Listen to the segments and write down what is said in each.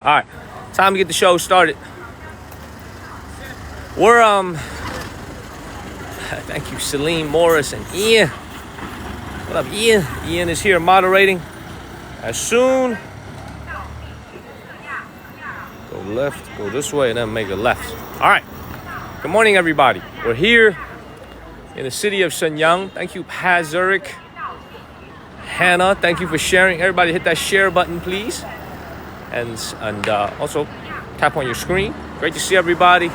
All right, time to get the show started. We're thank you, Celine, Morris, and Ian. What up, Ian? Ian is here moderating. As soon go left, go this way, and then make a left. All right. Good morning, everybody. We're here in the city of Shenyang. Thank you, Pazurik, Hannah. Thank you for sharing. Everybody, hit that share button, please. And also tap on your screen. Great to see everybody.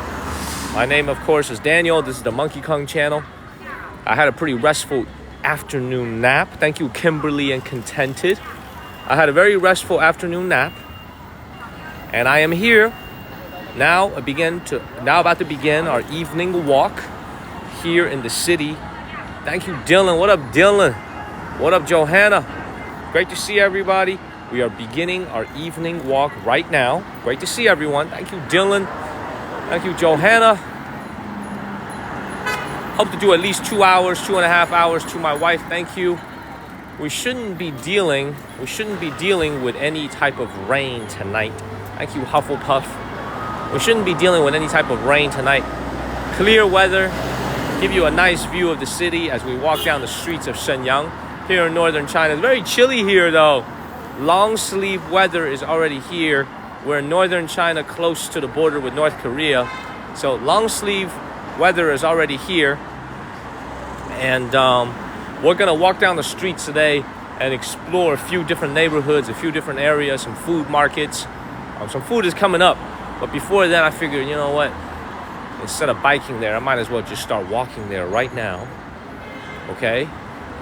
My name, of course, is Daniel. This is the Monkey Kang channel. I had a pretty restful afternoon nap. Thank you, Kimberly and Contented. I had a very restful afternoon nap, and I am here now. About to begin our evening walk here in the city. Thank you, Dylan. What up, Dylan? What up, Johanna? Great to see everybody. We are beginning our evening walk right now. Great to see everyone. Thank you, Dylan. Thank you, Johanna. Hope to do at least 2 hours, 2.5 hours to my wife. Thank you. We shouldn't be dealing with any type of rain tonight. Thank you, Hufflepuff. We shouldn't be dealing with any type of rain tonight. Clear weather. Give you a nice view of the city as we walk down the streets of Shenyang here in northern China. It's very chilly here though. Long sleeve weather is already here. We're in northern China, close to the border with North Korea. So long sleeve weather is already here. And we're gonna walk down the streets today and explore a few different neighborhoods, a few different areas, some food markets. Some food is coming up. But before then, I figured, you know what? Instead of biking there, I might as well just start walking there right now. Okay?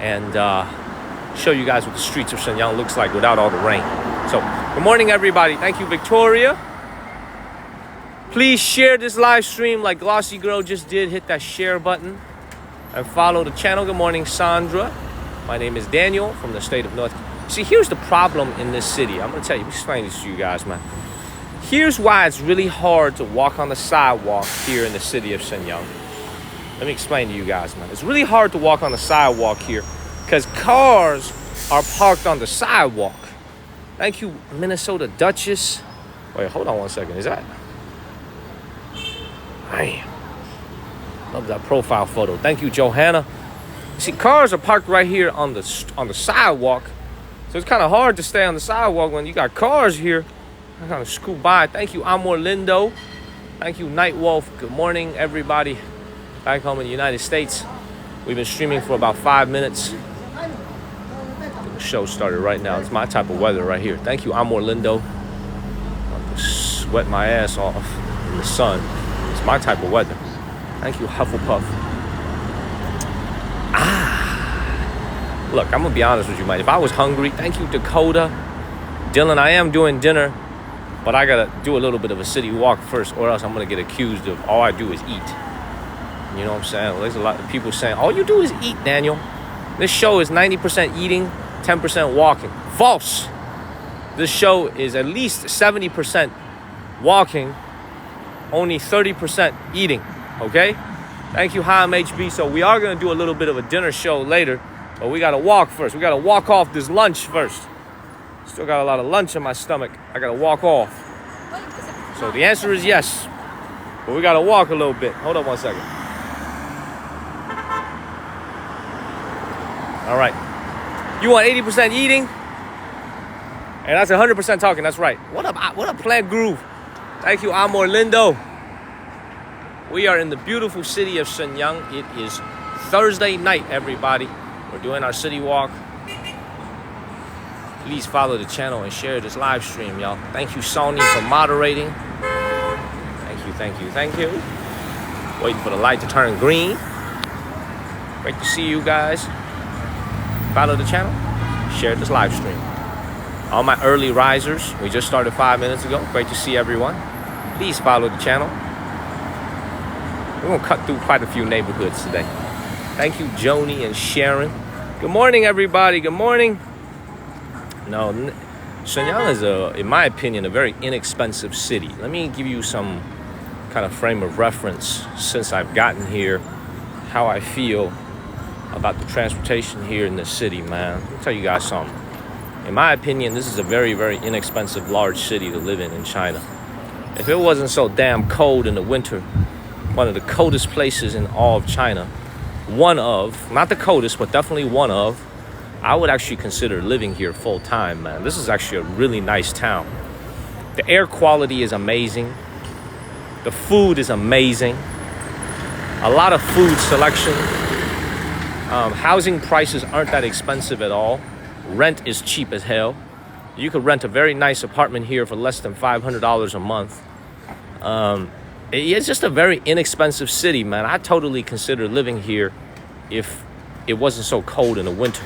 And show you guys what the streets of Shenyang looks like without all the rain. So, good morning, everybody. Thank you, Victoria. Please share this live stream like Glossy Girl just did. Hit that share button and follow the channel. Good morning, Sandra. My name is Daniel from the state of North. See, here's the problem in this city. I'm going to tell you, explain this to you guys, man. Here's why it's really hard to walk on the sidewalk here in the city of Shenyang. Let me explain to you guys, man. It's really hard to walk on the sidewalk here because cars are parked on the sidewalk. Thank you, Minnesota Duchess. Wait, hold on one second. Is that? Man, love that profile photo. Thank you, Johanna. See, cars are parked right here on the sidewalk, so it's kind of hard to stay on the sidewalk when you got cars here. I kind of scoot by. Thank you, Amor Lindo. Thank you, Nightwolf. Good morning, everybody. Back home in the United States. We've been streaming for about 5 minutes. The show started right now. It's my type of weather right here. Thank you, Amor Lindo. I sweat my ass off in the sun. It's my type of weather. Thank you, Hufflepuff. Look, I'm going to be honest with you, man. If I was hungry, thank you, Dakota. Dylan, I am doing dinner, but I got to do a little bit of a city walk first, or else I'm going to get accused of all I do is eat. You know what I'm saying? Well, there's a lot of people saying, all you do is eat, Daniel. This show is 90% eating, 10% walking. False. This show is at least 70% walking, only 30% eating, okay? Thank you, Ham HB. So we are going to do a little bit of a dinner show later, but we got to walk first. We got to walk off this lunch first. Still got a lot of lunch in my stomach. I got to walk off. So the answer is yes, but we got to walk a little bit. Hold on one second. All right. You want 80% eating? And that's 100% talking. That's right. What up, Plant Groove? Thank you, Amor Lindo. We are in the beautiful city of Shenyang. It is Thursday night, everybody. We're doing our city walk. Please follow the channel and share this live stream, y'all. Thank you, Sony, for moderating. Thank you. Waiting for the light to turn green. Great to see you guys. Follow the channel. Share this live stream. All my early risers, we just started 5 minutes ago. Great to see everyone. Please follow the channel. We're going to cut through quite a few neighborhoods today. Thank you, Joni and Sharon. Good morning, everybody. Good morning. No, Shenyang is, in my opinion, a very inexpensive city. Let me give you some kind of frame of reference since I've gotten here, how I feel about the transportation here in the city, man. Let me tell you guys something. In my opinion, this is a very, very inexpensive, large city to live in China. If it wasn't so damn cold in the winter, one of the coldest places in all of China, one of, not the coldest, but definitely one of, I would actually consider living here full time, man. This is actually a really nice town. The air quality is amazing. The food is amazing. A lot of food selection. Housing prices aren't that expensive at all. Rent is cheap as hell. You could rent a very nice apartment here for less than $500 a month. It's just a very inexpensive city, man. I totally consider living here if it wasn't so cold in the winter.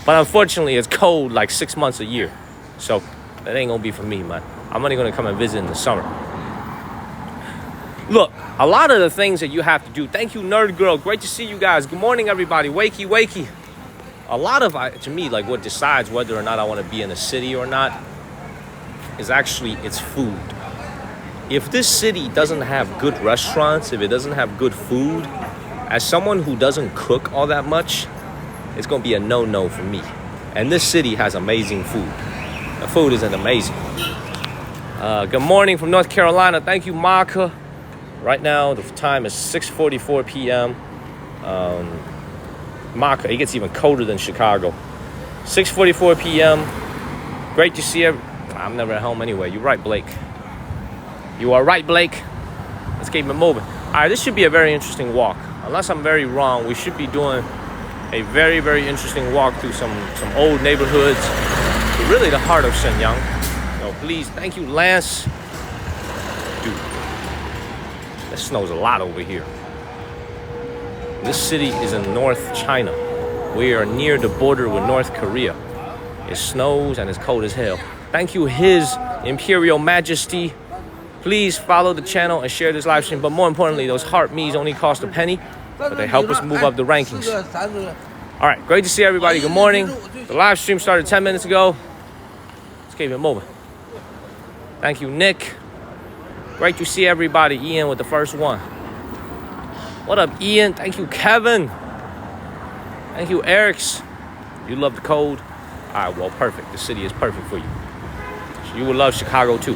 But unfortunately, it's cold like 6 months a year. So that ain't gonna be for me, man. I'm only gonna come and visit in the summer. Look, a lot of the things that you have to do. Thank you, Nerd Girl. Great to see you guys. Good morning, everybody. Wakey, wakey. A lot of, to me, like what decides whether or not I want to be in a city or not is actually its food. If this city doesn't have good restaurants, if it doesn't have good food, as someone who doesn't cook all that much, it's going to be a no-no for me. And this city has amazing food. The food isn't amazing. Good morning from North Carolina. Thank you, Maka. Right now, the time is 6:44 p.m. Maka, it gets even colder than Chicago. 6:44 p.m. Great to see you. I'm never at home anyway. You're right, Blake. You are right, Blake. Let's keep it moving. All right, this should be a very interesting walk. Unless I'm very wrong, we should be doing a very, very interesting walk through some old neighborhoods. Really the heart of Shenyang. So please, thank you, Lance. Dude, it snows a lot over here. This city is in North China. We are near the border with North Korea. It snows and it's cold as hell. Thank you, His Imperial Majesty. Please follow the channel and share this live stream. But more importantly, those heart me's only cost a penny, but they help us move up the rankings. All right, great to see everybody. Good morning. The live stream started 10 minutes ago. Let's keep it moving. Thank you, Nick. Great to see everybody. Ian with the first one. What up, Ian? Thank you, Kevin. Thank you, Erics. You love the cold? All right, well, perfect. The city is perfect for you. So you would love Chicago, too.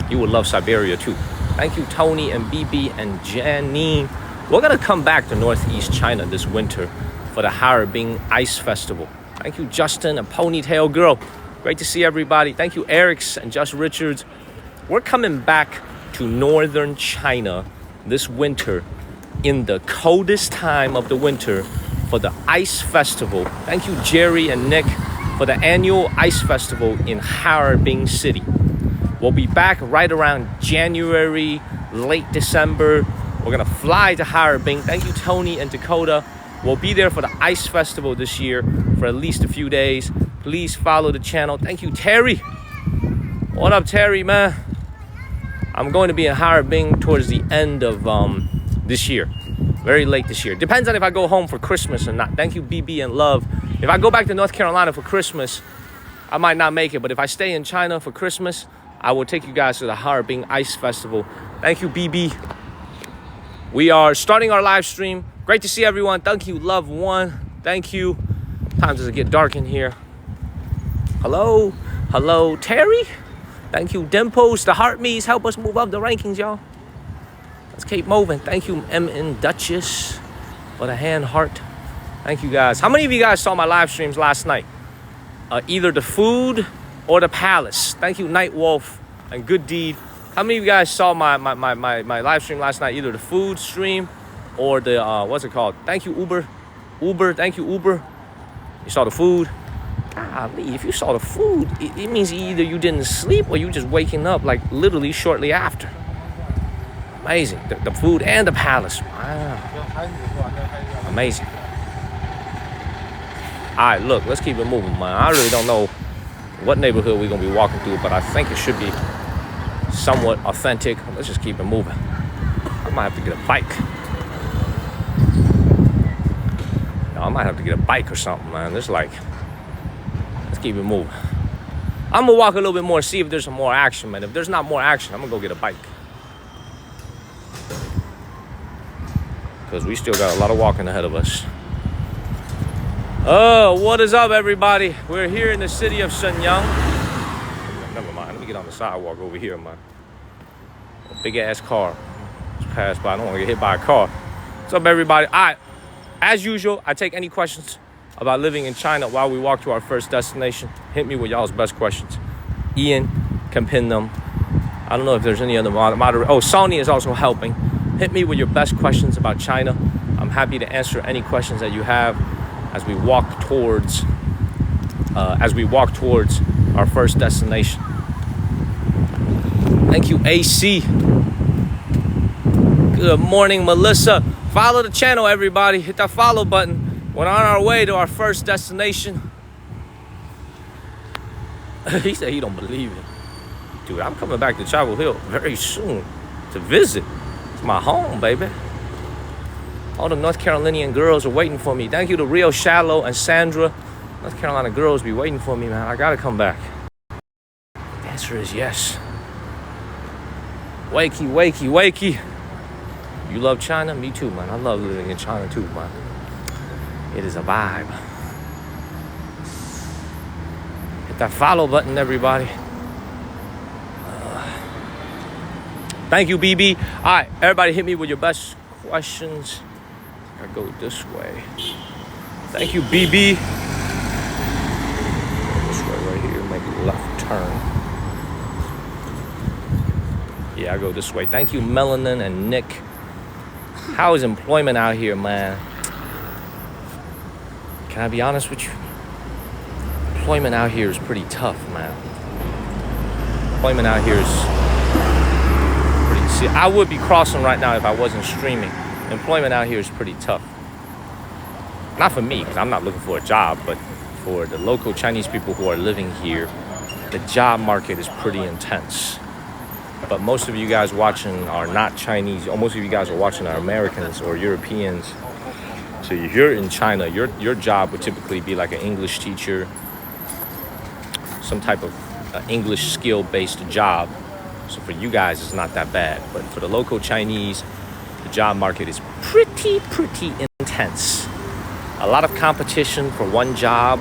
You would love Siberia, too. Thank you, Tony and BB and Janine. We're going to come back to Northeast China this winter for the Harbin Ice Festival. Thank you, Justin and Ponytail Girl. Great to see everybody. Thank you, Erics and Just Richards. We're coming back to northern China this winter in the coldest time of the winter for the Ice Festival. Thank you, Jerry and Nick, for the annual Ice Festival in Harbin City. We'll be back right around January, late December. We're gonna fly to Harbin. Thank you, Tony and Dakota. We'll be there for the Ice Festival this year for at least a few days. Please follow the channel. Thank you, Terry. What up, Terry, man? I'm going to be in Harbin towards the end of this year. Very late this year. Depends on if I go home for Christmas or not. Thank you, BB and Love. If I go back to North Carolina for Christmas, I might not make it. But if I stay in China for Christmas, I will take you guys to the Harbin Ice Festival. Thank you, BB. We are starting our live stream. Great to see everyone. Thank you, Love One. Thank you. Time does it get dark in here. Hello. Hello, Terry. Thank you, Dimples. The heart me's help us move up the rankings, y'all. Let's keep moving. Thank you, M.N. Duchess, for the hand heart. Thank you, guys. How many of you guys saw my live streams last night? Either the food or the palace. Thank you, Night Wolf and Good Deed. How many of you guys saw my live stream last night? Either the food stream or the, what's it called? Thank you, Uber. Thank you, Uber. You saw the food? Golly, if you saw the food, it means either you didn't sleep or you just waking up like literally shortly after. Amazing. The food and the palace. Wow. Amazing. All right, look, let's keep it moving, man. I really don't know what neighborhood we're going to be walking through, but I think it should be somewhat authentic. Let's just keep it moving. I might have to get a bike. No, I might have to get a bike or something, man. There's like, let's keep it moving. I'm going to walk a little bit more, see if there's some more action, man. If there's not more action, I'm going to go get a bike. Because we still got a lot of walking ahead of us. What is up, everybody? We're here in the city of Shenyang. Never mind. Let me get on the sidewalk over here, man. A big ass car just passed by. I don't want to get hit by a car. What's up, everybody? All right. As usual, I take any questions about living in China while we walk to our first destination. Hit me with y'all's best questions. Ian can pin them. I don't know if there's any other moderator. Oh, Sony is also helping. Hit me with your best questions about China. I'm happy to answer any questions that you have as we walk towards our first destination. Thank you, AC. Good morning, Melissa. Follow the channel, everybody. Hit that follow button. We're on our way to our first destination. He said he don't believe it. Dude, I'm coming back to Chapel Hill very soon to visit. It's my home, baby. All the North Carolinian girls are waiting for me. Thank you to Rio Shallow and Sandra. North Carolina girls be waiting for me, man. I gotta come back. The answer is yes. Wakey, wakey, wakey. You love China? Me too, man. I love living in China too, man. It is a vibe. Hit that follow button, everybody. Thank you, BB. All right, everybody hit me with your best questions. I go this way. Thank you, BB. This way right here, make a left turn. Yeah, I go this way. Thank you, Melanin and Nick. How is employment out here, man? Can I be honest with you? Employment out here is pretty tough, man. Employment out here is pretty... See, I would be crossing right now if I wasn't streaming. Employment out here is pretty tough. Not for me, because I'm not looking for a job, but for the local Chinese people who are living here, the job market is pretty intense. But most of you guys watching are not Chinese, or most of you guys are watching are Americans or Europeans. So if you're in China, your job would typically be like an English teacher, some type of English skill-based job. So for you guys, it's not that bad. But for the local Chinese, the job market is pretty intense. A lot of competition for one job,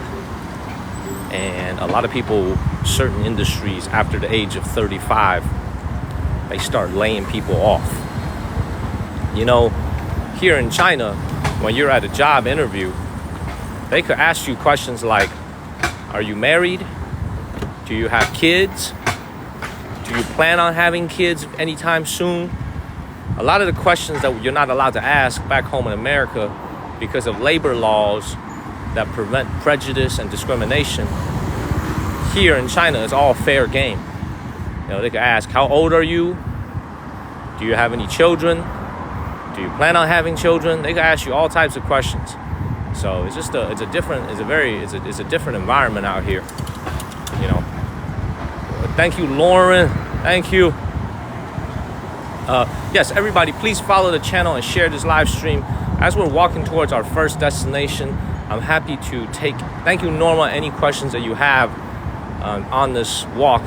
and a lot of people, certain industries, after the age of 35, they start laying people off. You know, here in China, when you're at a job interview, they could ask you questions like, are you married? Do you have kids? Do you plan on having kids anytime soon? A lot of the questions that you're not allowed to ask back home in America because of labor laws that prevent prejudice and discrimination, here in China, it's all fair game. You know, they could ask, how old are you? Do you have any children? Do you plan on having children? They could ask you all types of questions. So it's just a different environment out here. You know. Thank you, Lauren. Thank you. Yes, everybody, please follow the channel and share this live stream. As we're walking towards our first destination, I'm happy to take, thank you, Norma, any questions that you have on this walk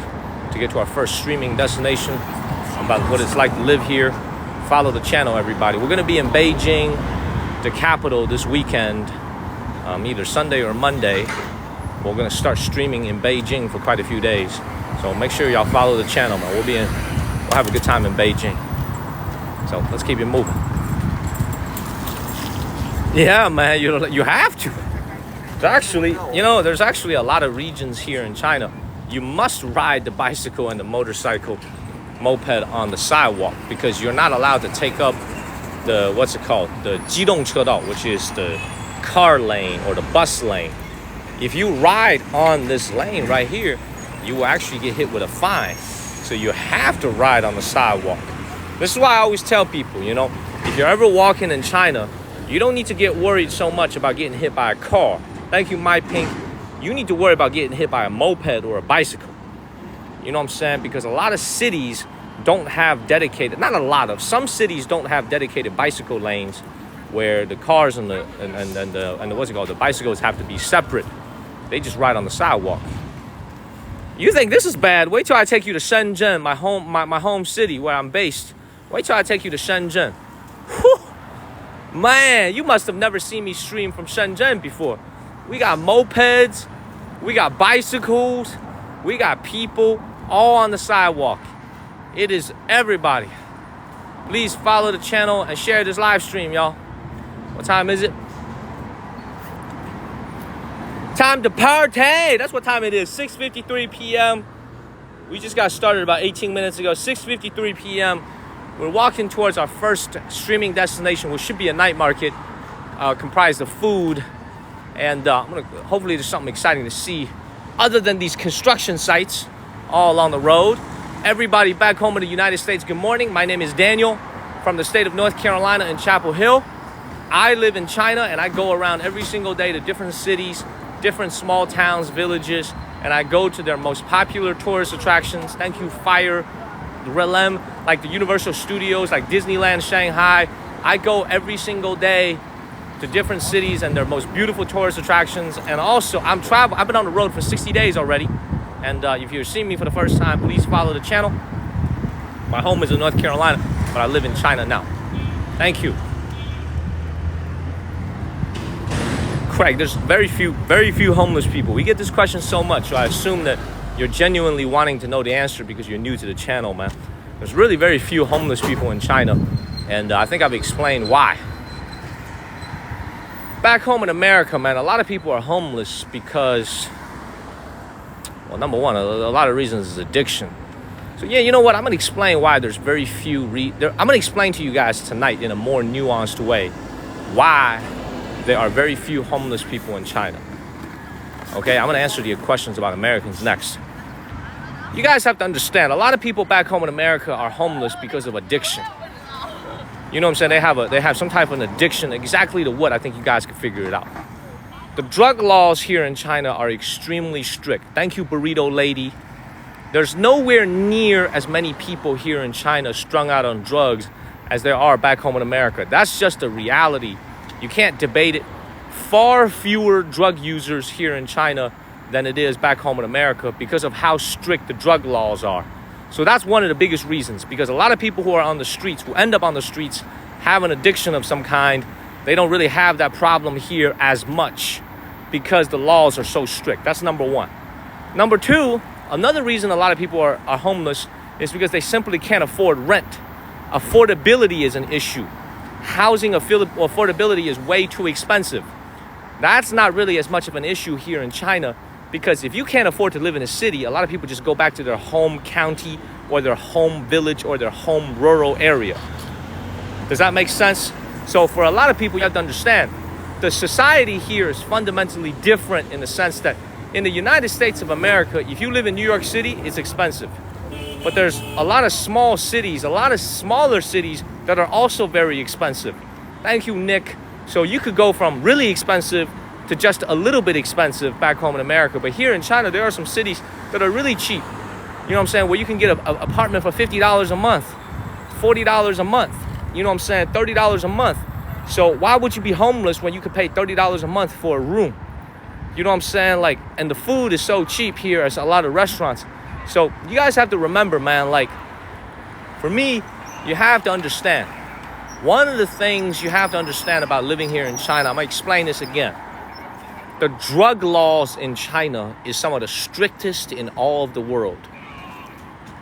to get to our first streaming destination about what it's like to live here. Follow the channel, everybody. We're going to be in Beijing, the capital, this weekend, either Sunday or Monday. We're going to start streaming in Beijing for quite a few days. So make sure y'all follow the channel, man. We'll have a good time in Beijing. So let's keep it moving. Yeah, man, you have to. There's actually a lot of regions here in China. You must ride the bicycle and the motorcycle, moped on the sidewalk, because you're not allowed to take up the, the 机动车道, which is the car lane or the bus lane. If you ride on this lane right here, you will actually get hit with a fine. So you have to ride on the sidewalk. This is why I always tell people, if you're ever walking in China, you don't need to get worried so much about getting hit by a car. Thank you, My Pink. You need to worry about getting hit by a moped or a bicycle. You know what I'm saying? Because a lot of cities don't have dedicated, not a lot of, some cities don't have dedicated bicycle lanes where the cars and the the bicycles have to be separate. They just ride on the sidewalk. You think this is bad? Wait till I take you to Shenzhen, my home city where I'm based. Wait till I take you to Shenzhen. Whew. Man, you must have never seen me stream from Shenzhen before. We got mopeds. We got bicycles. We got people all on the sidewalk. It is everybody. Please follow the channel and share this live stream, y'all. What time is it? Time to party. That's what time it is. 6:53 p.m. We just got started about 18 minutes ago. 6:53 p.m. We're walking towards our first streaming destination, which should be a night market comprised of food. And hopefully there's something exciting to see other than these construction sites all along the road. Everybody back home in the United States, good morning. My name is Daniel from the state of North Carolina in Chapel Hill. I live in China, and I go around every single day to different cities, different small towns, villages, and I go to their most popular tourist attractions. Thank you, Fire Realm, like the Universal Studios, like Disneyland Shanghai. I go every single day to different cities and their most beautiful tourist attractions. And also, I've been on the road for 60 days already. And if you're seeing me for the first time, please follow the channel. My home is in North Carolina, but I live in China now. Thank you. Craig, there's very few homeless people. We get this question so much, so I assume that you're genuinely wanting to know the answer because you're new to the channel, man. There's really very few homeless people in China, and I think I've explained why. Back home in America, man, a lot of people are homeless because, well, number one, a lot of reasons is addiction. So yeah, you know what? I'm gonna explain why there's very few. I'm gonna explain to you guys tonight in a more nuanced way why there are very few homeless people in China. Okay, I'm gonna answer your questions about Americans next. You guys have to understand, a lot of people back home in America are homeless because of addiction. You know what I'm saying? They have some type of an addiction, exactly to what. I think you guys can figure it out. The drug laws here in China are extremely strict. Thank you, Burrito Lady. There's nowhere near as many people here in China strung out on drugs as there are back home in America. That's just a reality. You can't debate it. Far fewer drug users here in China than it is back home in America because of how strict the drug laws are. So that's one of the biggest reasons, because a lot of people who are on the streets, who end up on the streets, have an addiction of some kind. They don't really have that problem here as much because the laws are so strict. That's number one. Number two, another reason a lot of people are homeless is because they simply can't afford rent. Affordability is an issue. Housing affordability is way too expensive. That's not really as much of an issue here in China, because if you can't afford to live in a city, a lot of people just go back to their home county or their home village or their home rural area. Does that make sense? So for a lot of people, you have to understand, the society here is fundamentally different in the sense that in the United States of America, if you live in New York City, it's expensive. But there's a lot of small cities, a lot of smaller cities that are also very expensive. Thank you, Nick. So you could go from really expensive to just a little bit expensive back home in America. But here in China, there are some cities that are really cheap. You know what I'm saying? Where you can get an apartment for $50 a month, $40 a month. You know what I'm saying? $30 a month. So why would you be homeless when you could pay $30 a month for a room? You know what I'm saying? Like, and the food is so cheap here at a lot of restaurants. So you guys have to remember, man, like, for me, you have to understand. One of the things you have to understand about living here in China, I'm going to explain this again. The drug laws in China is some of the strictest in all of the world.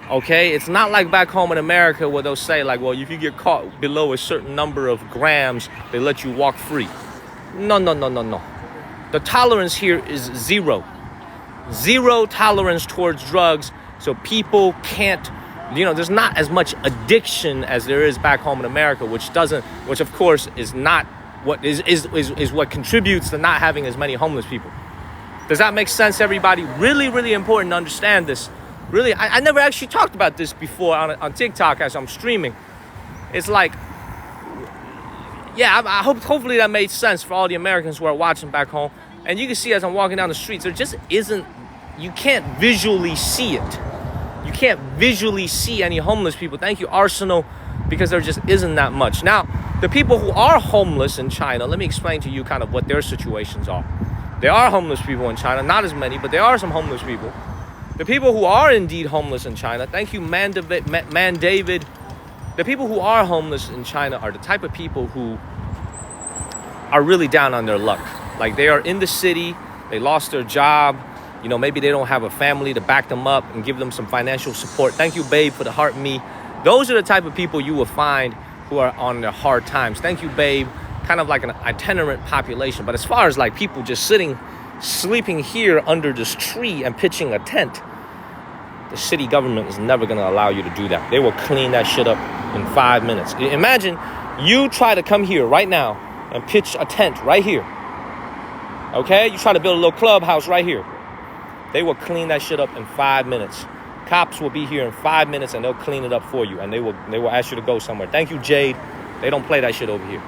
Okay? It's not like back home in America where they'll say, like, well, if you get caught below a certain number of grams, they let you walk free. No. The tolerance here is zero. Zero tolerance towards drugs. So people can't, there's not as much addiction as there is back home in America, which of course is not what is what contributes to not having as many homeless people. Does that make sense, everybody? Really, really important to understand this. Really, I never actually talked about this before on TikTok as I'm streaming. It's like, yeah, I hope hopefully that made sense for all the Americans who are watching back home. And you can see as I'm walking down the streets, there just isn't, you can't visually see it. You can't visually see any homeless people. Thank you, Arsenal, because there just isn't that much. Now, the people who are homeless in China, let me explain to you kind of what their situations are. There are homeless people in China, not as many, but there are some homeless people. The people who are indeed homeless in China, thank you, Man David. The people who are homeless in China are the type of people who are really down on their luck. Like they are in the city, they lost their job, you know, maybe they don't have a family to back them up and give them some financial support. Thank you, babe, for the heart me. Those are the type of people you will find who are on their hard times. Thank you, babe. Kind of like an itinerant population. But as far as like people just sleeping here under this tree and pitching a tent, the city government is never going to allow you to do that. They will clean that shit up in 5 minutes. Imagine you try to come here right now and pitch a tent right here. Okay? You try to build a little clubhouse right here. They will clean that shit up in 5 minutes. Cops will be here in 5 minutes and they'll clean it up for you. And they will ask you to go somewhere. Thank you, Jade. They don't play that shit over here.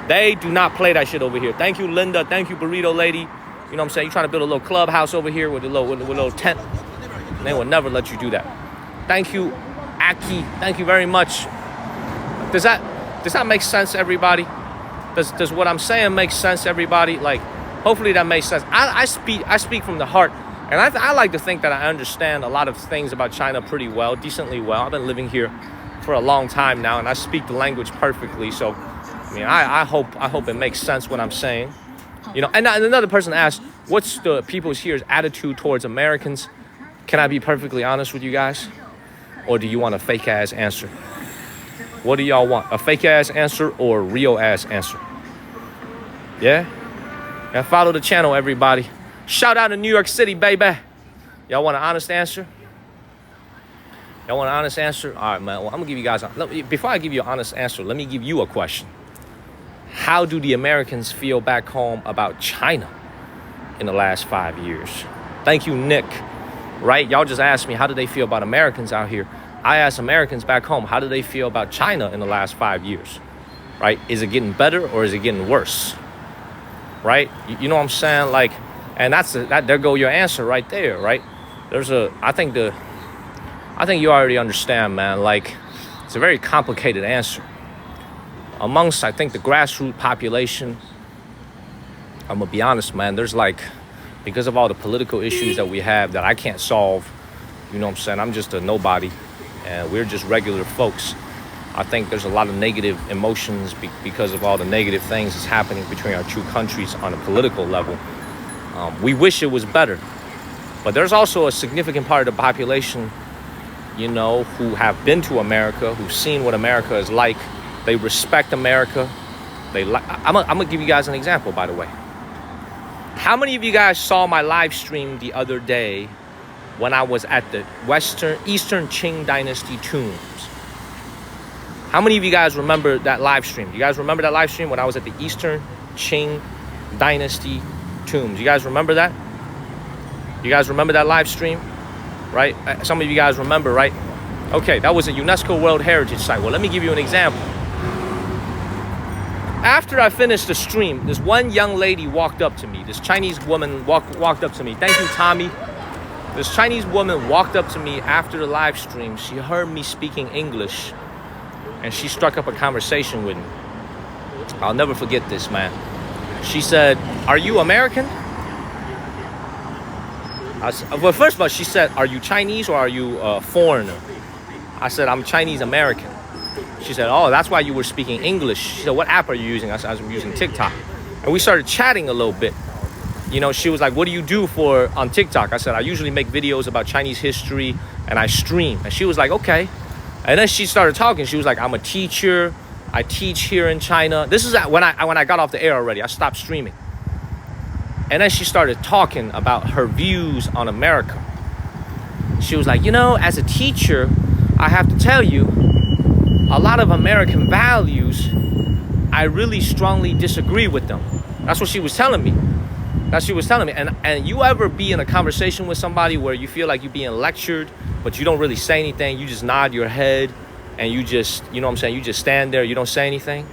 They do not play that shit over here. Thank you, Linda. Thank you, Burrito Lady. You know what I'm saying? You're trying to build a little clubhouse over here with a little tent. And they will never let you do that. Thank you, Aki. Thank you very much. Does that make sense, everybody? Does what I'm saying make sense, everybody? Like, hopefully that makes sense. I speak from the heart. And I like to think that I understand a lot of things about China pretty well, decently well. I've been living here for a long time now, and I speak the language perfectly. So, I mean, I hope it makes sense what I'm saying. You know, and another person asked, what's the people's here's attitude towards Americans? Can I be perfectly honest with you guys? Or do you want a fake-ass answer? What do y'all want? A fake-ass answer or a real-ass answer? Yeah? And follow the channel, everybody. Shout out to New York City, baby. Y'all want an honest answer? Y'all want an honest answer? All right, man. Well, I'm going to give you guys... Before I give you an honest answer, let me give you a question. How do the Americans feel back home about China in the last 5 years? Thank you, Nick. Right? Y'all just asked me, how do they feel about Americans out here? I asked Americans back home, how do they feel about China in the last 5 years? Right? Is it getting better or is it getting worse? Right? You know what I'm saying? Like... And there go your answer right there, right? I think you already understand, man. Like, it's a very complicated answer. Amongst, I think, the grassroots population, I'm gonna be honest, man, there's like, because of all the political issues that we have that I can't solve, you know what I'm saying? I'm just a nobody, and we're just regular folks. I think there's a lot of negative emotions because of all the negative things that's happening between our two countries on a political level. We wish it was better, but there's also a significant part of the population, you know, who have been to America, who've seen what America is like. They respect America. I'm gonna give you guys an example, by the way. How many of you guys saw my live stream the other day when I was at the Eastern Qing Dynasty tombs? How many of you guys remember that live stream? You guys remember that live stream when I was at the Eastern Qing Dynasty tombs? You guys remember that? You guys remember that live stream? Right? Some of you guys remember, right? Okay, that was a UNESCO World Heritage Site. Well, let me give you an example. After I finished the stream, this one young lady walked up to me. This Chinese woman walked up to me. Thank you, Tommy. This Chinese woman walked up to me after the live stream. She heard me speaking English, and she struck up a conversation with me. I'll never forget this, man. She said, "Are you American?" Well, first of all, she said, "Are you Chinese or are you a foreigner?" I said, "I'm Chinese American." She said, "Oh, that's why you were speaking English." She said, "What app are you using?" I said, "I'm using TikTok." And we started chatting a little bit. You know, she was like, "What do you do on TikTok?" I said, "I usually make videos about Chinese history and I stream." And she was like, "Okay." And then she started talking. She was like, "I'm a teacher. I teach here in China." This is when I got off the air already. I stopped streaming. And then she started talking about her views on America. She was like, "You know, as a teacher, I have to tell you, a lot of American values, I really strongly disagree with them." That's what she was telling me. And you ever be in a conversation with somebody where you feel like you're being lectured, but you don't really say anything, you just nod your head, and you just, you know what I'm saying, you just stand there, you don't say anything?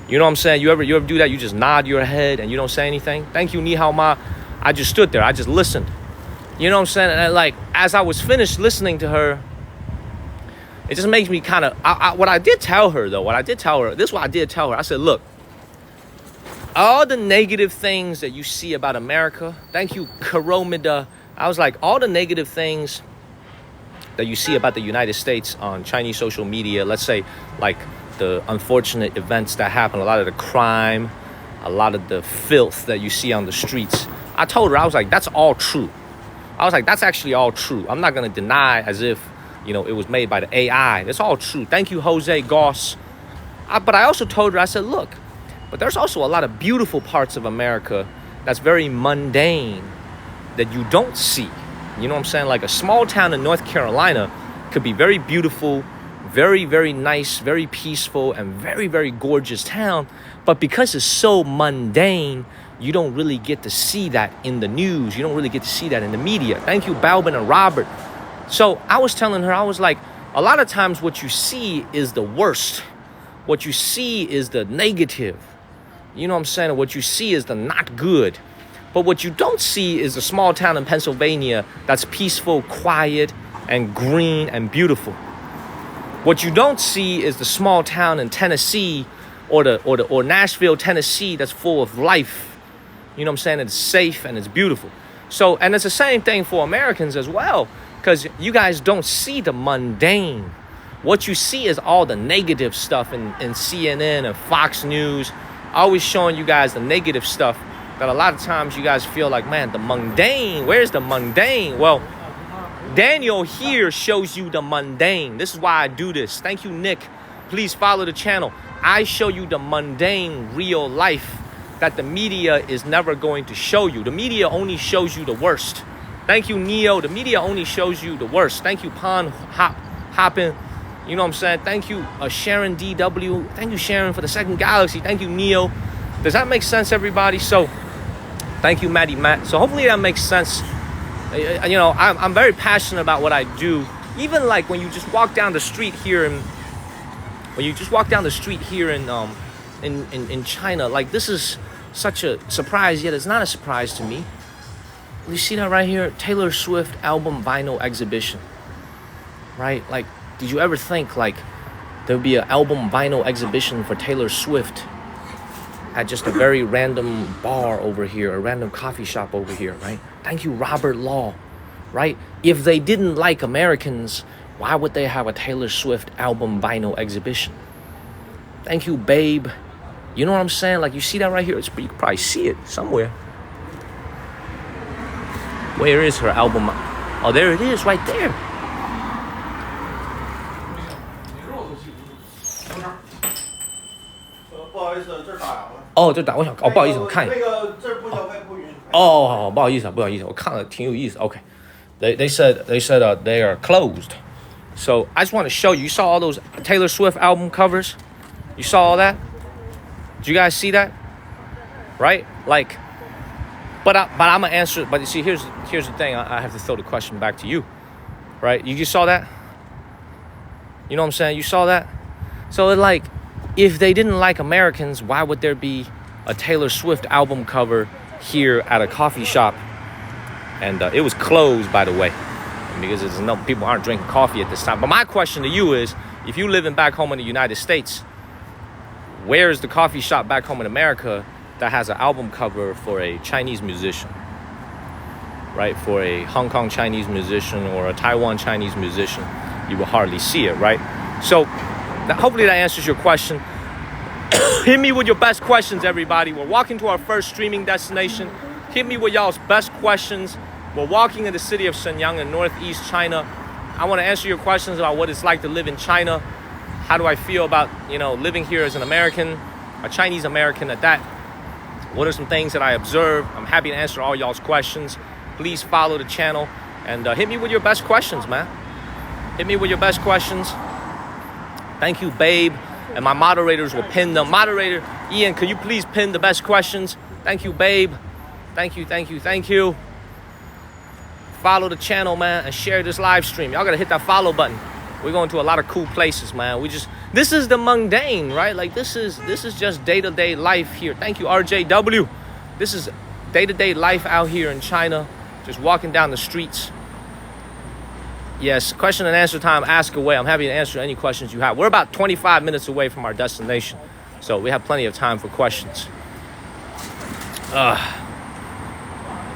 You know what I'm saying? You ever do that? You just nod your head and you don't say anything? Thank you, Ni Hao Ma. I just stood there, I just listened. You know what I'm saying? And like, as I was finished listening to her, it just makes me kind of, what I did tell her, this is what I did tell her. I said, "Look, all the negative things that you see about America," thank you, Karomida. I was like, all the negative things that you see about the United States on Chinese social media, let's say like the unfortunate events that happen, a lot of the crime, a lot of the filth that you see on the streets. I told her, I was like, that's all true. I was like, that's actually all true. I'm not going to deny as if, you know, it was made by the AI. It's all true. Thank you, Jose Goss. But I also told her, I said, look, but there's also a lot of beautiful parts of America that's very mundane that you don't see. You know what I'm saying? Like a small town in North Carolina could be very beautiful, very, very nice, very peaceful, and very, very gorgeous town. But because it's so mundane, you don't really get to see that in the news. You don't really get to see that in the media. Thank you, Balvin and Robert. So I was telling her, I was like, a lot of times what you see is the worst. What you see is the negative. You know what I'm saying? What you see is the not good. But what you don't see is a small town in Pennsylvania that's peaceful, quiet, and green and beautiful. What you don't see is the small town in Tennessee or Nashville, Tennessee that's full of life. You know what I'm saying? It's safe and it's beautiful. So, and it's the same thing for Americans as well, because you guys don't see the mundane. What you see is all the negative stuff in CNN and Fox News, always showing you guys the negative stuff that a lot of times you guys feel like, man, the mundane, where's the mundane? Well, Daniel here shows you the mundane. This is why I do this. Thank you, Nick. Please follow the channel. I show you the mundane, real life that the media is never going to show you. The media only shows you the worst. Thank you, Neo. The media only shows you the worst. Thank you, Hoppin. You know what I'm saying? Thank you, Sharon DW. Thank you, Sharon, for the second galaxy. Thank you, Neo. Does that make sense, everybody? So, thank you, Maddie Matt. So hopefully that makes sense. You know, I'm very passionate about what I do. Even like when you just walk down the street here in China, like this is such a surprise, yet it's not a surprise to me. You see that right here? Taylor Swift album vinyl exhibition. Right? Like, did you ever think like there would be an album vinyl exhibition for Taylor Swift at just a very random bar over here, a random coffee shop over here, right? Thank you, Robert Law, right? If they didn't like Americans, why would they have a Taylor Swift album vinyl exhibition? Thank you, Babe. You know what I'm saying? Like, you see that right here? You can probably see it somewhere. Where is her album? Oh, there it is, right there. Oh, 这打我想哦，不好意思，我看。那个这不交费不允许。哦，不好意思，我看了挺有意思。Okay, they said they are closed. So I just want to show you. You saw all those Taylor Swift album covers. You saw all that. Did you guys see that? Right? Like, but I'm gonna answer. But you see, here's the thing. I have to throw the question back to you. Right? You saw that? You know what I'm saying? You saw that? So it like, if they didn't like Americans, why would there be a Taylor Swift album cover here at a coffee shop? And it was closed, by the way, because people aren't drinking coffee at this time. But my question to you is, if you living back home in the United States, where is the coffee shop back home in America that has an album cover for a Chinese musician? Right? For a Hong Kong Chinese musician or a Taiwan Chinese musician, you will hardly see it, right? So hopefully that answers your question. Hit me with your best questions, everybody. We're walking to our first streaming destination. Hit me with y'all's best questions. We're walking in the city of Shenyang in northeast China. I want to answer your questions about what it's like to live in China. How do I feel about, living here as an American, a Chinese American at that? What are some things that I observe? I'm happy to answer all y'all's questions. Please follow the channel and hit me with your best questions, man. Hit me with your best questions. Thank you, Babe. And my moderators will pin them. Moderator, Ian, could you please pin the best questions? Thank you, Babe. Thank you. Follow the channel, man, and share this live stream. Y'all gotta hit that follow button. We're going to a lot of cool places, man. This is the mundane, right? Like this is just day-to-day life here. Thank you, RJW. This is day-to-day life out here in China. Just walking down the streets. Yes, question and answer time, ask away. I'm happy to answer any questions you have. We're about 25 minutes away from our destination, so we have plenty of time for questions.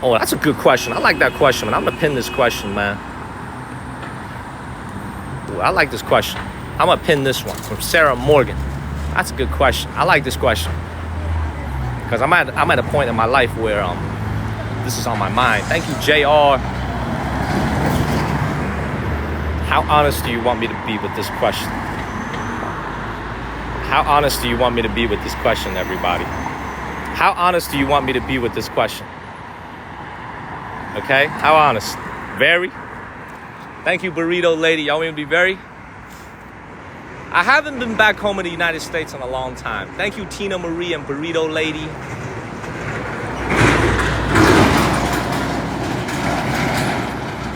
Oh, that's a good question. I like that question, man. I'm going to pin this question, man. Ooh, I like this question. I'm going to pin this one from Sarah Morgan. That's a good question. I like this question. because I'm at a point in my life where this is on my mind. Thank you, JR. How honest do you want me to be with this question? How honest do you want me to be with this question, everybody? How honest do you want me to be with this question? Okay, how honest? Very? Thank you, Burrito Lady. Y'all want me to be very? I haven't been back home in the United States in a long time. Thank you, Tina Marie and Burrito Lady.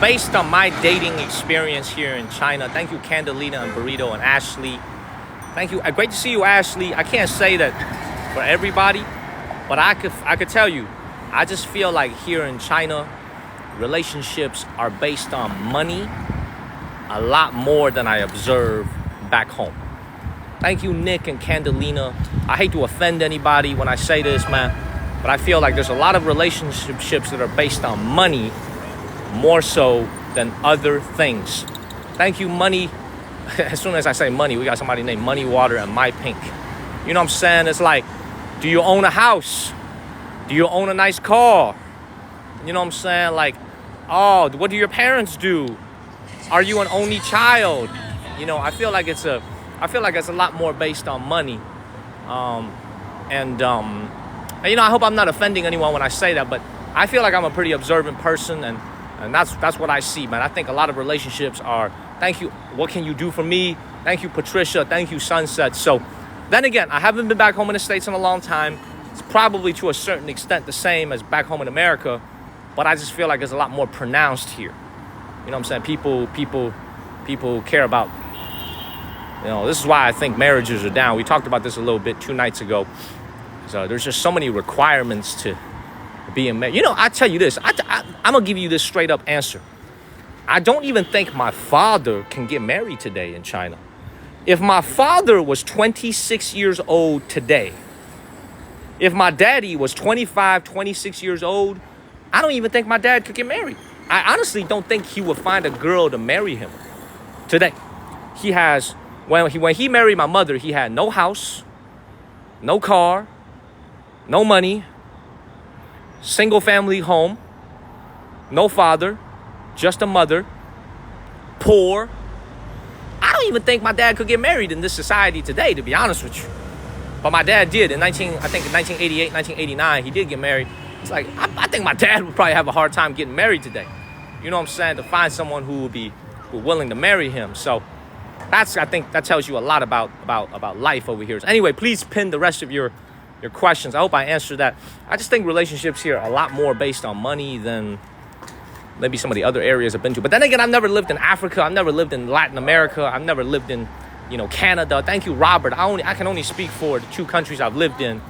Based on my dating experience here in China, thank you, Candelina and Burrito and Ashley. Thank you. Great to see you, Ashley. I can't say that for everybody, but I could tell you, I just feel like here in China, relationships are based on money a lot more than I observe back home. Thank you, Nick and Candelina. I hate to offend anybody when I say this, man, but I feel like there's a lot of relationships that are based on money more so than other things. Thank you, Money. As soon as I say money, we got somebody named Money Water and My Pink. You know what I'm saying? It's like, do you own a house? Do you own a nice car? You know what I'm saying? Like, oh, what do your parents do? Are you an only child? You know, I feel like it's a lot more based on money. And you know, I hope I'm not offending anyone when I say that, but I feel like I'm a pretty observant person, and that's what I see, man. I think a lot of relationships are, thank you, what can you do for me? Thank you, Patricia. Thank you, Sunset. So then again, I haven't been back home in the States in a long time. It's probably to a certain extent the same as back home in America, but I just feel like it's a lot more pronounced here. You know what I'm saying? People care about, you know, this is why I think marriages are down. We talked about this a little bit 2 nights ago. So there's just so many requirements to being married. You know, I tell you this, I'm going to give you this straight up answer. I don't even think my father can get married today in China. If my father was 26 years old today, if my daddy was 25, 26 years old, I don't even think my dad could get married. I honestly don't think he would find a girl to marry him today. He has, when he married my mother, he had no house, no car, no money, single family home, no father, just a mother, poor. I don't even think my dad could get married in this society today, to be honest with you. But my dad did in 1988, 1989, he did get married. It's like, I think my dad would probably have a hard time getting married today. You know what I'm saying? To find someone who would be willing to marry him. So I think that tells you a lot about life over here. So anyway, please pin the rest of your questions. I hope I answered that. I just think relationships here are a lot more based on money than maybe some of the other areas I've been to. But then again, I've never lived in Africa. I've never lived in Latin America. I've never lived in, you know, Canada. Thank you, Robert. I can only speak for the 2 countries I've lived in,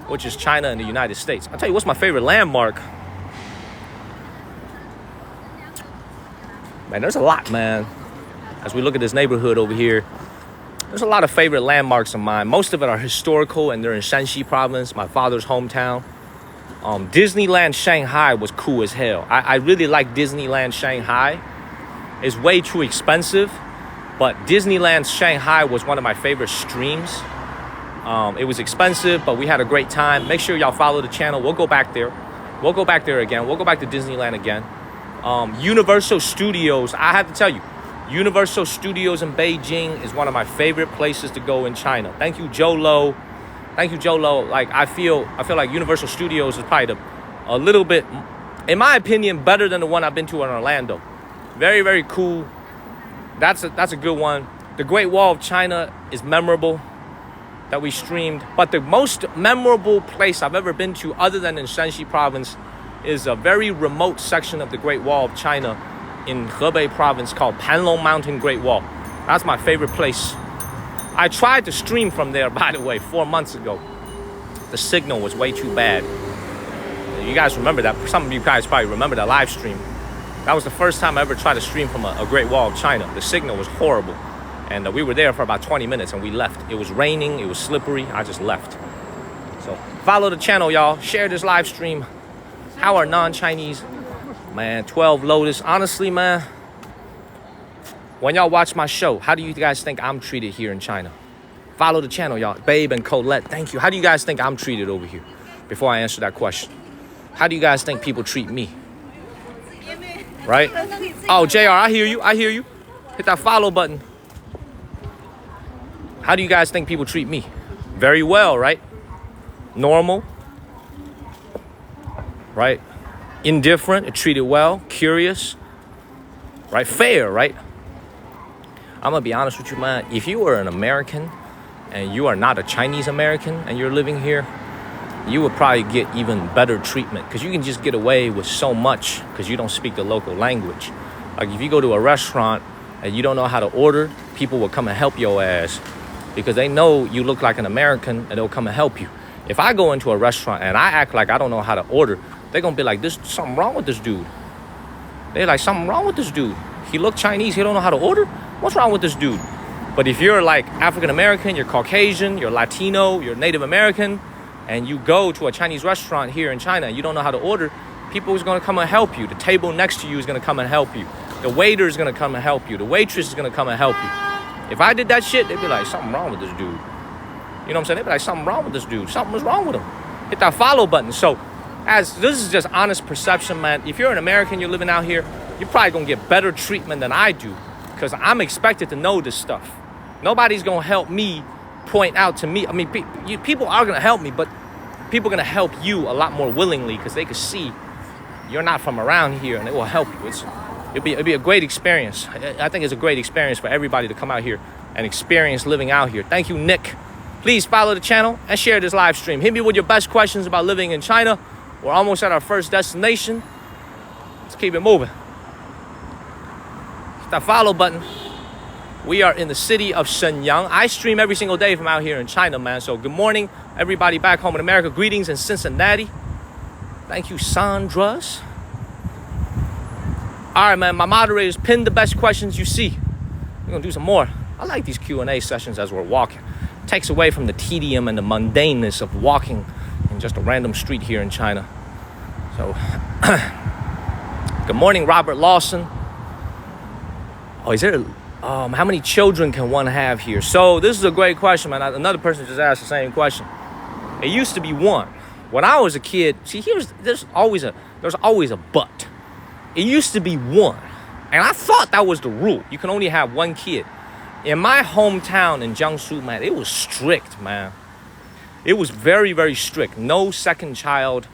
which is China and the United States. I'll tell you what's my favorite landmark. Man, there's a lot, man. As we look at this neighborhood over here, there's a lot of favorite landmarks of mine. Most of it are historical, and they're in Shanxi province, my father's hometown. Disneyland Shanghai was cool as hell. I really like Disneyland Shanghai. It's way too expensive, but Disneyland Shanghai was one of my favorite streams. It was expensive, but we had a great time. Make sure y'all follow the channel. We'll go back there. We'll go back there again. We'll go back to Disneyland again. Universal Studios, I have to tell you, Universal Studios in Beijing is one of my favorite places to go in China. Thank you, Joe Lo. Thank you, Joe Lo. Like, I feel like Universal Studios is probably a little bit, in my opinion, better than the one I've been to in Orlando. Very, very cool. That's a good one. The Great Wall of China is memorable, that we streamed. But the most memorable place I've ever been to, other than in Shanxi province, is a very remote section of the Great Wall of China in Hebei province called Panlong Mountain Great Wall. That's my favorite place. I tried to stream from there, by the way, 4 months ago. The signal was way too bad. You guys remember that? Some of you guys probably remember that live stream. That was the first time I ever tried to stream from a Great Wall of China. The signal was horrible. And we were there for about 20 minutes and we left. It was raining, it was slippery, I just left. So follow the channel, y'all. Share this live stream. How are non-Chinese? Man, 12 Lotus. Honestly, man, when y'all watch my show, how do you guys think I'm treated here in China? Follow the channel, y'all. Babe and Colette, thank you. How do you guys think I'm treated over here? before I answer that question. How do you guys think people treat me? Right? Oh, JR, I hear you. I hear you. Hit that follow button. How do you guys think people treat me? Very well, right? Normal. Right? Indifferent, treated well, curious. Right? Fair, right? I'm going to be honest with you, man. If you are an American and you are not a Chinese American and you're living here, you would probably get even better treatment because you can just get away with so much because you don't speak the local language. Like if you go to a restaurant and you don't know how to order, people will come and help your ass because they know you look like an American and they'll come and help you. If I go into a restaurant and I act like I don't know how to order, they're going to be like, there's something wrong with this dude. They're like, something wrong with this dude. He look Chinese, he don't know how to order? What's wrong with this dude? But if you're like African American, you're Caucasian, you're Latino, you're Native American, and you go to a Chinese restaurant here in China and you don't know how to order, people is going to come and help you. The table next to you is going to come and help you. The waiter is going to come and help you. The waitress is going to come and help you. If I did that shit, they'd be like, something wrong with this dude. You know what I'm saying? They'd be like, something wrong with this dude. Something was wrong with him. Hit that follow button. So as this is just honest perception, man. If you're an American, you're living out here, you're probably going to get better treatment than I do because I'm expected to know this stuff. Nobody's going to help me point out to me. I mean, people are going to help me, but people are going to help you a lot more willingly because they can see you're not from around here and it will help you. It'll be a great experience. I think it's a great experience for everybody to come out here and experience living out here. Thank you, Nick. Please follow the channel and share this live stream. Hit me with your best questions about living in China. We're almost at our first destination. Let's keep it moving. Hit that follow button. We are in the city of Shenyang. I stream every single day from out here in China, man. So good morning, everybody back home in America. Greetings in Cincinnati. Thank you, Sandras. All right, man. My moderators, pin the best questions you see. We're going to do some more. I like these Q&A sessions as we're walking. It takes away from the tedium and the mundaneness of walking in just a random street here in China. So, good morning, Robert Lawson. Oh, is there... how many children can one have here? So this is a great question, man. Another person just asked the same question. It used to be one. When I was a kid, see, there's always a but. It used to be one. And I thought that was the rule. You can only have one kid. In my hometown in Jiangsu, man, it was strict, man. It was very, very strict. No second child.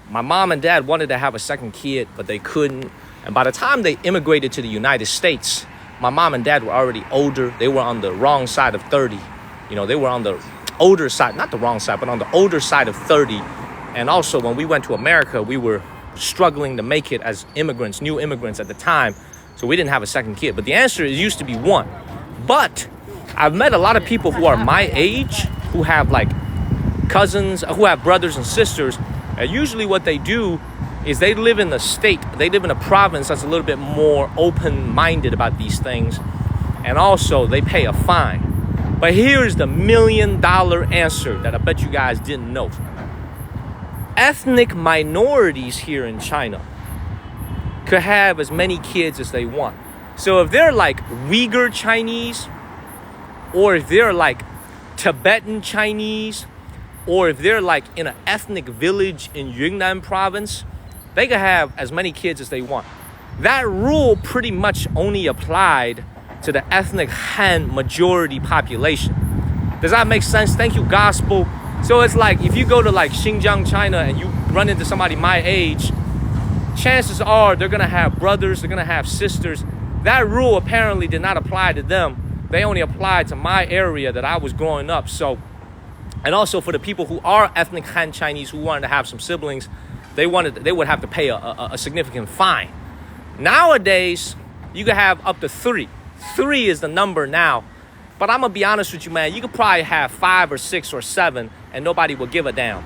My mom and dad wanted to have a second kid, but they couldn't. And by the time they immigrated to the United States, my mom and dad were already older. They were on the wrong side of 30. You know, they were on the older side, not the wrong side, but on the older side of 30. And also, when we went to America, we were struggling to make it as immigrants, new immigrants at the time. So we didn't have a second kid. But the answer is used to be one. But I've met a lot of people who are my age, who have like cousins, who have brothers and sisters. And usually what they do is they live in a state, they live in a province that's a little bit more open-minded about these things. And also they pay a fine. But here's the $1 million answer that I bet you guys didn't know. Ethnic minorities here in China could have as many kids as they want. So if they're like Uyghur Chinese, or if they're like Tibetan Chinese, or if they're like in an ethnic village in Yunnan province, they could have as many kids as they want. That rule pretty much only applied to the ethnic Han majority population. Does that make sense? Thank you, Gospel. So it's like if you go to like Xinjiang, China, and you run into somebody my age, chances are they're gonna have brothers, they're gonna have sisters. That rule apparently did not apply to them. They only applied to my area that I was growing up. So, and also for the people who are ethnic Han Chinese who wanted to have some siblings, they would have to pay a significant fine. Nowadays, you can have up to 3. 3 is the number now. But I'm gonna be honest with you, man. You could probably have 5 or 6 or 7, and nobody will give a damn.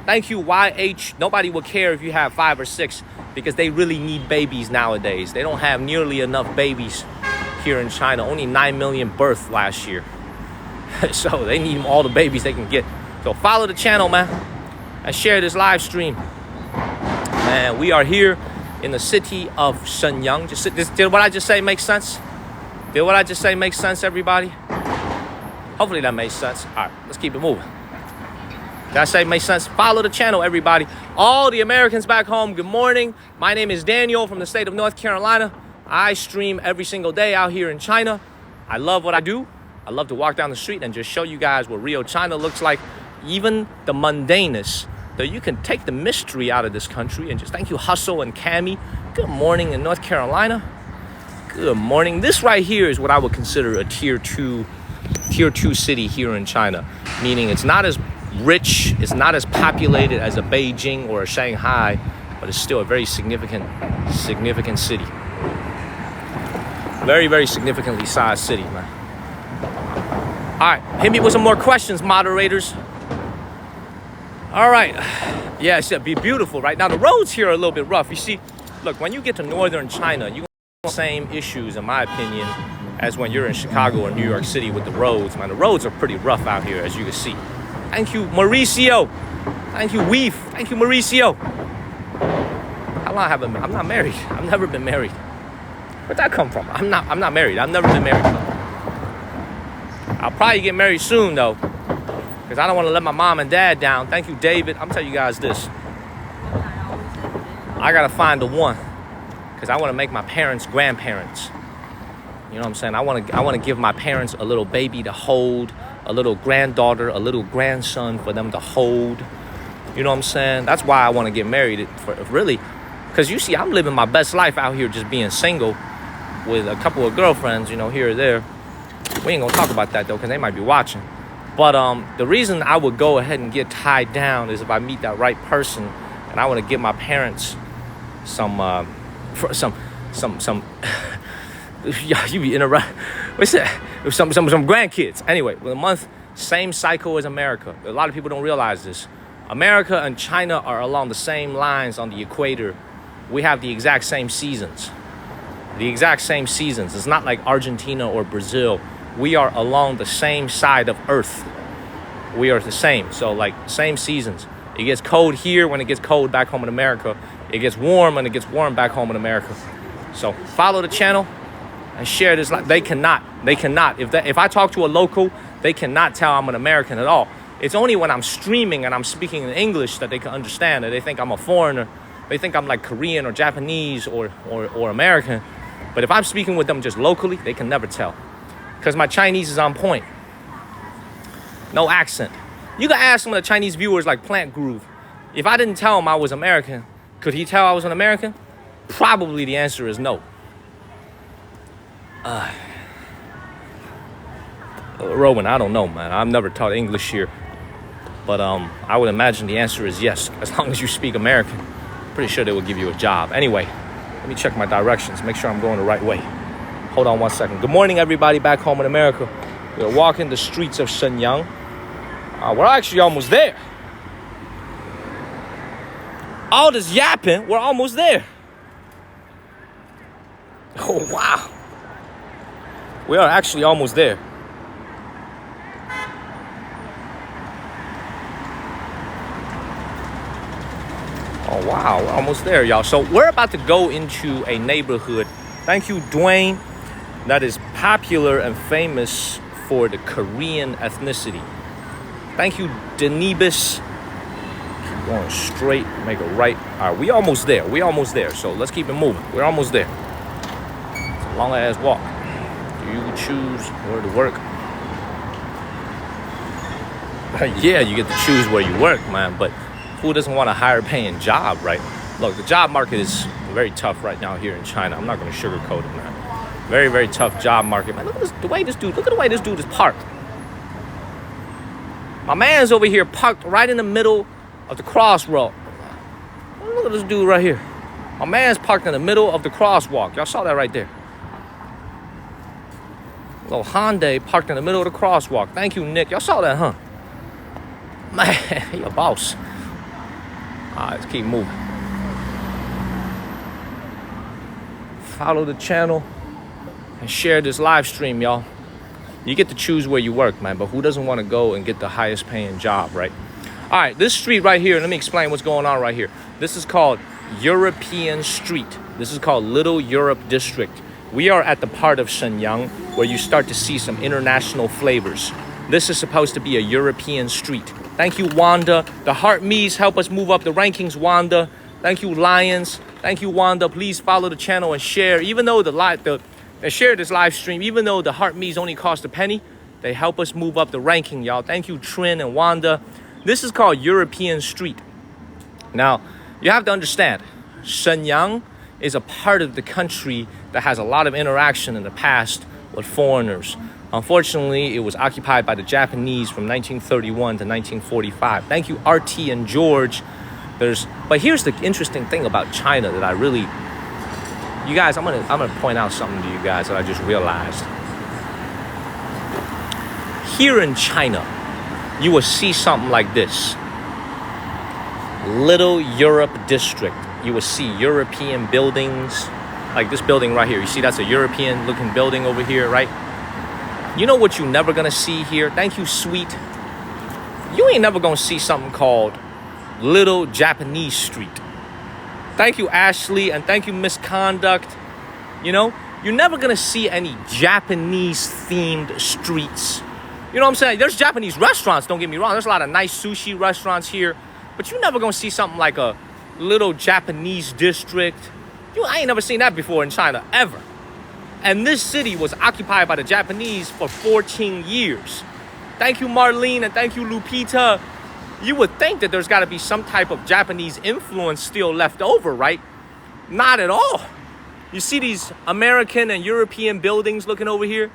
Thank you, YH. Nobody will care if you have 5 or 6 because they really need babies nowadays. They don't have nearly enough babies here in China. Only 9 million births last year. So they need all the babies they can get. So follow the channel, man, and share this live stream. Man, we are here in the city of Shenyang. Did what I just say make sense? Did what I just say make sense, everybody? Hopefully that makes sense. All right, let's keep it moving. That say make sense? Follow the channel, everybody. All the Americans back home, good morning. My name is Daniel from the state of North Carolina. I stream every single day out here in China. I love what I do. I love to walk down the street and just show you guys what real China looks like. Even the mundaneness, that you can take the mystery out of this country and just thank you, Hustle and Cammy. Good morning in North Carolina. Good morning. This right here is what I would consider a tier two city here in China, meaning it's not as rich, it's not as populated as a Beijing or a Shanghai, but it's still a very significant city. Very, very significantly sized city, man. All right, hit me with some more questions, moderators. All right, yeah, it's be beautiful right now. The roads here are a little bit rough. You see, look, when you get to northern China, you have the same issues, in my opinion, as when you're in Chicago or New York City with the roads, man. The roads are pretty rough out here, as you can see. Thank you, Mauricio. Thank you, Weef. Thank you, Mauricio. How long have I been? I'm not married. I've never been married. Where'd that come from? I'm not married. I've never been married. I'll probably get married soon, though, because I don't want to let my mom and dad down. Thank you, David. I'm telling you guys this. I got to find the one, because I want to make my parents grandparents. You know what I'm saying? I want to give my parents a little baby to hold, a little granddaughter, a little grandson for them to hold. You know what I'm saying? That's why I want to get married, really. Because you see, I'm living my best life out here just being single with a couple of girlfriends, you know, here or there. We ain't going to talk about that, though, because they might be watching. But the reason I would go ahead and get tied down is if I meet that right person and I want to give my parents some yeah, you be interrupting. What's that? Some grandkids. Anyway, with a month, same cycle as America. A lot of people don't realize this. America and China are along the same lines on the equator. We have the exact same seasons. The exact same seasons. It's not like Argentina or Brazil. We are along the same side of Earth. We are the same. So, like, same seasons. It gets cold here when it gets cold back home in America. It gets warm when it gets warm back home in America. So, follow the channel and share this. They cannot. If I talk to a local, they cannot tell I'm an American at all. It's only when I'm streaming and I'm speaking in English that they can understand that. They think I'm a foreigner. They think I'm like Korean or Japanese or American. But if I'm speaking with them just locally, they can never tell. Because my Chinese is on point. No accent. You can ask some of the Chinese viewers like Plant Groove. If I didn't tell him I was American, could he tell I was an American? Probably the answer is no. Rowan, I don't know, man. I've never taught English here. But I would imagine the answer is yes. As long as you speak American, pretty sure they will give you a job. Anyway, let me check my directions. Make sure I'm going the right way. Hold on one second. Good morning, everybody back home in America. We're walking the streets of Shenyang. We're actually almost there. All this yapping, we're almost there. Oh, wow. We are actually almost there. Oh, wow. We're almost there, y'all. So we're about to go into a neighborhood. Thank you, Dwayne. That is popular and famous for the Korean ethnicity. Thank you, Denibus. Keep going straight, make a right. All right, we almost there. So let's keep it moving. We're almost there. It's a long ass walk. You choose where to work. Yeah, you get to choose where you work, man. But who doesn't want a higher paying job, right? Look, the job market is very tough right now here in China. I'm not going to sugarcoat it, man. Very, very tough job market, man. Look at the way this dude is parked. My man's over here parked right in the middle of the crossroad. Look at this dude right here. My man's parked in the middle of the crosswalk. Y'all saw that right there. Little Hyundai parked in the middle of the crosswalk. Thank you, Nick. Y'all saw that, huh? Man, he a boss. All right, let's keep moving. Follow the channel and share this live stream, y'all. You get to choose where you work, man, but who doesn't want to go and get the highest paying job, right? All right, this street right here, let me explain what's going on right here. This is called European Street. This is called Little Europe District. We are at the part of Shenyang where you start to see some international flavors. This is supposed to be a European street. Thank you, Wanda. The Heart Me's help us move up the rankings, Wanda. Thank you, Lions. Thank you, Wanda. Please follow the channel and share. Even though share this live stream, even though the Heart Me's only cost a penny, they help us move up the ranking, y'all. Thank you, Trin and Wanda. This is called European Street. Now, you have to understand, Shenyang is a part of the country that has a lot of interaction in the past with foreigners. Unfortunately, it was occupied by the Japanese from 1931 to 1945. Thank you, RT and George. But here's the interesting thing about China that you guys, I'm gonna point out something to you guys that I just realized. Here in China, you will see something like this. Little Europe district. You will see European buildings, like this building right here. You see that's a European looking building over here, right? You know what you're never gonna see here? Thank you, Sweet. You ain't never gonna see something called Little Japanese Street. Thank you, Ashley, and thank you, Misconduct. You know, you're never gonna see any Japanese-themed streets. You know what I'm saying? There's Japanese restaurants, don't get me wrong. There's a lot of nice sushi restaurants here, but you're never gonna see something like a little Japanese district. I ain't never seen that before in China, ever. And this city was occupied by the Japanese for 14 years. Thank you, Marlene, and thank you, Lupita. You would think that there's got to be some type of Japanese influence still left over, right? Not at all. You see these American and European buildings looking over here?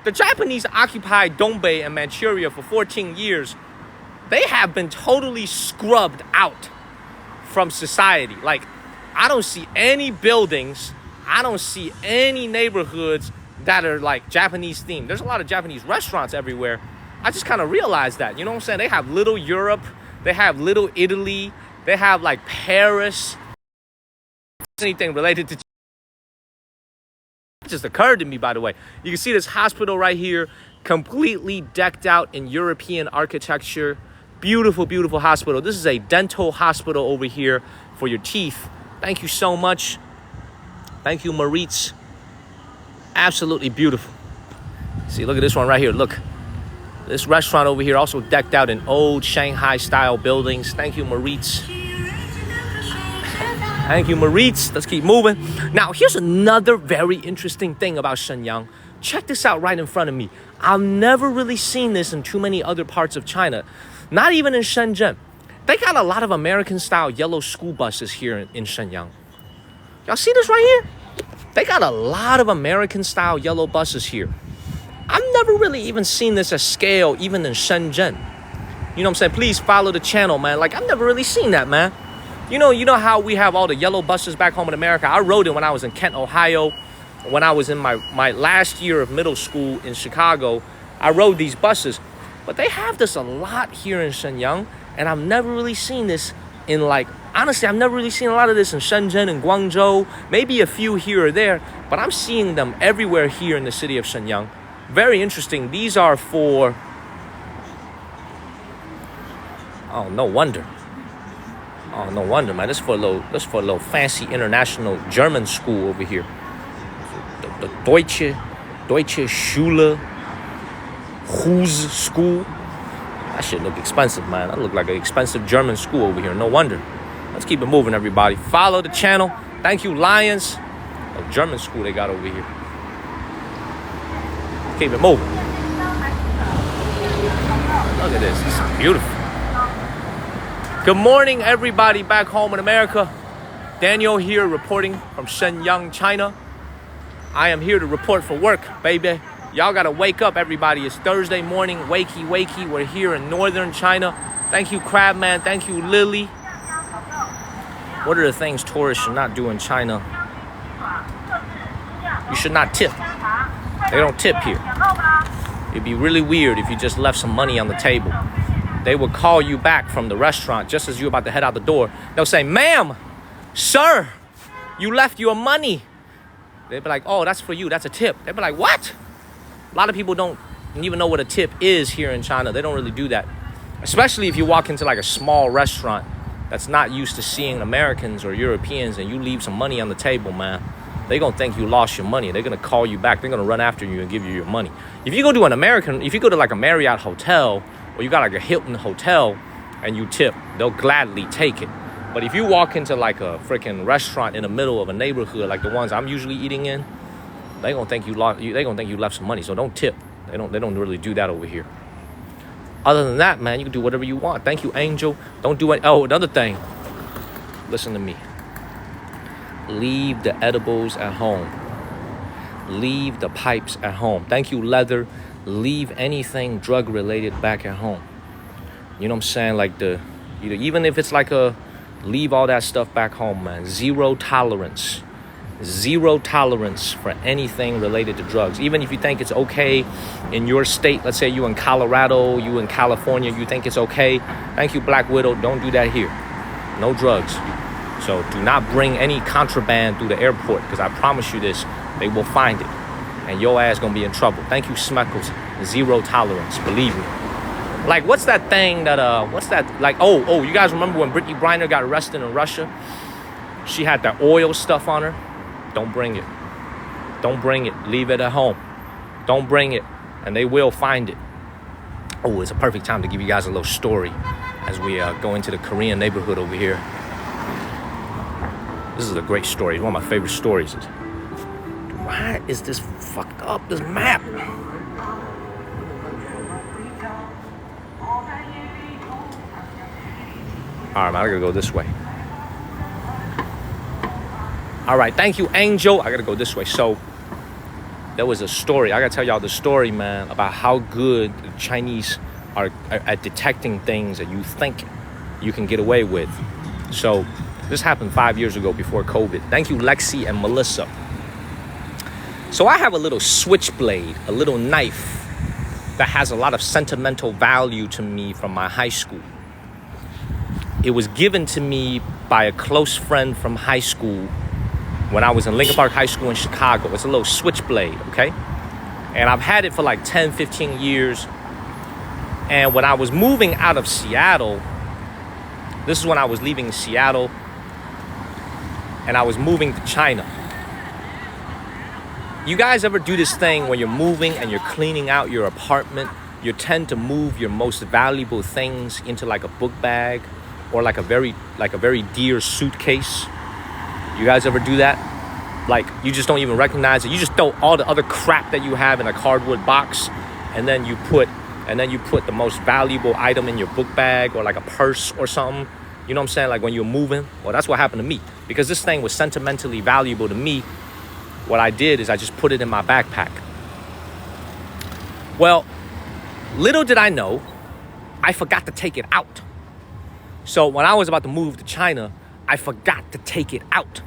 The Japanese occupied Dongbei and Manchuria for 14 years. They have been totally scrubbed out from society. Like, I don't see any buildings, I don't see any neighborhoods that are like Japanese themed. There's a lot of Japanese restaurants everywhere. I just kind of realized that, you know what I'm saying? They have Little Europe, they have Little Italy, they have like Paris. Anything related to, it just occurred to me, by the way. You can see this hospital right here, completely decked out in European architecture. Beautiful, beautiful hospital. This is a dental hospital over here for your teeth. Thank you so much. Thank you, Maritz. Absolutely beautiful. See, look at this one right here. Look. This restaurant over here also decked out in old Shanghai-style buildings. Thank you, Maritz. Thank you, Maritz. Let's keep moving. Now, here's another very interesting thing about Shenyang. Check this out right in front of me. I've never really seen this in too many other parts of China. Not even in Shenzhen. They got a lot of American-style yellow school buses here in Shenyang. Y'all see this right here? They got a lot of American-style yellow buses here. I've never really even seen this at scale, even in Shenzhen. You know what I'm saying? Please follow the channel, man. Like, I've never really seen that, man. You know how we have all the yellow buses back home in America? I rode it when I was in Kent, Ohio. When I was in my last year of middle school in Chicago, I rode these buses. But they have this a lot here in Shenyang, and I've never really seen this in, like, honestly, I've never really seen a lot of this in Shenzhen and Guangzhou, maybe a few here or there, but I'm seeing them everywhere here in the city of Shenyang. Very interesting. These are for, oh, no wonder. Oh, no wonder, man. This for a little fancy international German school over here. The Deutsche Schule, Hus School. That shit look expensive, man. That look like an expensive German school over here. No wonder. Let's keep it moving, everybody. Follow the channel. Thank you, Lions. A German school they got over here. Keep it moving. Look at this. This is beautiful. Good morning, everybody back home in America. Daniel here reporting from Shenyang, China. I am here to report for work, baby. Y'all gotta wake up, everybody. It's Thursday morning. Wakey, wakey. We're here in northern China. Thank you, Crabman. Thank you, Lily. What are the things tourists should not do in China? You should not tip. They don't tip here. It'd be really weird if you just left some money on the table. They would call you back from the restaurant just as you're about to head out the door. They'll say, ma'am, sir, you left your money. They'd be like, oh, that's for you. That's a tip. They'd be like, what? A lot of people don't even know what a tip is here in China. They don't really do that. Especially if you walk into like a small restaurant that's not used to seeing Americans or Europeans and you leave some money on the table, man. They're going to think you lost your money. They're going to call you back. They're going to run after you and give you your money. If you go to like a Marriott hotel, or or you got like a Hilton hotel and you tip, they'll gladly take it. But if you walk into like a freaking restaurant in the middle of a neighborhood like the ones I'm usually eating in, they gonna think you left some money. So don't tip. They don't really do that over here. Other than that, man, you can do whatever you want. Thank you, Angel. Don't do it. Oh, another thing. Listen to me. Leave the edibles at home. Leave the pipes at home. Thank you, Leather. Leave anything drug related back at home. You know what I'm saying? Like even if it's like leave all that stuff back home, man. Zero tolerance for anything related to drugs. Even if you think it's okay in your state, let's say you in Colorado, you in California, you think it's okay. Thank you, Black Widow. Don't do that here. No drugs. So do not bring any contraband through the airport, because I promise you this, they will find it. And your ass gonna be in trouble. Thank you, Smeckles. Zero tolerance, believe me. Like, what's that thing that, oh, you guys remember when Brittany Griner got arrested in Russia? She had that oil stuff on her. Don't bring it. Don't bring it. Leave it at home. Don't bring it. And they will find it. Oh, it's a perfect time to give you guys a little story as we go into the Korean neighborhood over here. This is a great story. It's one of my favorite stories. Why is this fucked up, this map? All right, man, I gotta go this way. All right, thank you, Angel. I gotta go this way. So there was a story. I gotta tell y'all the story, man, about how good the Chinese are at detecting things that you think you can get away with. So this happened 5 years ago before COVID. Thank you, Lexi and Melissa. So I have a little switchblade, a little knife that has a lot of sentimental value to me from my high school. It was given to me by a close friend from high school when I was in Lincoln Park High School in Chicago. It's a little switchblade, okay? And I've had it for like 10, 15 years. And when I was moving out of Seattle, this is when I was leaving Seattle and I was moving to China. You guys ever do this thing when you're moving and you're cleaning out your apartment? You tend to move your most valuable things into like a book bag or like a very dear suitcase. You guys ever do that? Like, you just don't even recognize it. You just throw all the other crap that you have in a cardboard box, and then you put the most valuable item in your book bag or like a purse or something. You know what I'm saying? Like when you're moving. Well, that's what happened to me. Because this thing was sentimentally valuable to me, what I did is I just put it in my backpack. Well, little did I know, I forgot to take it out. So when I was about to move to China, I forgot to take it out.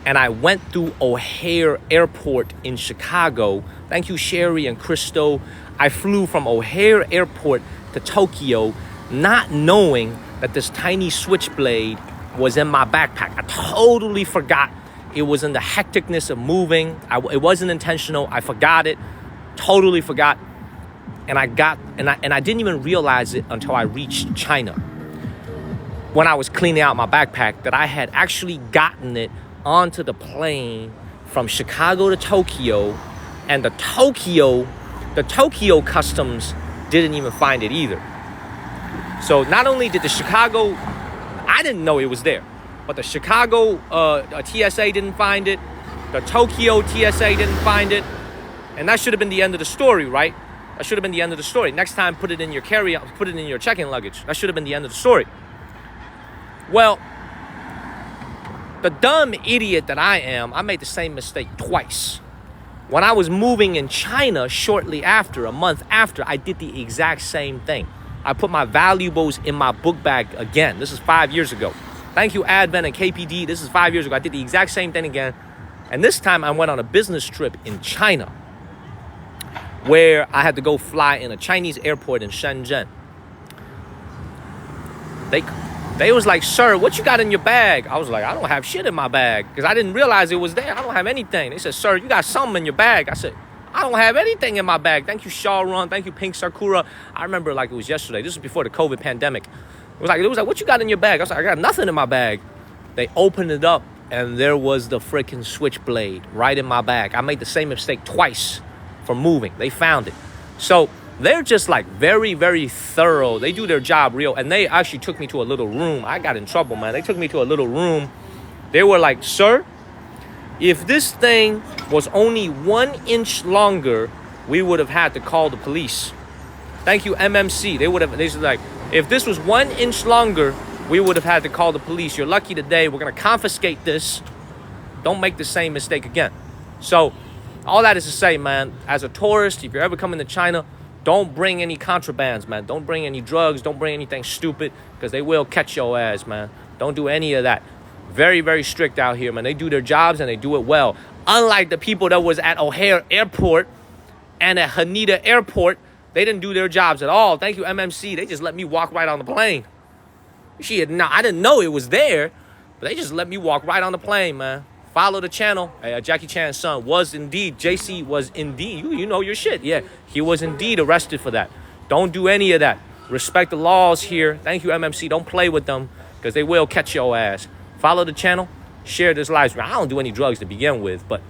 And I went through O'Hare Airport in Chicago. Thank you, Sherry and Christo. I flew from O'Hare Airport to Tokyo, not knowing that this tiny switchblade was in my backpack. I totally forgot. It was in the hecticness of moving. It wasn't intentional. I forgot it. Totally forgot. And I didn't even realize it until I reached China, when I was cleaning out my backpack, that I had actually gotten it onto the plane from Chicago to Tokyo, and the Tokyo customs didn't even find it either. So not only did the Chicago, I didn't know it was there, but the Chicago TSA didn't find it, the Tokyo TSA didn't find it, and that should have been the end of the story, right? That should have been the end of the story. Next time, put it in your carry-on, put it in your check-in luggage. That should have been the end of the story. Well, the dumb idiot that I am, I made the same mistake twice. When I was moving in China shortly after, a month after, I did the exact same thing. I put my valuables in my book bag again. This is 5 years ago. Thank you, Advent and KPD. This is 5 years ago. I did the exact same thing again. And this time I went on a business trip in China, where I had to go fly in a Chinese airport in Shenzhen. They was like, "Sir, what you got in your bag?" I was like, "I don't have shit in my bag," because I didn't realize it was there. I don't have anything. They said, "Sir, you got something in your bag." I said, "I don't have anything in my bag." Thank you, Shaw Run. Thank you, Pink Sakura. I remember like it was yesterday. This was before the COVID pandemic. It was like, "What you got in your bag?" I was like, "I got nothing in my bag." They opened it up, and there was the freaking switchblade right in my bag. I made the same mistake twice for moving. They found it. So They're just like very, very thorough. They do their job real. And they actually took me to a little room. I got in trouble, man. They took me to a little room. They were like, sir, if this thing was only 1 inch longer, we would have had to call the police. Thank you, MMC. They said like, if this was 1 inch longer, we would have had to call the police. You're lucky today. We're going to confiscate this. Don't make the same mistake again. So all that is to say, man, as a tourist, if you're ever coming to China, don't bring any contrabands, man. Don't bring any drugs. Don't bring anything stupid, because they will catch your ass, man. Don't do any of that. Very, very strict out here, man. They do their jobs and they do it well. Unlike the people that was at O'Hare Airport and at Haneda Airport, they didn't do their jobs at all. Thank you, MMC. They just let me walk right on the plane. I didn't know it was there, but they just let me walk right on the plane, man. Follow the channel. Jackie Chan's son was indeed, JC was indeed, you know your shit. Yeah, he was indeed arrested for that. Don't do any of that. Respect the laws here. Thank you, MMC. Don't play with them, because they will catch your ass. Follow the channel. Share this live stream. I don't do any drugs to begin with, but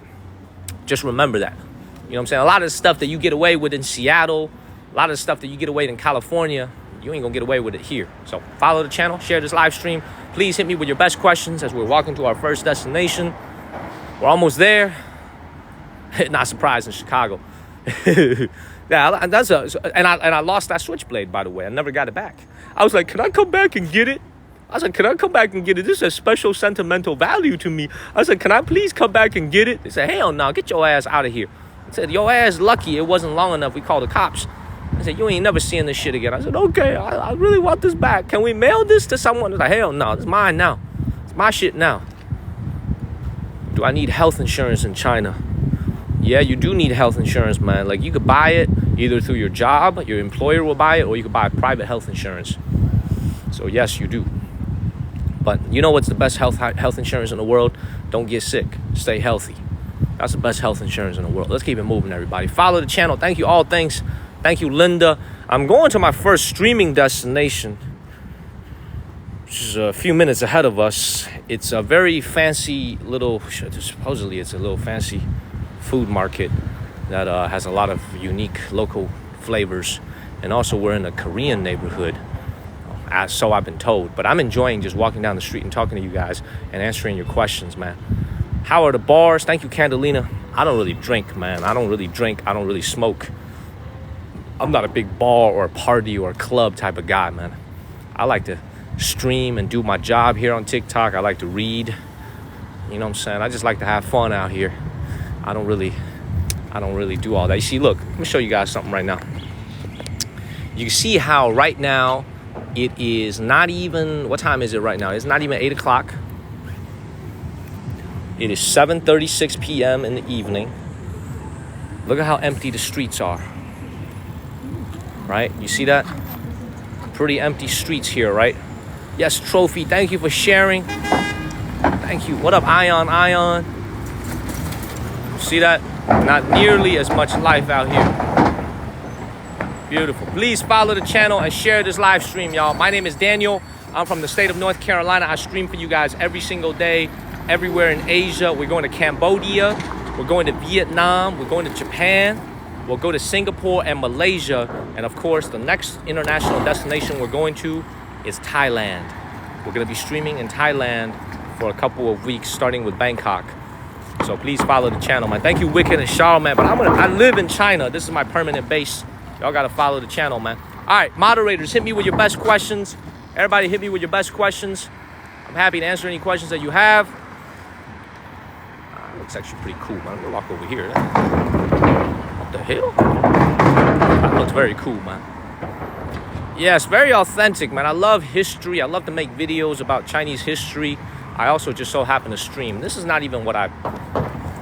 just remember that. You know what I'm saying? A lot of the stuff that you get away with in Seattle, a lot of the stuff that you get away with in California, you ain't gonna get away with it here. So follow the channel. Share this live stream. Please hit me with your best questions as we're walking to our first destination. We're almost there. Not surprised in Chicago. Yeah, and I lost that switchblade, by the way. I never got it back. I was like, can I come back and get it? This is a special sentimental value to me. I said, can I please come back and get it? They said, hell no, get your ass out of here. I said, your ass lucky it wasn't long enough. We called the cops. I said, you ain't never seeing this shit again. I said, okay, I really want this back. Can we mail this to someone? They're like, hell no, it's mine now. It's my shit now. Do I need health insurance in China? Yeah, you do need health insurance, man. Like, you could buy it either through your job, your employer will buy it, or you could buy private health insurance. So yes, you do. But you know what's the best health insurance in the world? Don't get sick. Stay healthy. That's the best health insurance in the world. Let's keep it moving, everybody. Follow the channel. Thank you, all things. Thank you, Linda. I'm going to my first streaming destination, which is a few minutes ahead of us. It's a very fancy little, supposedly it's a little fancy food market that has a lot of unique local flavors. And also we're in a Korean neighborhood, so I've been told. But I'm enjoying just walking down the street and talking to you guys and answering your questions, man. How are the bars? Thank you, Candelina. I don't really drink, man. I don't really smoke. I'm not a big bar or a party or a club type of guy, man. I like to stream and do my job here on TikTok. I like to read. You know what I'm saying? I just like to have fun out here. I don't really do all that. You see, look, let me show you guys something right now. You can see how right now it is not even, what time is it right now? It's not even 8 o'clock. It is 7:36 p.m. in the evening. Look at how empty the streets are. Right? You see that? Pretty empty streets here, right? Yes, Trophy, thank you for sharing. Thank you. What up, Ion? See that? Not nearly as much life out here. Beautiful. Please follow the channel and share this live stream, y'all. My name is Daniel. I'm from the state of North Carolina. I stream for you guys every single day, everywhere in Asia. We're going to Cambodia. We're going to Vietnam. We're going to Japan. We'll go to Singapore and Malaysia. And of course, the next international destination we're going to is Thailand. We're going to be streaming in Thailand for a couple of weeks, starting with Bangkok. So please follow the channel, man. Thank you, Wicked and Charlemagne. But I live in China. This is my permanent base. Y'all got to follow the channel, man. All right, moderators, hit me with your best questions. Everybody hit me with your best questions. I'm happy to answer any questions that you have. Looks actually pretty cool, man. We'll walk over here. What the hell? That looks very cool, man. Yes, very authentic, man. I love history. I love to make videos about Chinese history. I also just so happen to stream. This is not even what I...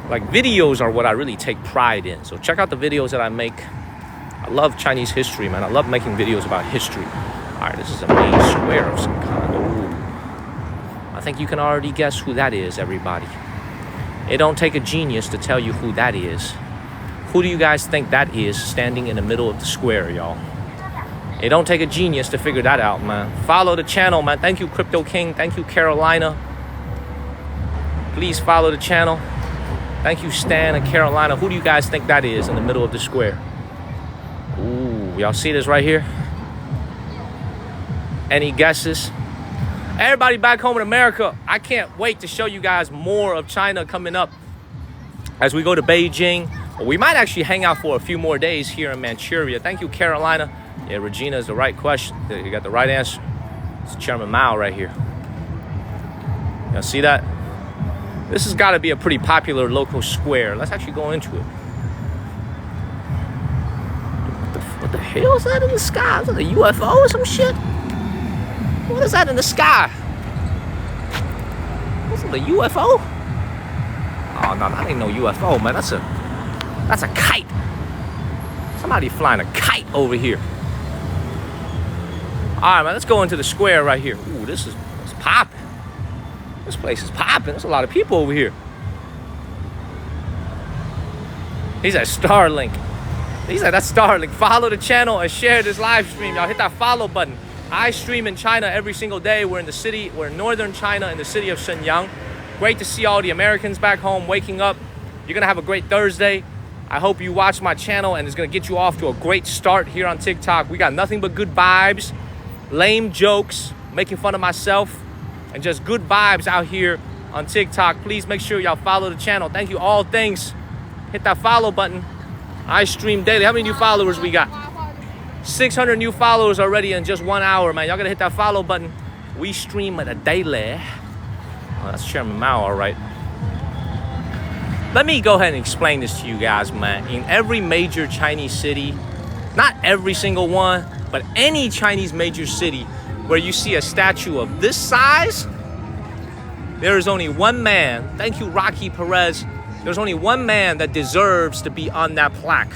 Like, videos are what I really take pride in. So check out the videos that I make. I love Chinese history, man. I love making videos about history. All right, this is a main square of some kind. Ooh. I think you can already guess who that is, everybody. It don't take a genius to tell you who that is. Who do you guys think that is standing in the middle of the square, y'all? It don't take a genius to figure that out, man. Follow the channel, man. Thank you, Crypto King. Thank you, Carolina. Please follow the channel. Thank you, Stan and Carolina. Who do you guys think that is in the middle of the square? Ooh, Y'all see this right here? Any guesses? Everybody back home in America, I can't wait to show you guys more of China coming up as we go to Beijing. We might actually hang out for a few more days here in Manchuria. Thank you, Carolina. Yeah, Regina is the right question. You got the right answer. It's Chairman Mao right here. Y'all see that? This has got to be a pretty popular local square. Let's actually go into it. What the hell is that in the sky? Is that a UFO or some shit? What is that in the sky? Is it a UFO? Oh no, that ain't no UFO, man. That's a kite. Somebody flying a kite over here. All right, man. Let's go into the square right here. Ooh, this is popping. This place is popping. There's a lot of people over here. He's at Starlink. He's at that Starlink. Follow the channel and share this live stream. Y'all hit that follow button. I stream in China every single day. We're in northern China in the city of Shenyang. Great to see all the Americans back home waking up. You're gonna have a great Thursday. I hope you watch my channel and it's gonna get you off to a great start here on TikTok. We got nothing but good vibes, lame jokes, making fun of myself, and just good vibes out here on TikTok. Please make sure y'all follow the channel. Thank you all. Thanks. Hit that follow button. I stream daily. How many new followers we got? 600 new followers already in just 1 hour, man. Y'all gotta hit that follow button. We stream at a daily. Oh, that's Chairman Mao, all right. Let me go ahead and explain this to you guys, man. In every major Chinese city, not every single one, but any Chinese major city where you see a statue of this size, there is only one man. Thank you, Rocky Perez. There's only one man that deserves to be on that plaque,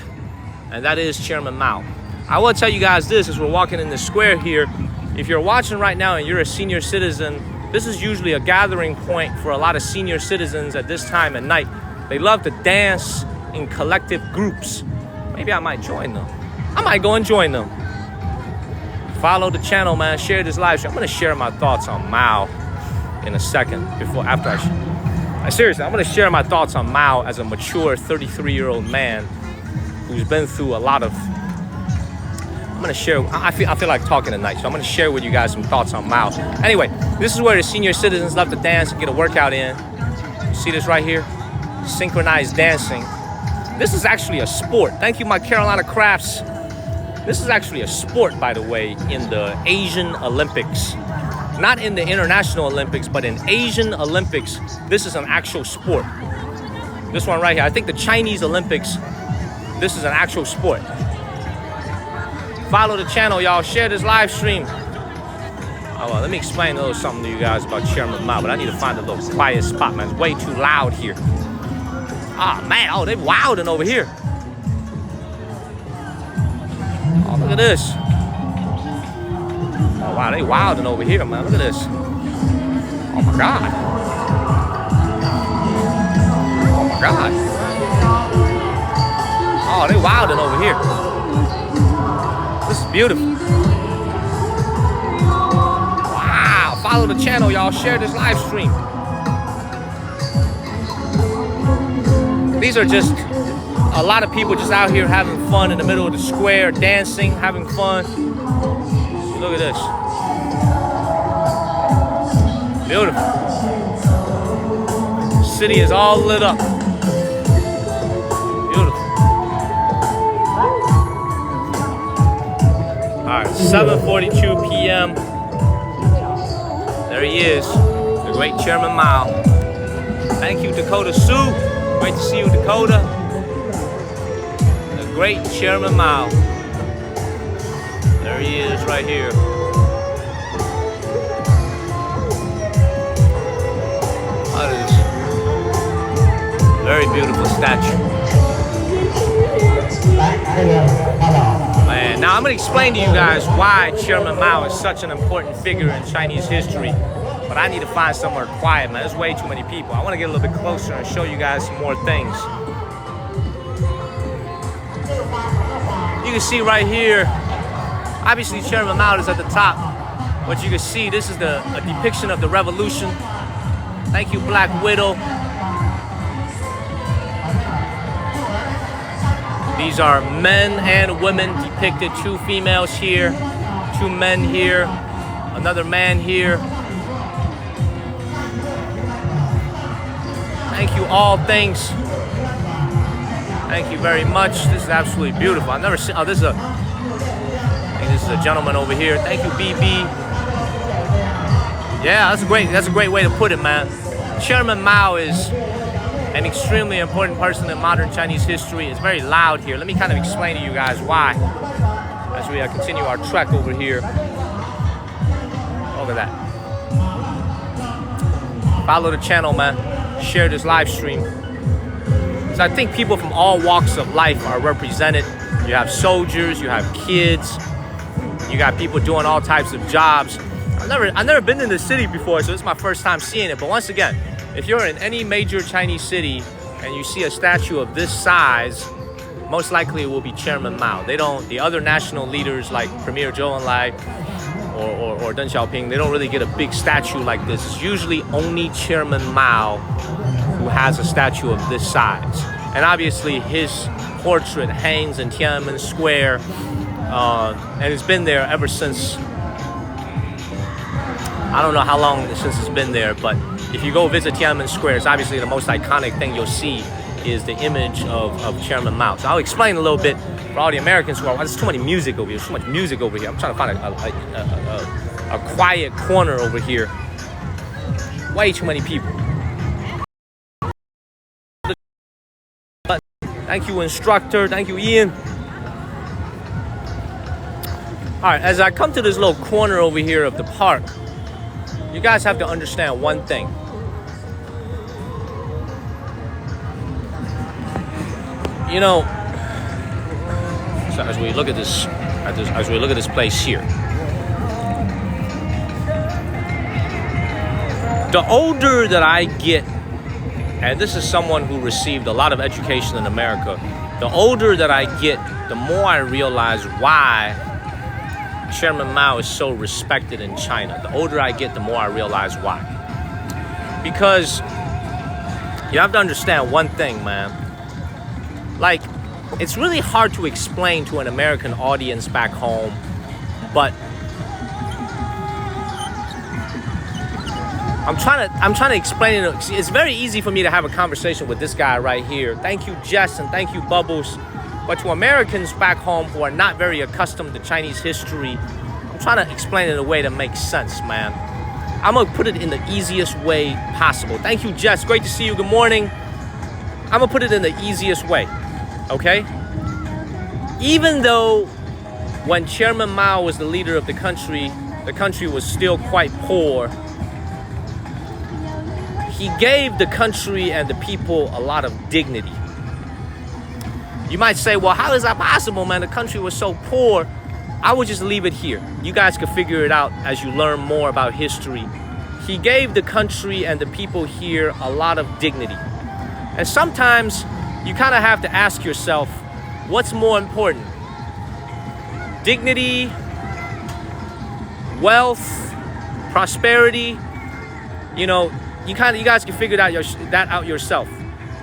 and that is Chairman Mao. I will tell you guys this as we're walking in the square here. If you're watching right now and you're a senior citizen, this is usually a gathering point for a lot of senior citizens at this time at night. They love to dance in collective groups. Maybe I might join them. I might go and join them. Follow the channel, man. Share this live stream. I'm gonna share my thoughts on Mao in a second. Seriously, I'm gonna share my thoughts on Mao as a mature 33-year-old man who's been through a lot of. I'm gonna share. I feel like talking tonight, so I'm gonna share with you guys some thoughts on Mao. Anyway, this is where the senior citizens love to dance and get a workout in. You see this right here? Synchronized dancing. This is actually a sport. Thank you, my Carolina Crafts. This is actually a sport, by the way, in the Asian Olympics. Not in the International Olympics, but in Asian Olympics, this is an actual sport. This one right here. I think the Chinese Olympics, this is an actual sport. Follow the channel, y'all. Share this live stream. Oh, well, let me explain a little something to you guys about Chairman Mao, but I need to find a little quiet spot, man. It's way too loud here. Ah, man. Oh, they're wilding over here. Oh, look at this. Oh, wow, they wilding over here, man. Look at this. Oh, my God. Oh, my God. Oh, they wilding over here. This is beautiful. Wow. Follow the channel, y'all. Share this live stream. These are just a lot of people just out here having fun in the middle of the square, dancing, having fun. Look at this. Beautiful. City is all lit up. Beautiful. All right, 7:42 p.m. There he is, the great Chairman Mao. Thank you, Dakota Sue. Great to see you, Dakota. The great Chairman Mao. There he is right here. That is a very beautiful statue. Man, now I'm going to explain to you guys why Chairman Mao is such an important figure in Chinese history. But I need to find somewhere quiet, man. There's way too many people. I want to get a little bit closer and show you guys some more things. You can see right here, obviously Chairman Mao is at the top. But you can see this is a depiction of the revolution. Thank you, Black Widow. These are men and women depicted. 2 females here, 2 men here, another man here. Thank you all, thanks. Thank you very much. This is absolutely beautiful. I've never seen, I think this is a gentleman over here. Thank you, BB. Yeah, that's a great way to put it, man. Chairman Mao is an extremely important person in modern Chinese history. It's very loud here. Let me kind of explain to you guys why as we continue our trek over here. Look at that. Follow the channel, man. Share this live stream. So I think people from all walks of life are represented. You have soldiers, you have kids, you got people doing all types of jobs. I've never been in the city before, so this is my first time seeing it. But once again, if you're in any major Chinese city and you see a statue of this size, most likely it will be Chairman Mao. The other national leaders like Premier Zhou Enlai or Deng Xiaoping, they don't really get a big statue like this. It's usually only Chairman Mao who has a statue of this size. And obviously his portrait hangs in Tiananmen Square, and it's been there ever since. I don't know how long since it's been there, but if you go visit Tiananmen Square, it's obviously the most iconic thing you'll see is the image of Chairman Mao. So I'll explain a little bit for all the Americans who are, there's too much music over here. There's too much music over here. I'm trying to find a quiet corner over here. Way too many people. Thank you, instructor. Thank you, Ian. All right, as I come to this little corner over here of the park, you guys have to understand one thing. You know, so as we look at this place here, the older that I get, and this is someone who received a lot of education in America, the older that I get, the more I realize why Chairman Mao is so respected in China. The older I get, the more I realize why. Because you have to understand one thing, man. Like, it's really hard to explain to an American audience back home, but I'm trying to explain it. It's very easy for me to have a conversation with this guy right here. Thank you, Jess, and thank you, Bubbles. But to Americans back home who are not very accustomed to Chinese history, I'm trying to explain it in a way that makes sense, man. I'm gonna put it in the easiest way possible. Thank you, Jess. Great to see you. Good morning. I'm gonna put it in the easiest way, okay? Even though when Chairman Mao was the leader of the country was still quite poor, he gave the country and the people a lot of dignity. You might say, well, how is that possible, man? The country was so poor. I would just leave it here. You guys can figure it out as you learn more about history. He gave the country and the people here a lot of dignity. And sometimes you kind of have to ask yourself, what's more important? Dignity, wealth, prosperity? You know, you guys can figure that out yourself.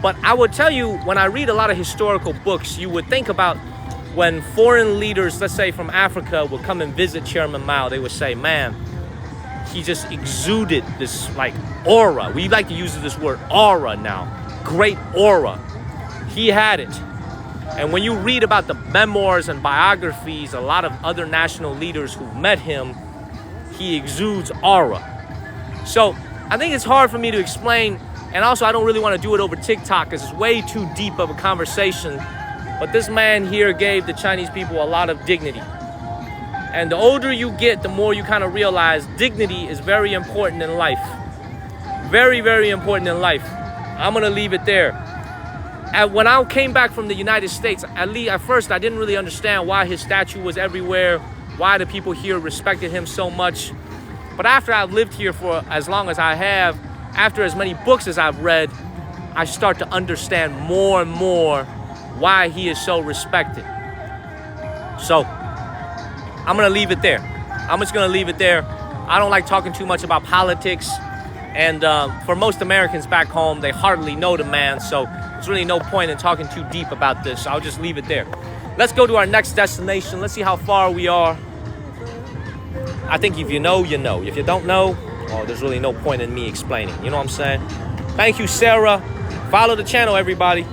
But I would tell you, when I read a lot of historical books, you would think about when foreign leaders, let's say from Africa, would come and visit Chairman Mao, they would say, man, he just exuded this like aura. We like to use this word aura now. Great aura. He had it. And when you read about the memoirs and biographies, a lot of other national leaders who met him, he exudes aura. So I think it's hard for me to explain. And also, I don't really want to do it over TikTok because it's way too deep of a conversation. But this man here gave the Chinese people a lot of dignity. And the older you get, the more you kind of realize dignity is very important in life. Very, very important in life. I'm going to leave it there. And when I came back from the United States, at first I didn't really understand why his statue was everywhere, why the people here respected him so much. But after I've lived here for as long as I have, after as many books as I've read, I start to understand more and more why he is so respected. So I'm gonna leave it there. I'm just gonna leave it there. I don't like talking too much about politics. And for most Americans back home, they hardly know the man. So There's really no point in talking too deep about this. I'll just leave it there. Let's go to our next destination. Let's see how far we are. I think if you know, you know. If you don't know, well, there's really no point in me explaining. You know what I'm saying? Thank you, Sarah. Follow the channel, everybody.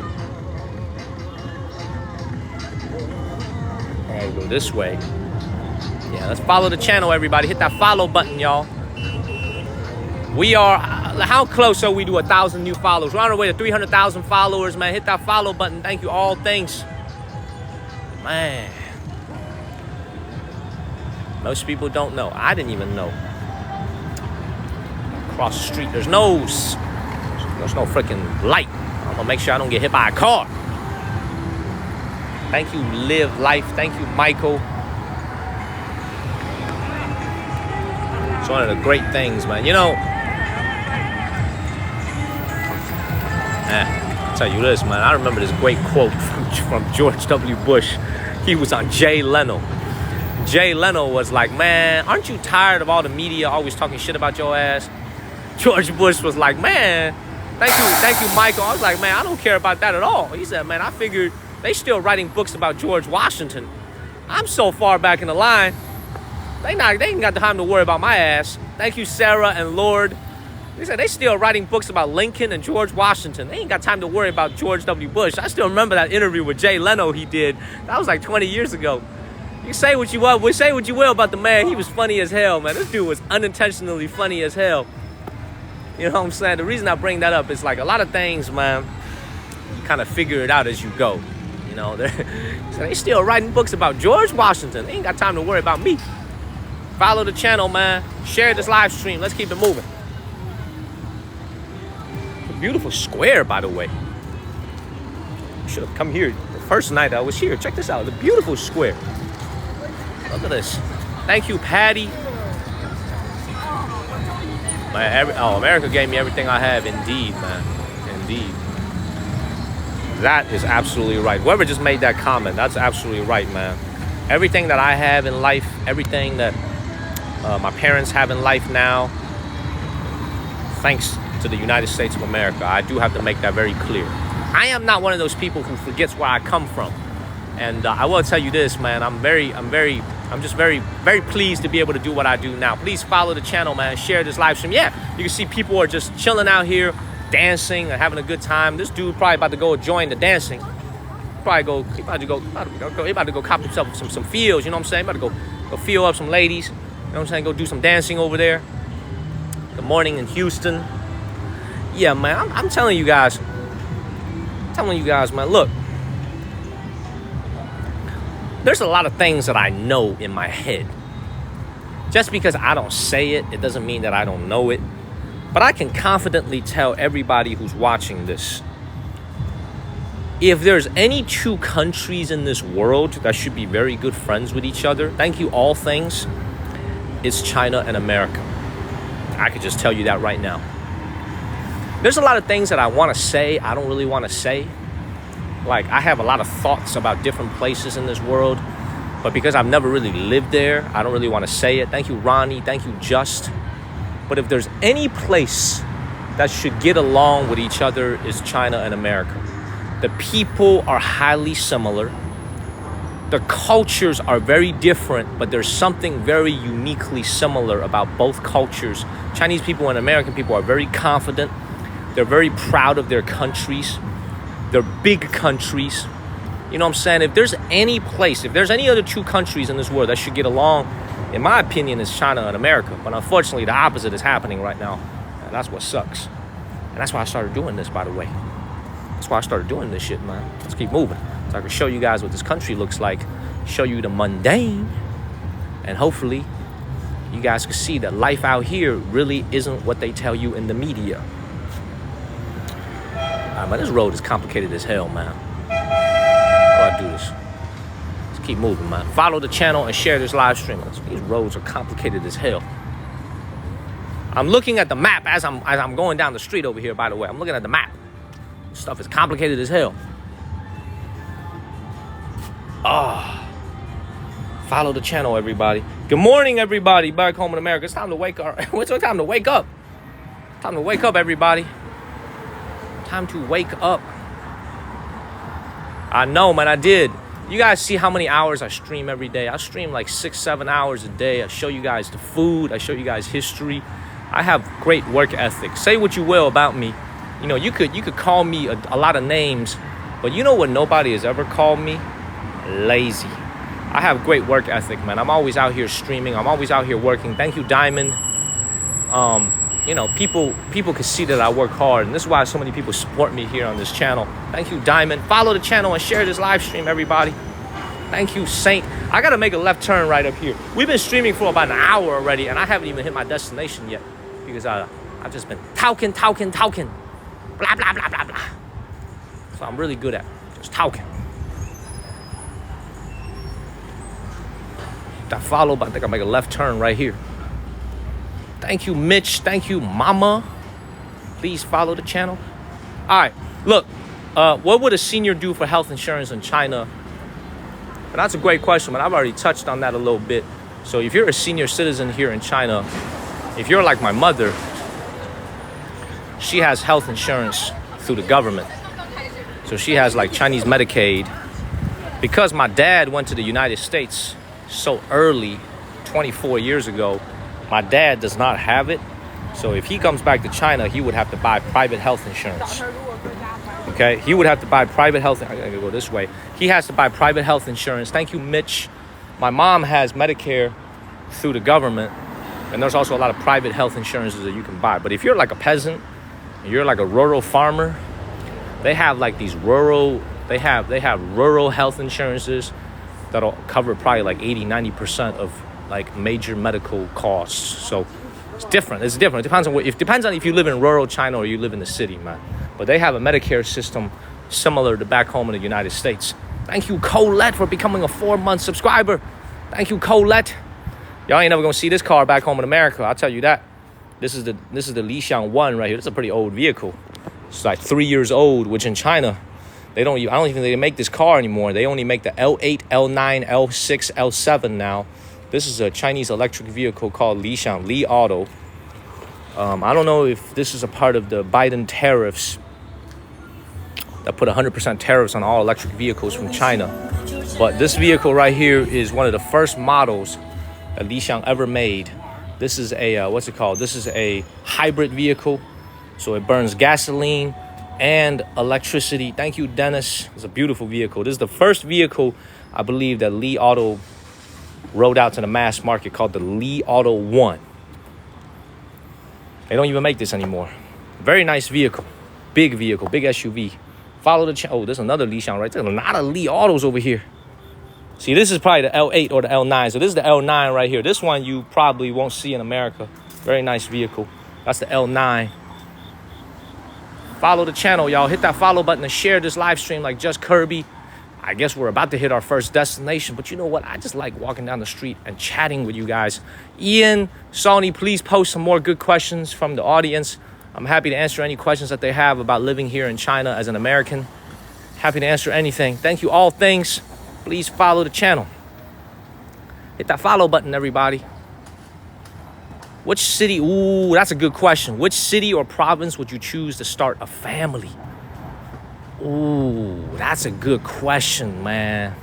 All right, go this way. Yeah, let's follow the channel, everybody. Hit that follow button, y'all. We are, how close are we to 1,000 new followers? We're on our way to 300,000 followers, man. Hit that follow button. Thank you, all things. Man. Most people don't know. I didn't even know. Across the street, there's no freaking light. I'm gonna make sure I don't get hit by a car. Thank you, Live Life. Thank you, Michael. It's one of the great things, man. You know, I'll tell you this, man. I remember this great quote from George W. Bush. He was on Jay Leno. Jay Leno was like, man, aren't you tired of all the media always talking shit about your ass? George Bush was like, man, thank you, Michael. I was like, man, I don't care about that at all. He said, man, I figured they still writing books about George Washington. I'm so far back in the line. They ain't got time to worry about my ass. Thank you, Sarah and Lord. They said they still writing books about Lincoln and George Washington. They ain't got time to worry about George W. Bush. I still remember that interview with Jay Leno he did. That was like 20 years ago. You say what you want, say what you will about the man. He was funny as hell, man. This dude was unintentionally funny as hell. You know what I'm saying? The reason I bring that up is like a lot of things, man, you kind of figure it out as you go. You know, so they still writing books about George Washington. They ain't got time to worry about me. Follow the channel, man. Share this live stream. Let's keep it moving. It's a beautiful square, by the way. Should have come here the first night I was here. Check this out. The beautiful square. Look at this. Thank you, Patty. America gave me everything I have. Indeed, man. Indeed. That is absolutely right. Whoever just made that comment, that's absolutely right, man. Everything that I have in life, everything that my parents have in life now, thanks to the United States of America. I do have to make that very clear. I am not one of those people who forgets where I come from. And I will tell you this, man. I'm just very, very pleased to be able to do what I do now. Please follow the channel, man. Share this live stream. Yeah, you can see people are just chilling out here, dancing and having a good time. This dude probably about to go join the dancing. He about to go cop himself some feels. You know what I'm saying? About to go feel up some ladies. You know what I'm saying? Go do some dancing over there. Good morning in Houston. Yeah, man. I'm telling you guys. Man. Look. There's a lot of things that I know in my head. Just because I don't say it, it doesn't mean that I don't know it. But I can confidently tell everybody who's watching this, if there's any two countries in this world that should be very good friends with each other, thank you, all things, it's China and America. I could just tell you that right now. There's a lot of things that I want to say, I don't really want to say. Like, I have a lot of thoughts about different places in this world, but because I've never really lived there, I don't really want to say it. Thank you, Ronnie. Thank you, Just. But if there's any place that should get along with each other, is China and America. The people are highly similar. The cultures are very different, but there's something very uniquely similar about both cultures. Chinese people and American people are very confident. They're very proud of their countries. They're big countries. You know what I'm saying? If there's any place, if there's any other two countries in this world that should get along, in my opinion, it's China and America. But unfortunately, the opposite is happening right now. And that's what sucks. And that's why I started doing this, by the way. That's why I started doing this shit, man. Let's keep moving. So I can show you guys what this country looks like. Show you the mundane. And hopefully, you guys can see that life out here really isn't what they tell you in the media. Man, this road is complicated as hell, man. How do I do this? Let's keep moving, man. Follow the channel and share this live stream. These roads are complicated as hell. I'm looking at the map as I'm going down the street over here, by the way. I'm looking at the map. This stuff is complicated as hell. Follow the channel, everybody. Good morning, everybody. Back home in America. It's time to wake up. It's time to wake up. Time to wake up, everybody. Time to wake up. I know, man, I did. You guys see how many hours I stream every day. I stream like 6-7 hours a day. I show you guys the food. I show you guys history. I have great work ethic. Say what you will about me. You know, you could call me a lot of names, but you know what nobody has ever called me? Lazy. I have great work ethic, man. I'm always out here streaming. I'm always out here working. Thank you, Diamond. You know, people can see that I work hard, and this is why so many people support me here on this channel. Thank you, Diamond. Follow the channel and share this live stream, everybody. Thank you, Saint. I gotta make a left turn right up here. We've been streaming for about an hour already, and I haven't even hit my destination yet because I've just been talking, blah blah blah blah blah. So I'm really good at just talking. That follow, but I think I'll make a left turn right here. Thank you, Mitch. Thank you, Mama. Please follow the channel. All right, look, what would a senior do for health insurance in China? And that's a great question, but I've already touched on that a little bit. So if you're a senior citizen here in China, if you're like my mother, she has health insurance through the government. So she has like Chinese Medicaid. Because my dad went to the United States so early, 24 years ago, my dad does not have it. So if he comes back to China, he would have to buy private health insurance. Okay, he would have to buy private health. I gotta go this way. He has to buy private health insurance. Thank you, Mitch. My mom has Medicare through the government, and there's also a lot of private health insurances that you can buy. But if you're like a peasant, you're like a rural farmer, they have like these rural, they have rural health insurances that'll cover probably like 80-90% of like major medical costs. So it's different. It depends on if you live in rural China or you live in the city, man. But they have a Medicare system similar to back home in the United States. Thank you, Colette, for becoming a 4-month subscriber. Thank you, Colette. Y'all ain't never gonna see this car back home in America, I'll tell you that. This is the Li Xiang 1 right here. It's a pretty old vehicle. It's like 3 years old, which in China, I don't even think they make this car anymore. They only make the L8, L9, L6, L7 now. This is a Chinese electric vehicle called Li Xiang, Li Auto. I don't know if this is a part of the Biden tariffs that put 100% tariffs on all electric vehicles from China. But this vehicle right here is one of the first models that Li Xiang ever made. This is a, what's it called? This is a hybrid vehicle. So it burns gasoline and electricity. Thank you, Dennis. It's a beautiful vehicle. This is the first vehicle, I believe, that Li Auto rolled out to the mass market, called the Li Auto 1. They don't even make this anymore. Very nice vehicle. Big SUV. Follow the channel. Oh, there's another Li Xiang right there. A lot of Li Autos over here. See, this is probably the L8 or the L9. So this is the L9 right here. This one you probably won't see in America. Very nice vehicle. That's the L9. Follow the channel, y'all. Hit that follow button and share this live stream like Just Kirby. I guess we're about to hit our first destination, but you know what? I just like walking down the street and chatting with you guys. Ian, Sony, please post some more good questions from the audience. I'm happy to answer any questions that they have about living here in China as an American. Happy to answer anything. Thank you, all things. Please follow the channel. Hit that follow button, everybody. Which city? Ooh, that's a good question. Which city or province would you choose to start a family? Ooh, that's a good question, man.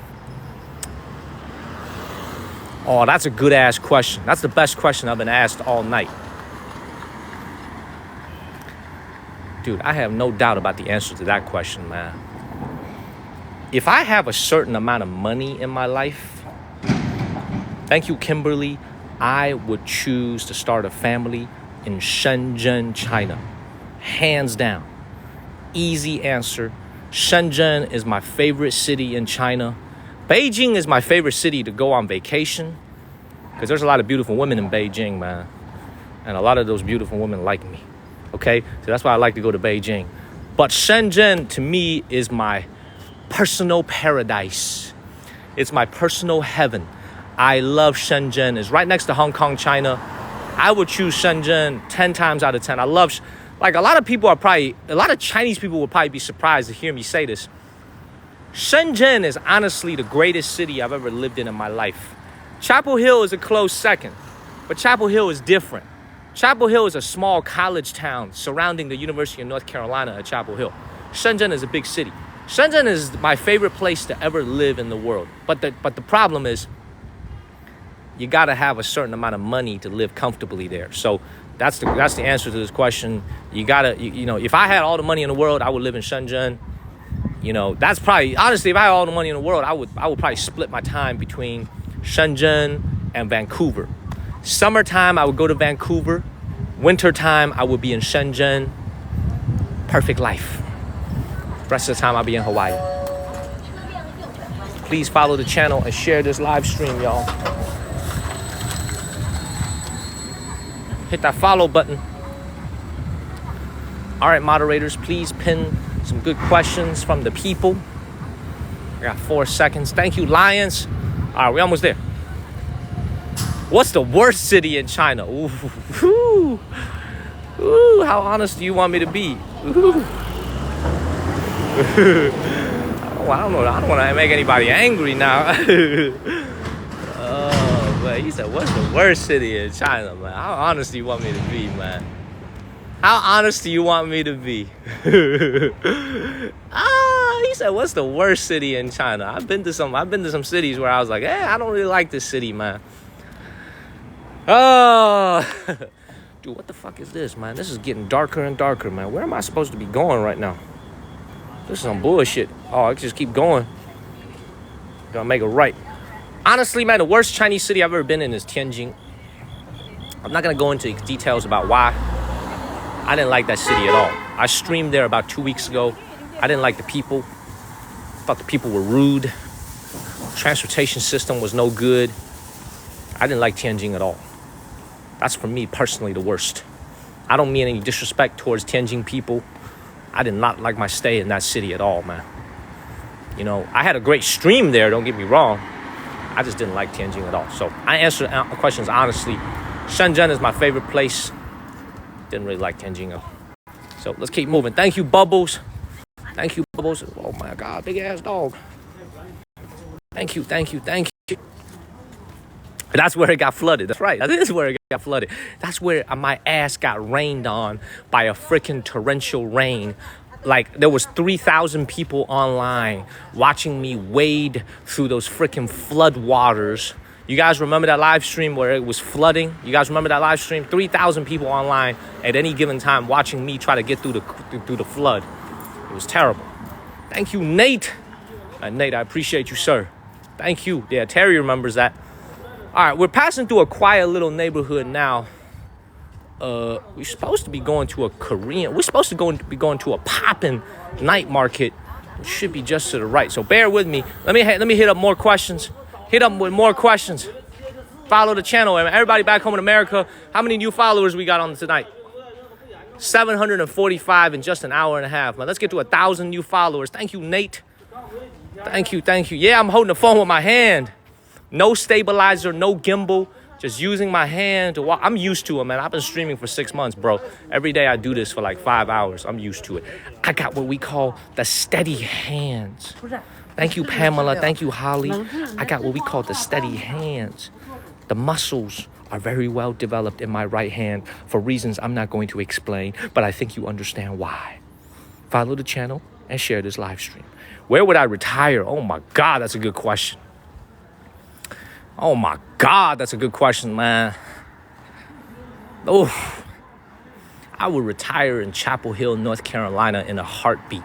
Oh, that's a good-ass question. That's the best question I've been asked all night. Dude, I have no doubt about the answer to that question, man. If I have a certain amount of money in my life, thank you, Kimberly, I would choose to start a family in Shenzhen, China. Hands down. Easy answer. Shenzhen is my favorite city in China. Beijing is my favorite city to go on vacation because there's a lot of beautiful women in Beijing, man. And a lot of those beautiful women like me. Okay? So that's why I like to go to Beijing. But Shenzhen, to me, is my personal paradise. It's my personal heaven. I love Shenzhen. It's right next to Hong Kong, China. I would choose Shenzhen 10 times out of 10. I love, like a lot of Chinese people would probably be surprised to hear me say this. Shenzhen is honestly the greatest city I've ever lived in my life. Chapel Hill is a close second, but Chapel Hill is different. Chapel Hill is a small college town surrounding the University of North Carolina at Chapel Hill. Shenzhen is a big city. Shenzhen is my favorite place to ever live in the world. But the problem is, you gotta have a certain amount of money to live comfortably there. So that's the answer to this question. You gotta, you know, if I had all the money in the world, I would live in Shenzhen. You know, that's probably, honestly, if I had all the money in the world, I would probably split my time between Shenzhen and Vancouver. Summertime, I would go to Vancouver. Wintertime, I would be in Shenzhen. Perfect life. Rest of the time, I'll be in Hawaii. Please follow the channel and share this live stream, y'all. Hit that follow button. All right, moderators, please pin some good questions from the people. I got 4 seconds. Thank you, Lions. All right, we're almost there. What's the worst city in China? Ooh, ooh, ooh, how honest do you want me to be? Ooh. I don't know. I don't want to make anybody angry now. Oh, man. He said, what's the worst city in China, man? How honest do you want me to be, man? How honest do you want me to be? He said, what's the worst city in China? I've been to some cities where I was like, I don't really like this city, man. Oh, dude, what the fuck is this, man? This is getting darker and darker, man. Where am I supposed to be going right now? This is some bullshit. Oh, I can just keep going. Gotta make it right. Honestly, man, the worst Chinese city I've ever been in is Tianjin. I'm not gonna go into details about why. I didn't like that city at all. I streamed there about 2 weeks ago. I didn't like the people. Thought the people were rude. Transportation system was no good. I didn't like Tianjin at all. That's, for me, personally, the worst. I don't mean any disrespect towards Tianjin people. I did not like my stay in that city at all, man. You know, I had a great stream there, don't get me wrong. I just didn't like Tianjin at all. So I answered questions honestly. Shenzhen is my favorite place. Didn't really like Tianjin though. So let's keep moving. Thank you, Bubbles. Thank you, Bubbles. Oh my God, big ass dog. Thank you, thank you, thank you. That's where it got flooded. That's right. That is where it got flooded. That's where my ass got rained on by a freaking torrential rain. Like, there was 3,000 people online watching me wade through those freaking flood waters. You guys remember that live stream where it was flooding? You guys remember that live stream? 3,000 people online at any given time watching me try to get through the flood. It was terrible. Thank you, Nate. Nate, I appreciate you, sir. Thank you. Yeah, Terry remembers that. All right, we're passing through a quiet little neighborhood now. We're supposed to be going to a Korean. We're supposed to be going to a poppin' night market. It should be just to the right. So bear with me. Let me hit up more questions. Hit up with more questions. Follow the channel. Everybody back home in America, how many new followers we got on tonight? 745 in just an hour and a half. Man, let's get to 1,000 new followers. Thank you, Nate. Thank you, thank you. Yeah, I'm holding the phone with my hand. No stabilizer, no gimbal, just using my hand to walk. I'm used to it, man. I've been streaming for 6 months, bro. Every day I do this for like 5 hours. I'm used to it. I got what we call the steady hands. Thank you, Pamela. Thank you, Holly. I got what we call the steady hands. The muscles are very well developed in my right hand for reasons I'm not going to explain, but I think you understand why. Follow the channel and share this live stream. Where would I retire? Oh my God, that's a good question. Oh my God, that's a good question, man. Oh, I would retire in Chapel Hill, North Carolina in a heartbeat.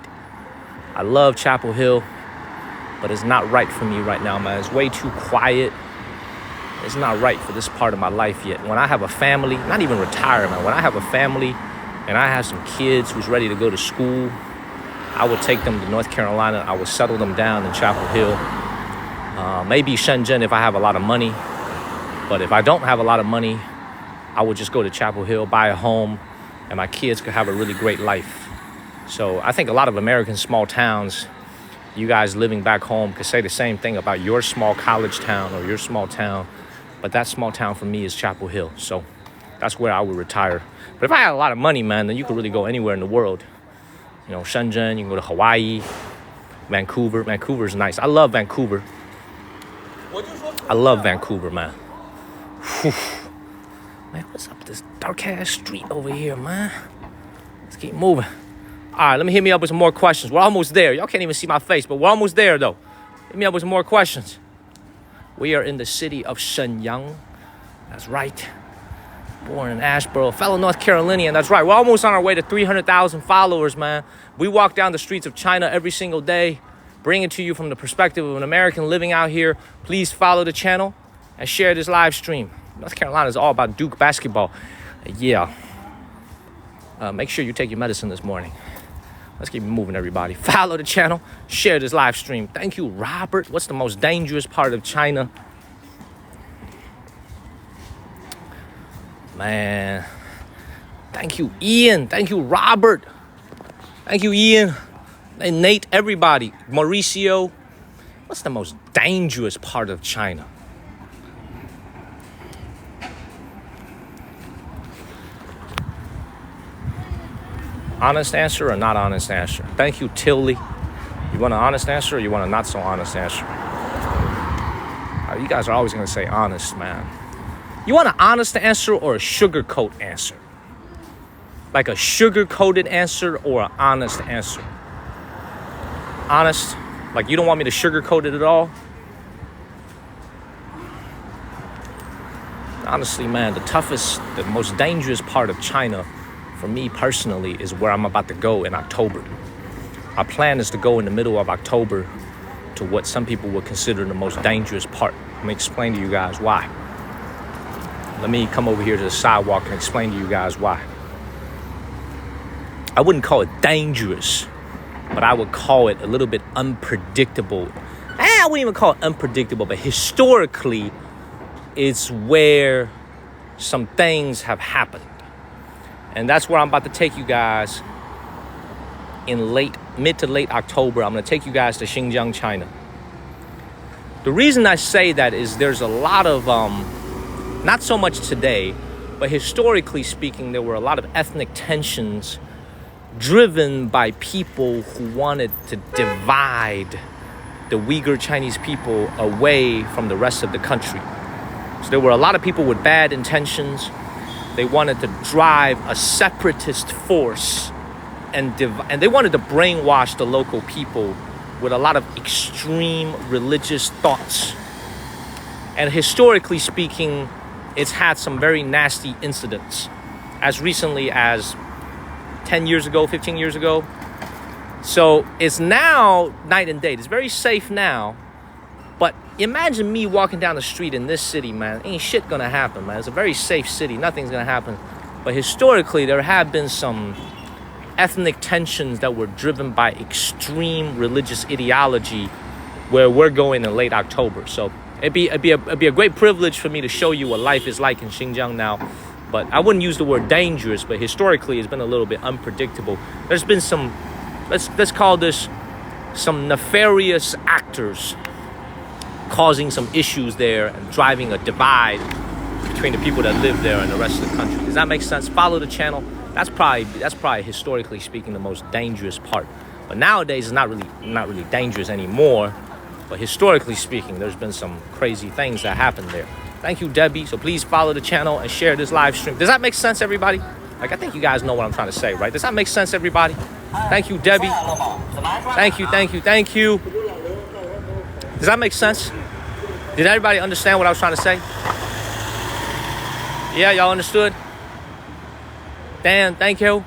I love Chapel Hill, but it's not right for me right now, man. It's way too quiet. It's not right for this part of my life yet. When I have a family, not even retirement, when I have a family and I have some kids who's ready to go to school, I would take them to North Carolina. I would settle them down in Chapel Hill. Maybe Shenzhen if I have a lot of money. But if I don't have a lot of money, I would just go to Chapel Hill, buy a home, and my kids could have a really great life. So I think a lot of American small towns, you guys living back home could say the same thing about your small college town or your small town. But that small town for me is Chapel Hill. So that's where I would retire. But if I had a lot of money, man, then you could really go anywhere in the world. You know, Shenzhen, you can go to Hawaii, Vancouver. Vancouver's nice. I love Vancouver. I love Vancouver, man. Whew. Man, what's up this dark ass street over here, man? Let's keep moving. All right, let me hit me up with some more questions. We're almost there. Y'all can't even see my face, but we're almost there, though. Hit me up with some more questions. We are in the city of Shenyang. That's right. Born in Asheboro, fellow North Carolinian. That's right. We're almost on our way to 300,000 followers, man. We walk down the streets of China every single day, bring it to you from the perspective of an American living out here. Please follow the channel and share this live stream. North Carolina is all about Duke basketball. Yeah. Make sure you take your medicine this morning. Let's keep moving, everybody. Follow the channel. Share this live stream. Thank you, Robert. What's the most dangerous part of China? Man. Thank you, Ian. Thank you, Robert. Thank you, Ian. And Nate, everybody. Mauricio. What's the most dangerous part of China? Honest answer or not honest answer? Thank you, Tilly. You want an honest answer or you want a not so honest answer? You guys are always going to say honest, man. You want an honest answer or a sugar-coat answer? Like a sugar-coated answer or an honest answer? Honest? Like you don't want me to sugar-coat it at all? Honestly, man, the most dangerous part of China for me personally is where I'm about to go in October. Our plan is to go in the middle of October to what some people would consider the most dangerous part. Let me explain to you guys why. Let me come over here to the sidewalk and explain to you guys why. I wouldn't call it dangerous, but I would call it a little bit unpredictable. I wouldn't even call it unpredictable, but historically, it's where some things have happened. And that's where I'm about to take you guys in mid to late October. I'm going to take you guys to Xinjiang, China. The reason I say that is there's a lot of, not so much today, but historically speaking, there were a lot of ethnic tensions driven by people who wanted to divide the Uyghur Chinese people away from the rest of the country. So there were a lot of people with bad intentions. They wanted to drive a separatist force and they wanted to brainwash the local people with a lot of extreme religious thoughts. And historically speaking, it's had some very nasty incidents as recently as 10 years ago, 15 years ago. So it's now night and day. It's very safe now. But imagine me walking down the street in this city, man. Ain't shit gonna happen, man. It's a very safe city. Nothing's gonna happen. But historically, there have been some ethnic tensions that were driven by extreme religious ideology where we're going in late October. So it'd be a great privilege for me to show you what life is like in Xinjiang now. But I wouldn't use the word dangerous, but historically, it's been a little bit unpredictable. There's been some, let's call this some nefarious actors causing some issues there and driving a divide between the people that live there and the rest of the country. Does that make sense? Follow the channel. That's probably historically speaking the most dangerous part. But nowadays it's not really dangerous anymore. But historically speaking, there's been some crazy things that happened there. Thank you, Debbie. So please follow the channel and share this live stream. Does that make sense, everybody? Like, I think you guys know what I'm trying to say, right? Does that make sense, everybody? Thank you, Debbie. Thank you. Does that make sense? Did everybody understand what I was trying to say? Yeah, y'all understood? Dan, thank you.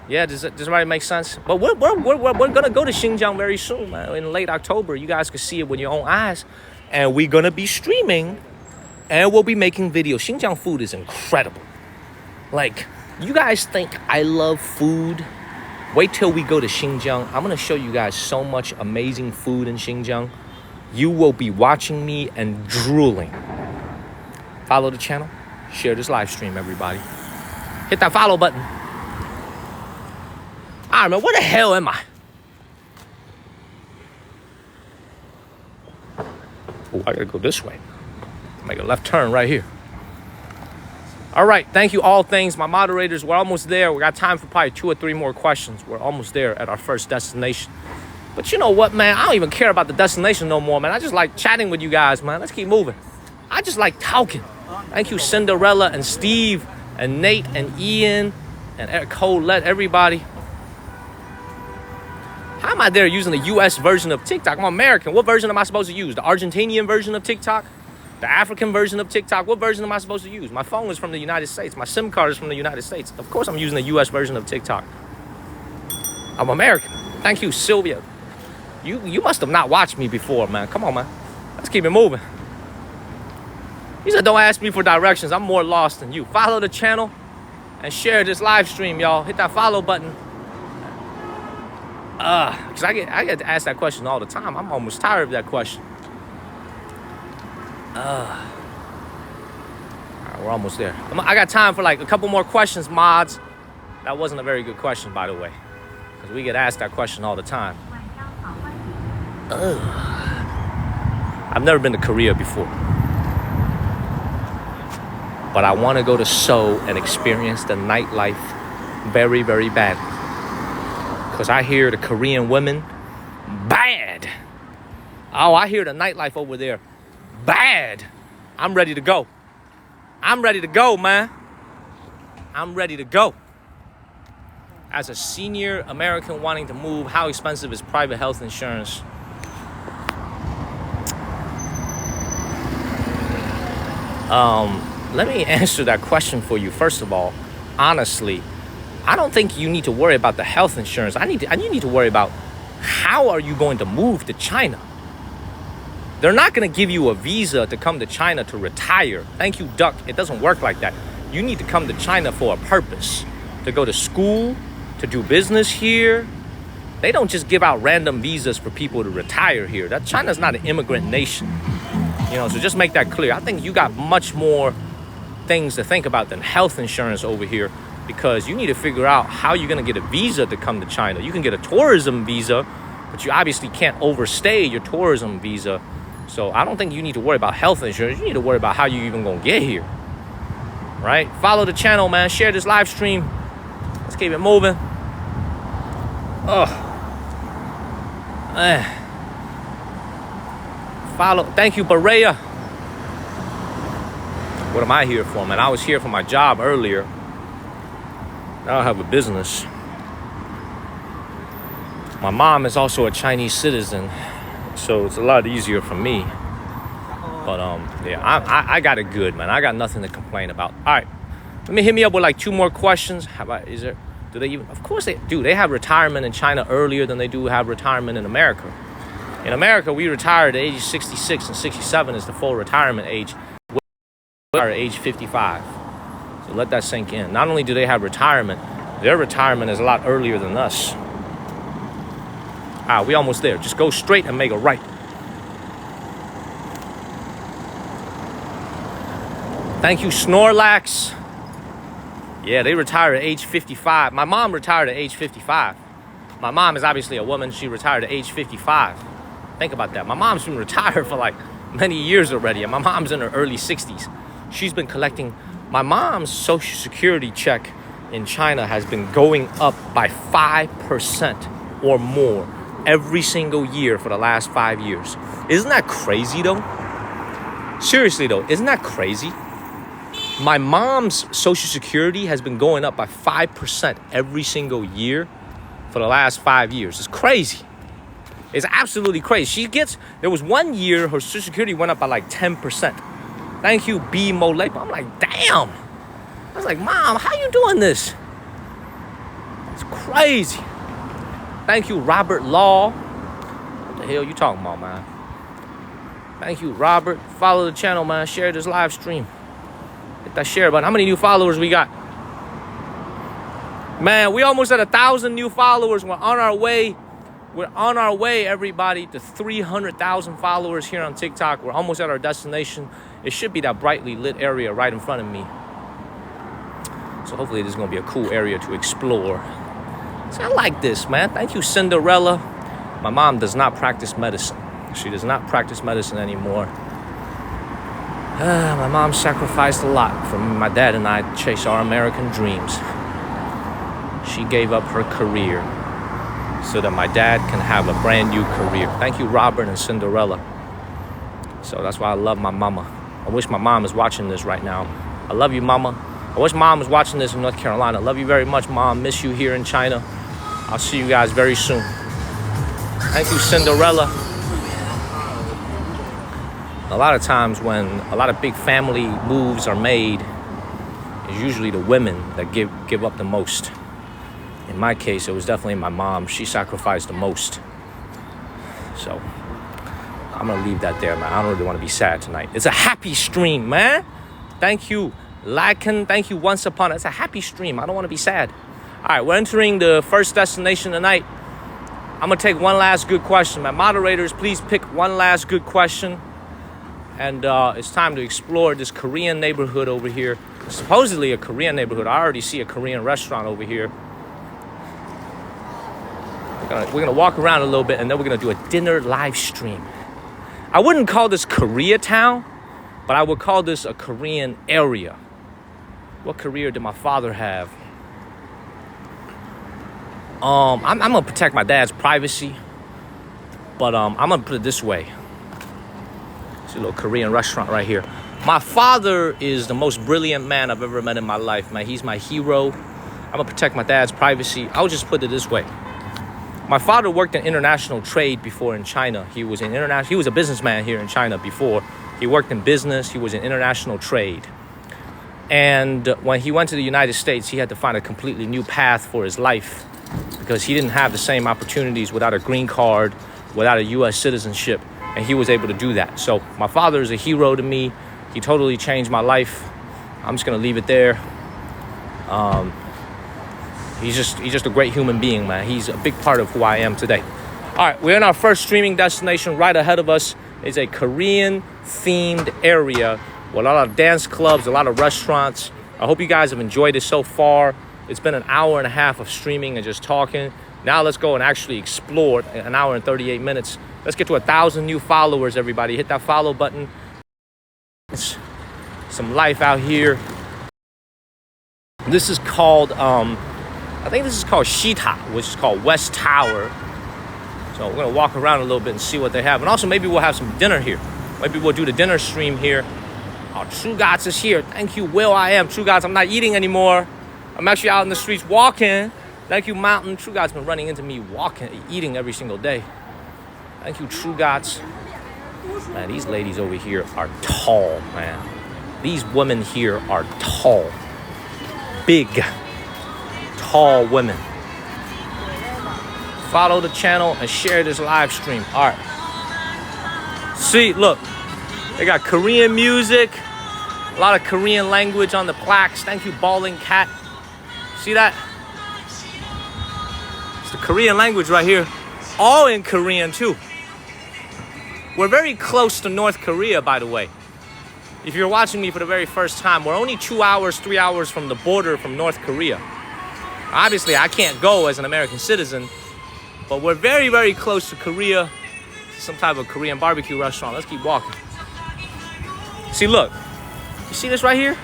Yeah, does everybody make sense? But we're gonna go to Xinjiang very soon, man. In late October. You guys can see it with your own eyes. And we're gonna be streaming and we'll be making videos. Xinjiang food is incredible. Like, you guys think I love food? Wait till we go to Xinjiang. I'm gonna show you guys so much amazing food in Xinjiang. You will be watching me and drooling. Follow the channel. Share this live stream, everybody. Hit that follow button. All right, man, where the hell am I? Oh, I gotta go this way. Make a left turn right here. All right, thank you, all things. My moderators, we're almost there. We got time for probably 2 or 3 more questions. We're almost there at our first destination. But you know what, man? I don't even care about the destination no more, man. I just like chatting with you guys, man. Let's keep moving. I just like talking. Thank you, Cinderella and Steve and Nate and Ian and Colette, everybody. How am I there using the US version of TikTok? I'm American. What version am I supposed to use? The Argentinian version of TikTok? The African version of TikTok? What version am I supposed to use? My phone is from the United States. My SIM card is from the United States. Of course I'm using the US version of TikTok. I'm American. Thank you, Sylvia. You must have not watched me before, man. Come on, man. Let's keep it moving. He said, don't ask me for directions. I'm more lost than you. Follow the channel and share this live stream, y'all. Hit that follow button. Because I get to ask that question all the time. I'm almost tired of that question. All right, we're almost there. I got time for like a couple more questions, mods. That wasn't a very good question, by the way, because we get asked that question all the time. I've never been to Korea before, but I want to go to Seoul and experience the nightlife very, very badly. Because I hear the Korean women bad. Oh, I hear the nightlife over there bad. I'm ready to go. I'm ready to go, man. I'm ready to go. As a senior American wanting to move, how expensive is private health insurance? Let me answer that question for you. First of all, honestly, I don't think you need to worry about the health insurance. You need to worry about how are you going to move to China. They're not going to give you a visa to come to China to retire. Thank you, Duck. It doesn't work like that. You need to come to China for a purpose. To go to school, to do business here. They don't just give out random visas for people to retire here. China's not an immigrant nation. So just make that clear. I think you got much more things to think about than health insurance over here, because you need to figure out how you're going to get a visa to come to China. You can get a tourism visa, but you obviously can't overstay your tourism visa. So I don't think you need to worry about health insurance. You need to worry about how you even going to get here. Right? Follow the channel, man. Share this live stream. Let's keep it moving. Follow. Thank you, Berea. What am I here for, man? I was here for my job earlier. Now I have a business. My mom is also a Chinese citizen, so it's a lot easier for me. But yeah, I got it good, man. I got nothing to complain about. All right, hit me up with like 2 more questions. How about, do they even? Of course they do. They have retirement in China earlier than they do have retirement in America. In America, we retire at age 66, and 67 is the full retirement age. We are at age 55. So let that sink in. Not only do they have retirement, their retirement is a lot earlier than us. We almost there. Just go straight and make a right. Thank you, Snorlax. Yeah, they retire at age 55. My mom retired at age 55. My mom is obviously a woman. She retired at age 55. Think about that. My mom's been retired for like many years already, and my mom's in her early 60s. She's been collecting. My mom's Social Security check in China has been going up by 5% or more every single year for the last 5 years. Isn't that crazy, though? Seriously, though, isn't that crazy? My mom's Social Security has been going up by 5% every single year for the last 5 years. It's crazy. It's absolutely crazy. There was 1 year her Social Security went up by like 10%. Thank you, B. Molepa. I'm like, damn. I was like, Mom, how you doing this? It's crazy. Thank you, Robert Law. What the hell you talking about, man? Thank you, Robert. Follow the channel, man. Share this live stream. Hit that share button. How many new followers we got? Man, we almost at 1,000 new followers. We're on our way. We're on our way, everybody, to 300,000 followers here on TikTok. We're almost at our destination. It should be that brightly lit area right in front of me. So hopefully this is going to be a cool area to explore. So I like this, man. Thank you, Cinderella. My mom does not practice medicine. She does not practice medicine anymore. My mom sacrificed a lot for my dad and I to chase our American dreams. She gave up her career so that my dad can have a brand new career. Thank you, Robert and Cinderella. So that's why I love my mama. I wish my mom is watching this right now. I love you, mama. I wish Mom was watching this in North Carolina. Love you very much, Mom. Miss you here in China. I'll see you guys very soon. Thank you, Cinderella. A lot of times when a lot of big family moves are made, it's usually the women that give up the most. In my case, it was definitely my mom. She sacrificed the most. So I'm gonna leave that there, man. I don't really want to be sad tonight. It's a happy stream, man. Thank you, Lycan. Thank you, Once Upon. It's a happy stream. I don't want to be sad. All right, we're entering the first destination tonight. I'm gonna take one last good question. My moderators, please pick one last good question. And it's time to explore this Korean neighborhood over here. It's supposedly a Korean neighborhood. I already see a Korean restaurant over here. We're gonna walk around a little bit, and then we're gonna do a dinner live stream. I wouldn't call this Koreatown, but I would call this a Korean area. What career did my father have? I'm gonna protect my dad's privacy, but I'm gonna put it this way. It's a little Korean restaurant right here. My father is the most brilliant man I've ever met in my life, man. He's my hero. I'm gonna protect my dad's privacy. I'll just put it this way. My father worked in international trade before in China. He was a businessman here in China before. He worked in business. He was in international trade. And when he went to the United States, he had to find a completely new path for his life because he didn't have the same opportunities without a green card, without a U.S. citizenship, and he was able to do that. So my father is a hero to me. He totally changed my life. I'm just gonna leave it there. He's just a great human being, man. He's a big part of who I am today. All right, we're in our first streaming destination. Right ahead of us is a Korean-themed area with a lot of dance clubs, a lot of restaurants. I hope you guys have enjoyed it so far. It's been an hour and a half of streaming and just talking. Now let's go and actually explore an hour and 38 minutes. Let's get to 1,000 new followers, everybody. Hit that follow button. It's some life out here. This is called, I think this is called Shita, which is called West Tower. So we're gonna walk around a little bit and see what they have. And also maybe we'll have some dinner here. Maybe we'll do the dinner stream here. Oh, True Gods is here. Thank you, Will I Am. True Gods, I'm not eating anymore. I'm actually out in the streets walking. Thank you, Mountain. True God's been running into me walking, eating every single day. Thank you, True Gods. Man, these ladies over here are tall, man. These women here are tall. Big, tall women. Follow the channel and share this live stream. All right. See, look. They got Korean music. A lot of Korean language on the plaques. Thank you, Balding Cat. See that? It's the Korean language right here. All in Korean, too. We're very close to North Korea, by the way. If you're watching me for the very first time, we're only 2 hours, 3 hours from the border from North Korea. Obviously, I can't go as an American citizen, but we're very, very close to Korea. Some type of Korean barbecue restaurant. Let's keep walking. See, look. You see this right here?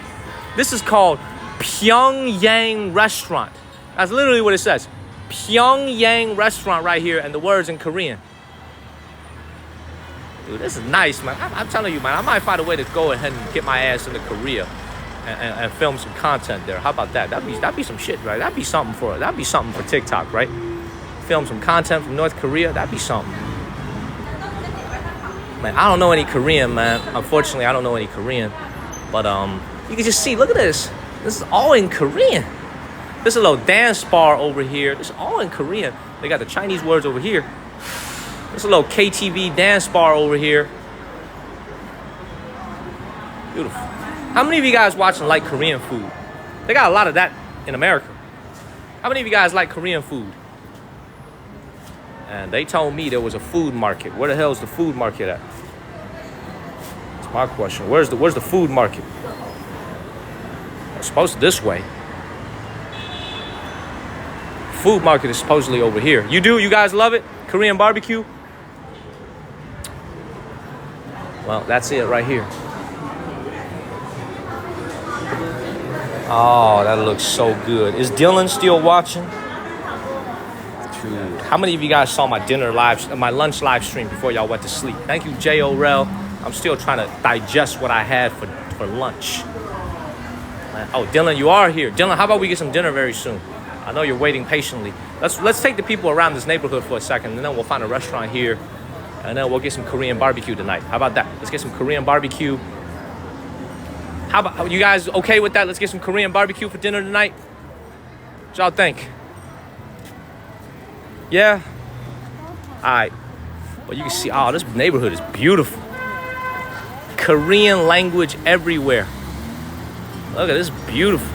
This is called Pyongyang Restaurant. That's literally what it says. Pyongyang Restaurant right here, and the words in Korean. Dude, this is nice, man. I'm telling you, man, I might find a way to go ahead and get my ass into Korea and film some content there. How about that? That'd be some shit, right? That'd be something for TikTok, right? Film some content from North Korea. That'd be something. Man, I don't know any Korean, man. Unfortunately, I don't know any Korean. But you can just see, look at this. This is all in Korean. There's a little dance bar over here. This is all in Korean. They got the Chinese words over here. There's a little KTV dance bar over here. Beautiful. How many of you guys watching like Korean food? They got a lot of that in America. How many of you guys like Korean food? And they told me there was a food market. Where the hell is the food market at? That's my question. Where's the food market? It's supposed to this way. Food market is supposedly over here. You do? You guys love it? Korean barbecue? Well, that's it right here. Oh, that looks so good. Is Dylan still watching? Dude, how many of you guys saw my lunch live stream before y'all went to sleep? Thank you, J.O.Rel. I'm still trying to digest what I had for lunch. Man. Oh, Dylan, you are here. Dylan, how about we get some dinner very soon? I know you're waiting patiently. Let's take the people around this neighborhood for a second, and then we'll find a restaurant here, and then we'll get some Korean barbecue tonight. How about that? Let's get some Korean barbecue. How about you guys okay with that? Let's get some Korean barbecue for dinner tonight. What y'all think? Yeah? All right. Well, you can see, oh, this neighborhood is beautiful. Korean language everywhere. Look at this, beautiful.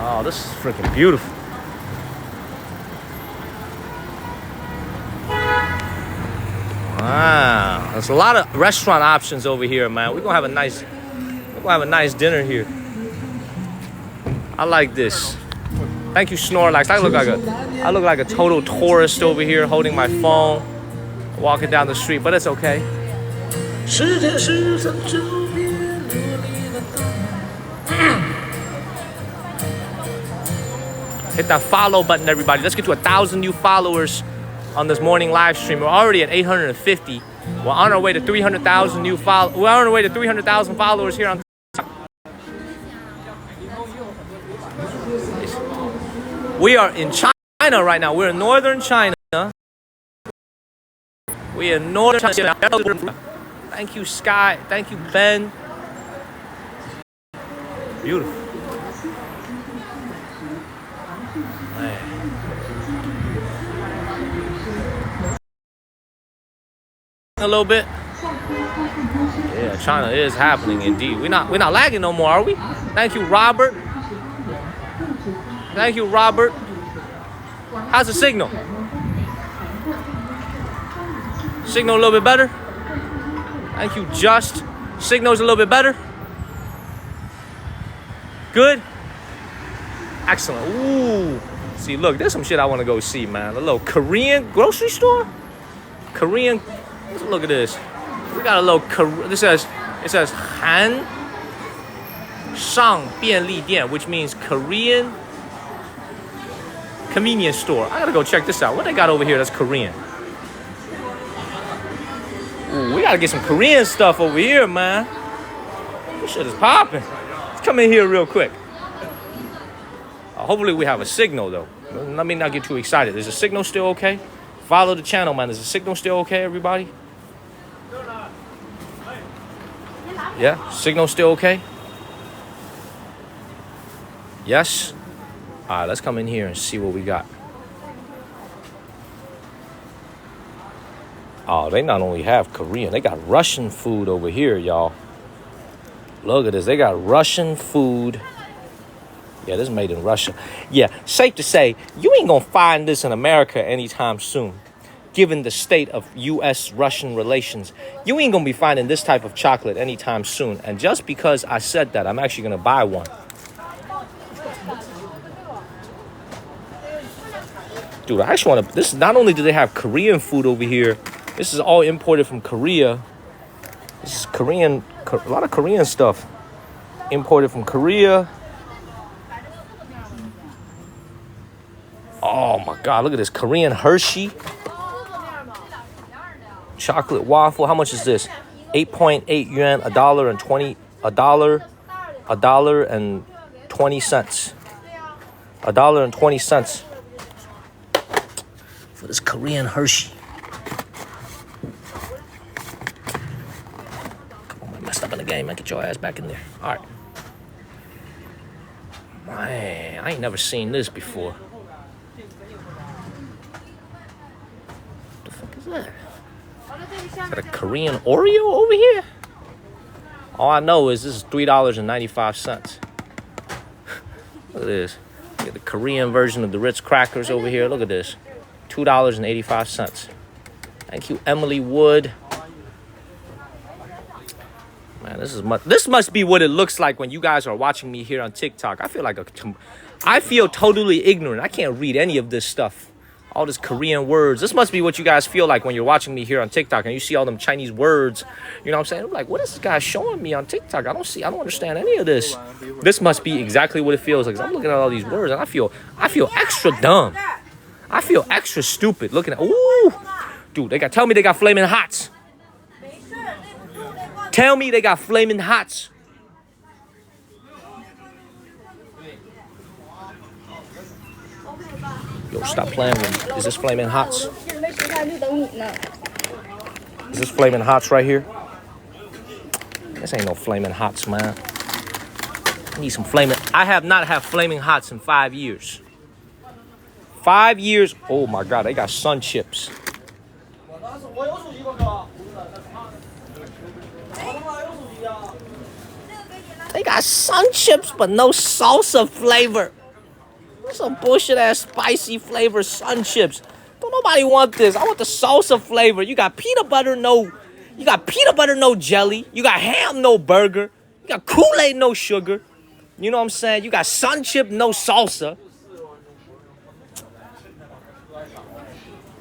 Oh, this is freaking beautiful. Wow, there's a lot of restaurant options over here, man. We're gonna have a nice dinner here. I like this. Thank you, Snorlax. I look like a total tourist over here, holding my phone, walking down the street, but it's okay. Hit that follow button, everybody. Let's get to 1,000 new followers on this morning live stream. We're already at 850. We're on our way to 300,000 new followers. We're on our way to 300,000 followers here on TikTok. We are in China right now. We're in northern China. We are in northern China. Thank you, Sky. Thank you, Ben. Beautiful. A little bit. Yeah, China is happening indeed. We're not lagging no more, are we? Thank you, Robert. Thank you, Robert. How's the signal? Signal a little bit better. Thank you, Just. Signal's a little bit better. Good. Excellent. Ooh. See, look, there's some shit I want to go see, man. A little Korean grocery store. Korean. Look at this. We got a little. It says Han Shang Bianli Dian, which means Korean convenience store. I gotta go check this out. What they got over here that's Korean? Ooh, we gotta get some Korean stuff over here, man. This shit is popping. Let's come in here real quick. Hopefully we have a signal though. Let me not get too excited. Is the signal still okay? Follow the channel, man. Is the signal still okay, everybody? Yeah, signal still okay? Yes? All right, let's come in here and see what we got. Oh, they not only have Korean, they got Russian food over here, y'all. Look at this. They got Russian food. Yeah, this is made in Russia. Yeah, safe to say, you ain't gonna find this in America anytime soon. Given the state of U.S.-Russian relations, you ain't gonna be finding this type of chocolate anytime soon. And just because I said that, I'm actually gonna buy one. Dude, I actually wanna, this, not only do they have Korean food over here, this is all imported from Korea. This is Korean, a lot of Korean stuff imported from Korea. Oh my God, look at this Korean Hershey. Chocolate waffle. How much is this? 8.8 yuan, $1.20 $1.20 for this Korean Hershey. Come on, I messed up in the game. Man, get your ass back in there. All right. Man, I ain't never seen this before. What the fuck is that? Is that a Korean Oreo over here? All I know is this is $3.95. Look at this. Get the Korean version of the Ritz crackers over here. Look at this. $2.85. Thank you, Emily Wood. Man, this must be what it looks like when you guys are watching me here on TikTok. I feel totally ignorant. I can't read any of this stuff. All this Korean words. This must be what you guys feel like when you're watching me here on TikTok and you see all them Chinese words. You know what I'm saying? I'm like, what is this guy showing me on TikTok? I don't understand any of this. This must be exactly what it feels like. 'Cause I'm looking at all these words and I feel extra dumb. I feel extra stupid looking at. Ooh, dude, tell me they got flaming hots. Tell me they got flaming hots. Yo, stop playing with me. Is this Flaming Hots? Is this Flaming Hots right here? This ain't no Flaming Hots, man. I need some Flaming. I have not had Flaming Hots in 5 years. 5 years. Oh my God, they got Sun Chips. They got Sun Chips, but no salsa flavor. Some bullshit ass spicy flavor Sun Chips. Don't nobody want this. I want the salsa flavor. You got peanut butter, no jelly. You got ham, no burger. You got Kool-Aid, no sugar. You know what I'm saying? You got Sun Chip, no salsa.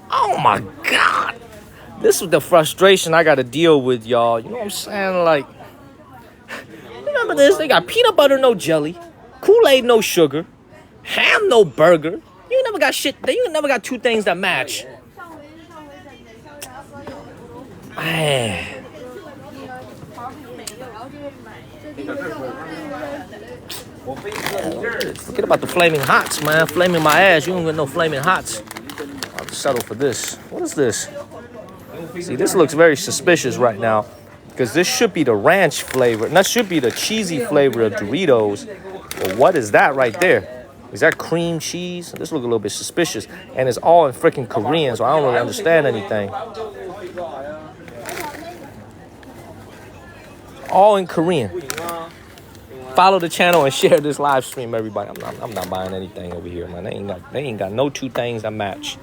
Oh my God. This is the frustration I gotta deal with, y'all. You know what I'm saying? Like, remember this? They got peanut butter, no jelly. Kool-Aid, no sugar. Ham, no burger. You never got shit. You never got two things that match. Man. Forget about the Flaming Hots, man. Flaming my ass. You don't get no Flaming Hots. I'll settle for this. What is this? See, this looks very suspicious right now because this should be the ranch flavor. And that should be the cheesy flavor of Doritos. But what is that right there? Is that cream cheese? This looks a little bit suspicious. And it's all in freaking Korean, so I don't really understand anything. All in Korean. Follow the channel and share this live stream, everybody. I'm not buying anything over here, man. They ain't got no two things that match.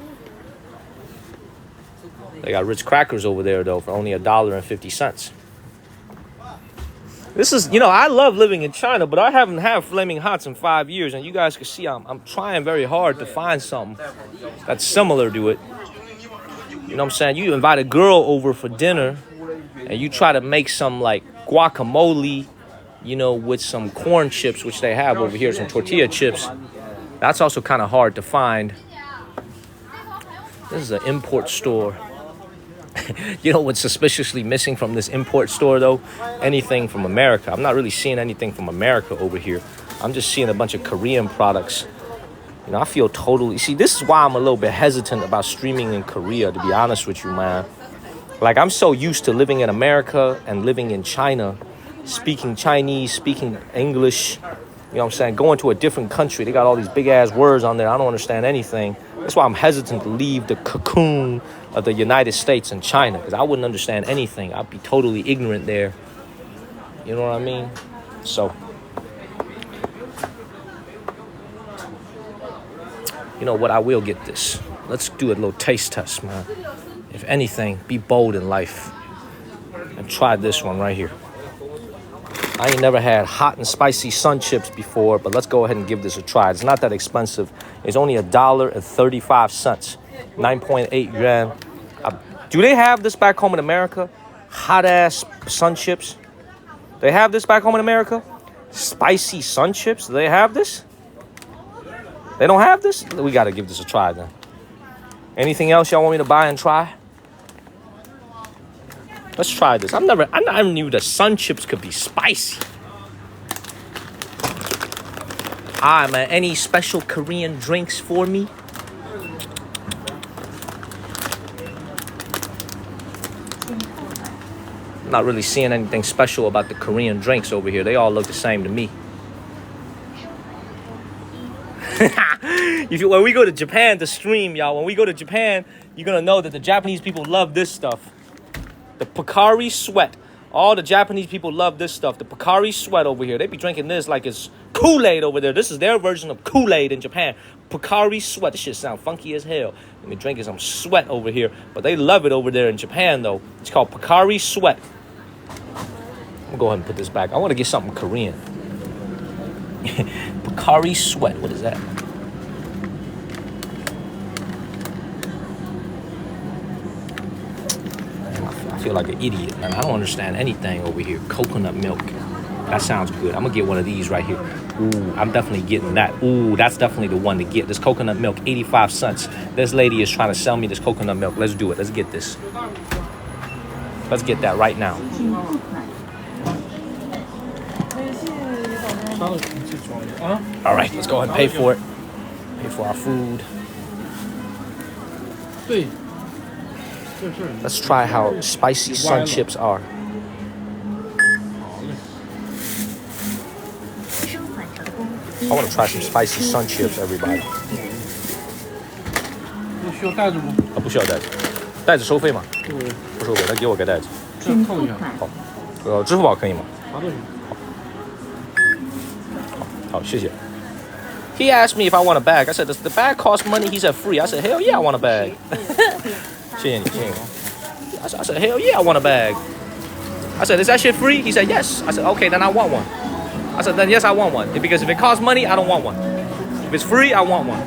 They got Ritz crackers over there though for only $1.50. This is, you know, I love living in China, but I haven't had Flaming Hots in 5 years, and you guys can see I'm trying very hard to find something that's similar to it. You know what I'm saying? You invite a girl over for dinner, and you try to make some like guacamole, you know, with some corn chips, which they have over here, some tortilla chips. That's also kind of hard to find. This is an import store. You know what's suspiciously missing from this import store, though? Anything from America. I'm not really seeing anything from America over here. I'm just seeing a bunch of Korean products. You know, I feel totally... See, this is why I'm a little bit hesitant about streaming in Korea, to be honest with you, man. Like, I'm so used to living in America and living in China, speaking Chinese, speaking English. You know what I'm saying? Going to a different country. They got all these big-ass words on there. I don't understand anything. That's why I'm hesitant to leave the cocoon of the United States and China, because I wouldn't understand anything. I'd be totally ignorant there. You know what I mean? So, you know what? I will get this. Let's do a little taste test, man. If anything, be bold in life and try this one right here. I ain't never had hot and spicy Sun Chips before, but let's go ahead and give this a try. It's not that expensive. It's only $1.35, 9.8 yuan. Do they have this back home in America? Hot ass Sun Chips. They have this back home in America? Spicy Sun Chips. Do they have this? They don't have this? We got to give this a try then. Anything else y'all want me to buy and try? Let's try this. I never knew that Sun Chips could be spicy. Alright, man. Any special Korean drinks for me? I'm not really seeing anything special about the Korean drinks over here. They all look the same to me. When we go to Japan to stream, y'all, when we go to Japan, you're going to know that the Japanese people love this stuff. The Pocari Sweat. All the Japanese people love this stuff. The Pocari Sweat over here. They be drinking this like it's Kool-Aid over there. This is their version of Kool-Aid in Japan. Pocari Sweat. This shit sound funky as hell. Let me drinking some sweat over here. But they love it over there in Japan, though. It's called Pocari Sweat. I'm going to go ahead and put this back. I want to get something Korean. Pocari Sweat. What is that? I feel like an idiot, man. I don't understand anything over here. Coconut milk. That sounds good. I'm going to get one of these right here. Ooh, I'm definitely getting that. Ooh, that's definitely the one to get. This coconut milk, 85 cents. This lady is trying to sell me this coconut milk. Let's do it. Let's get this. Let's get that right now. All right, let's go ahead and pay for it. Pay for our food. 对，Let's try how spicy sun chips are. 好嘞。 I want to try some spicy sun chips, everybody. 需要袋子不？不需要袋子，袋子收费吗？对，不收费，那给我个袋子。这扣一下。好，支付宝可以吗？啥都行。好，谢谢。He asked me if I want a bag. I said, does the bag cost money? He said, free. I said, hell yeah, I want a bag. 谢谢你，谢谢你。I said, hell yeah, I want a bag. I said, is that shit free? He said, yes. I said, okay, then I want one. I said, then yes, I want one. Because if it costs money, I don't want one. If it's free, I want one.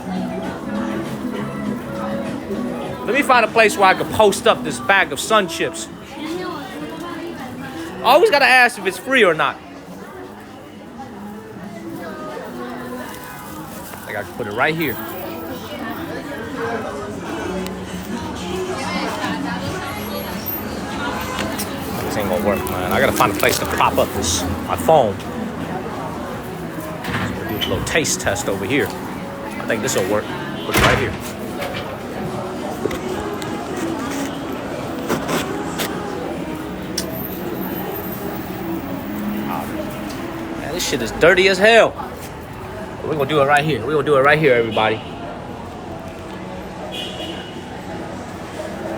Let me find a place where I can post up this bag of sun chips. Always gotta ask if it's free or not. I think I can put it right here. This ain't gonna work, man. I gotta find a place to prop up my phone. So we'll do a little taste test over here. I think this will work. Put it right here. Man, this shit is dirty as hell. We're gonna do it right here. We're gonna do it right here, everybody.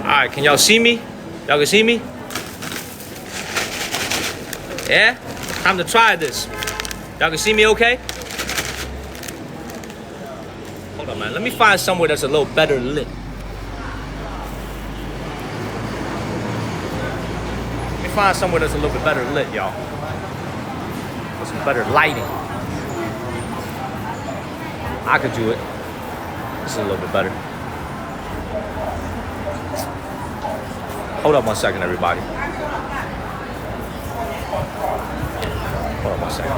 Alright, can y'all see me? Y'all can see me? Yeah? Time to try this. Y'all can see me okay? Hold on, man. Let me find somewhere that's a little better lit. Let me find somewhere that's a little bit better lit, y'all. With some better lighting. I could do it. This is a little bit better. Hold up 1 second, everybody. Hold on 1 second.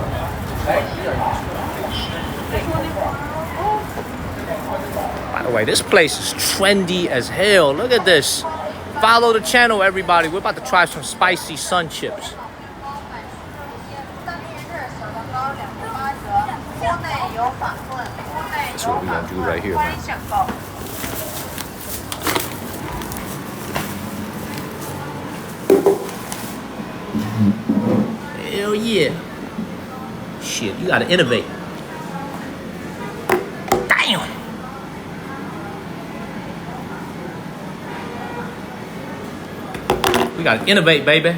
By the way, this place is trendy as hell. Look at this. Follow the channel, everybody. We're about to try some spicy sun chips. That's what we're gonna do right here, man. Hell yeah. Shit, you gotta innovate. Damn. We gotta innovate, baby.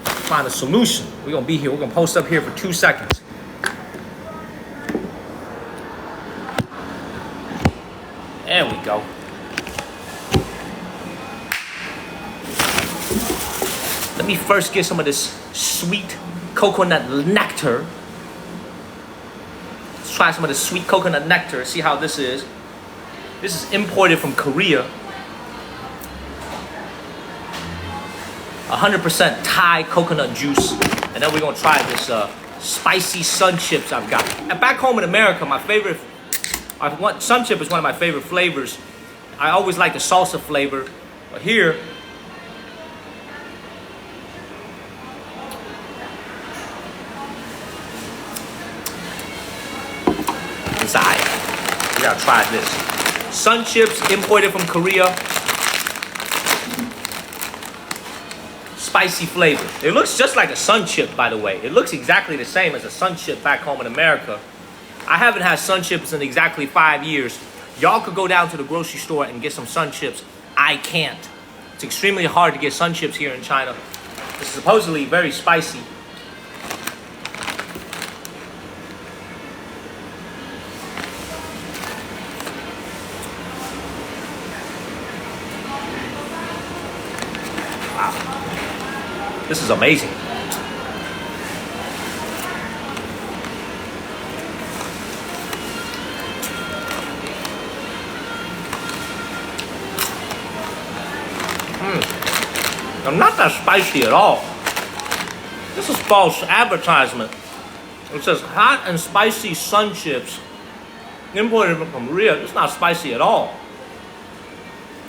Find a solution. We're gonna be here. We're gonna post up here for 2 seconds. There we go. Let me first get some of this sweet coconut nectar. Let's try some of this sweet coconut nectar. See how this is. This is imported from Korea. 100% Thai coconut juice. And then we're gonna try this spicy sun chips I've got. And back home in America, my favorite sun chip is one of my favorite flavors. I always like the salsa flavor, but here, inside, we gotta try this. Sun chips imported from Korea. Spicy flavor. It looks just like a sun chip, by the way. It looks exactly the same as a sun chip back home in America. I haven't had sun chips in exactly 5 years. Y'all could go down to the grocery store and get some sun chips. I can't. It's extremely hard to get sun chips here in China. It's supposedly very spicy. Wow. This is amazing. I'm not that spicy at all. This is false advertisement. It says hot and spicy sun chips imported from Korea. It's not spicy at all.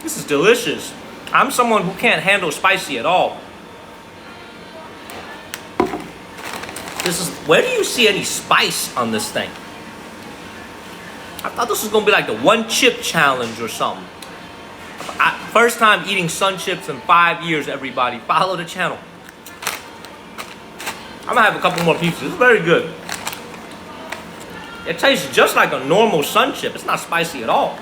This is delicious. I'm someone who can't handle spicy at all. Where do you see any spice on this thing? I thought this was gonna be like the one chip challenge or something. First time eating sun chips in 5 years, everybody. Follow the channel. I'm gonna have a couple more pieces. It's very good. It tastes just like a normal sun chip. It's not spicy at all.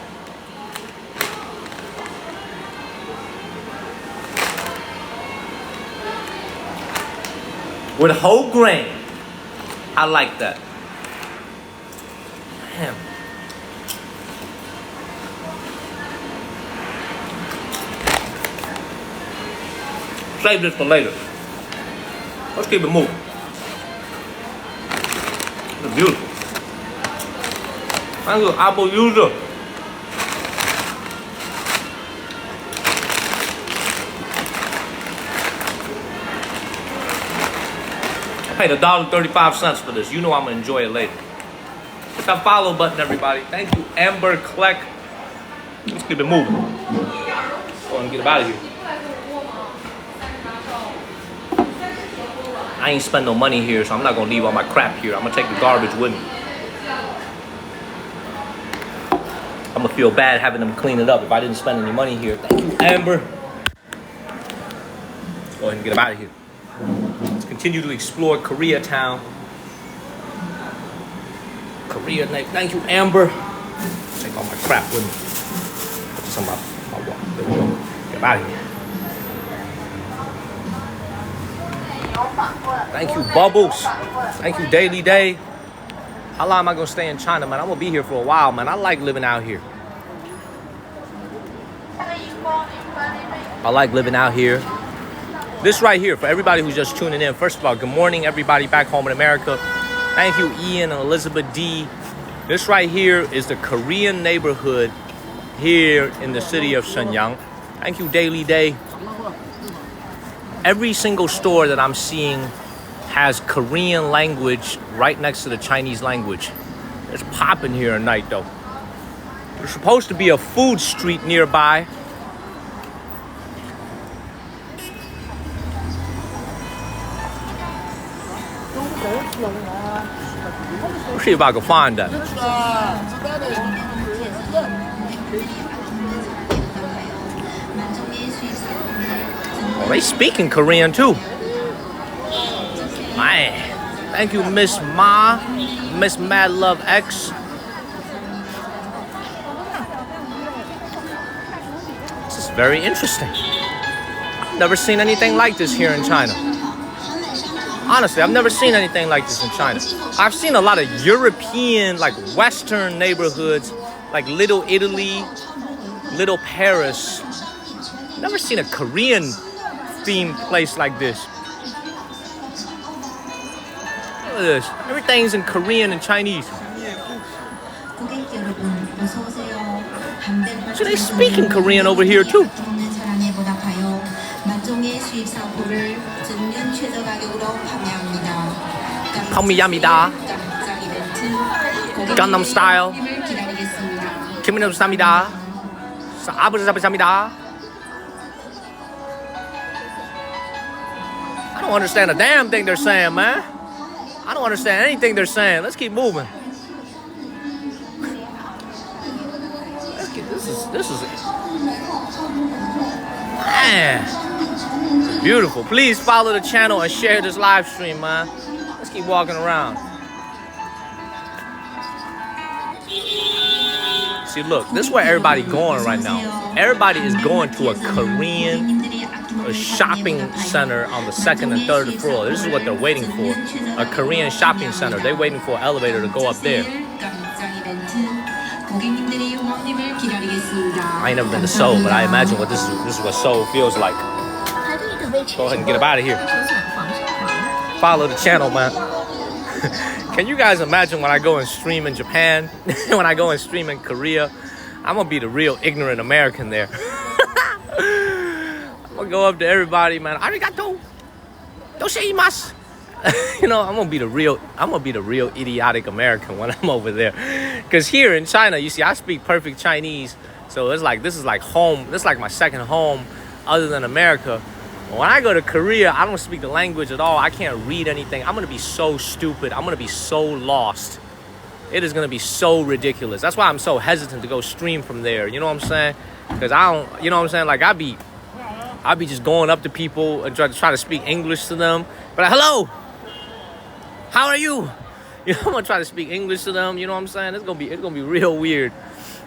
With whole grain. I like that. Damn. Save this for later. Let's keep it moving. It's beautiful. Thank you, Apple user. I paid $1.35 for this. You know I'm gonna enjoy it later. Hit that follow button, everybody. Thank you, Amber Kleck. Let's keep it moving. Go and get up out of here. I ain't spend no money here, so I'm not gonna leave all my crap here. I'm gonna take the garbage with me. I'm gonna feel bad having them clean it up if I didn't spend any money here. Thank you, Amber. Go ahead and get up out of here. Let's continue to explore Koreatown. Korea night. Thank you, Amber. Take all my crap with me. Put this on my wall. There we go. Get out of here. Thank you, Bubbles. Thank you, Daily Day. How long am I gonna stay in China, man? I'm gonna be here for a while, man. I like living out here. I like living out here. This right here, for everybody who's just tuning in, first of all, good morning, everybody back home in America. Thank you, Ian and Elizabeth D. This right here is the Korean neighborhood here in the city of Shenyang. Thank you, Daily Day. Every single store that I'm seeing has Korean language right next to the Chinese language. It's popping here at night, though. There's supposed to be a food street nearby. Let's see if I can find that. Oh, they speak in Korean too. Man, thank you, Miss Ma, Miss Mad Love X. This is very interesting. I've never seen anything like this here in China. Honestly, I've never seen anything like this in China. I've seen a lot of European, like Western neighborhoods, like Little Italy, Little Paris. Never seen a Korean themed place like this. Look at this. Everything's in Korean and Chinese. So they speak in Korean over here too. 감사합니다. Gangnam Style. 감사합니다. 감사합니다. I don't understand a damn thing they're saying, man. I don't understand anything they're saying. Let's keep moving. This is man. Beautiful. Please follow the channel and share this live stream, man. Let's keep walking around. See, look, this is where everybody going right now. Everybody is going to a Korean shopping center on the second and third floor. This is what they're waiting for. A Korean shopping center. They're waiting for an elevator to go up there. I ain't never been to Seoul, but I imagine what this is what Seoul feels like. Go ahead and get up out of here. Follow the channel, man. Can you guys imagine when I go and stream in Japan? When I go and stream in Korea? I'm gonna be the real ignorant American there. I'm gonna go up to everybody, man. Arigato. Doshaimasu. You know, I'm gonna be the real idiotic American when I'm over there. Cause here in China, you see, I speak perfect Chinese. So it's like, this is like home. This is like my second home other than America. When I go to Korea, I don't speak the language at all. I can't read anything. I'm gonna be so stupid. I'm gonna be so lost. It is gonna be so ridiculous. That's why I'm so hesitant to go stream from there. You know what I'm saying? Because I don't, you know what I'm saying? Like, I be just going up to people and try to speak English to them. But like, hello, how are you? You know, I'm gonna try to speak English to them. You know what I'm saying? It's gonna be real weird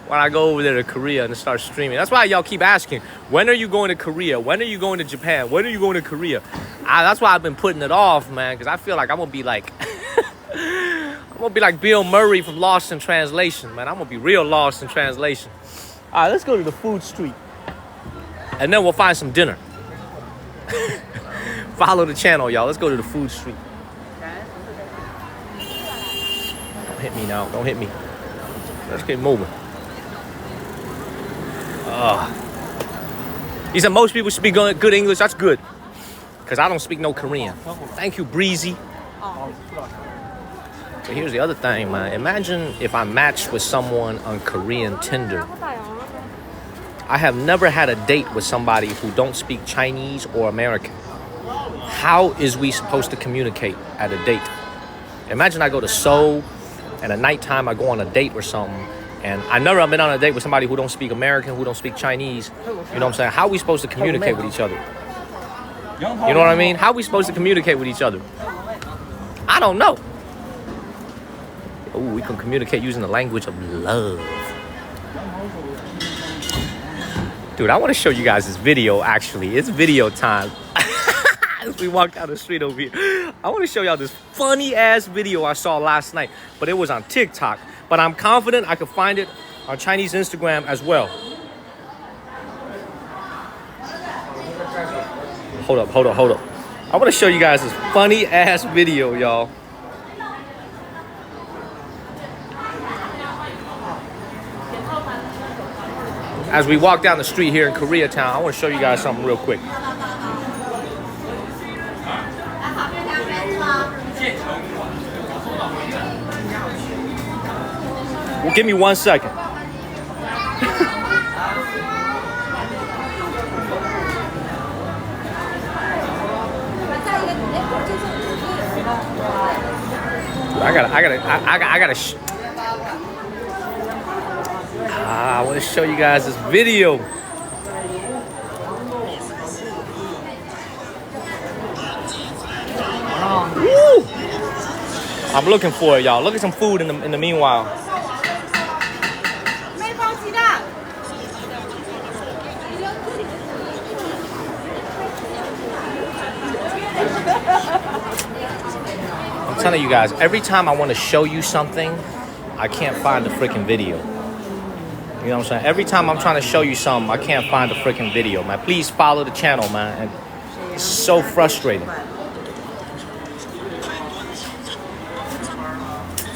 when I go over there to Korea and start streaming. That's why y'all keep asking, when are you going to Korea? When are you going to Japan? When are you going to Korea? That's why I've been putting it off, man, because I feel like I'm gonna be like I'm gonna be like Bill Murray from Lost in Translation, man. I'm gonna be real lost in translation. All right, let's go to the food street, and then we'll find some dinner. Follow the channel, y'all. Let's go to the food street. Don't hit me now. Don't hit me. Let's get moving. He said most people speak good English. That's good, because I don't speak no Korean. Thank you, Breezy. But here's the other thing, man. Imagine if I matched with someone on Korean Tinder. I have never had a date with somebody who don't speak Chinese or American. How is we supposed to communicate at a date? Imagine I go to Seoul, and at nighttime I go on a date or something, and I never have been on a date with somebody who don't speak American, who don't speak Chinese. You know what I'm saying? How are we supposed to communicate with each other? You know what I mean? How are we supposed to communicate with each other? I don't know. Oh, we can communicate using the language of love. Dude, I want to show you guys this video, actually. It's video time. As we walk down the street over here. I want to show y'all this funny-ass video I saw last night. But it was on TikTok. But I'm confident I could find it on Chinese Instagram as well. Hold up. I want to show you guys this funny-ass video, y'all. As we walk down the street here in Koreatown, I want to show you guys something real quick. Well, give me 1 second. I want to show you guys this video. Woo! I'm looking for it, y'all. Look at some food in the meanwhile. I'm telling you guys, every time I want to show you something, I can't find the freaking video. You know what I'm saying? Every time I'm trying to show you something, I can't find the freaking video, man. Please follow the channel, man. And it's so frustrating.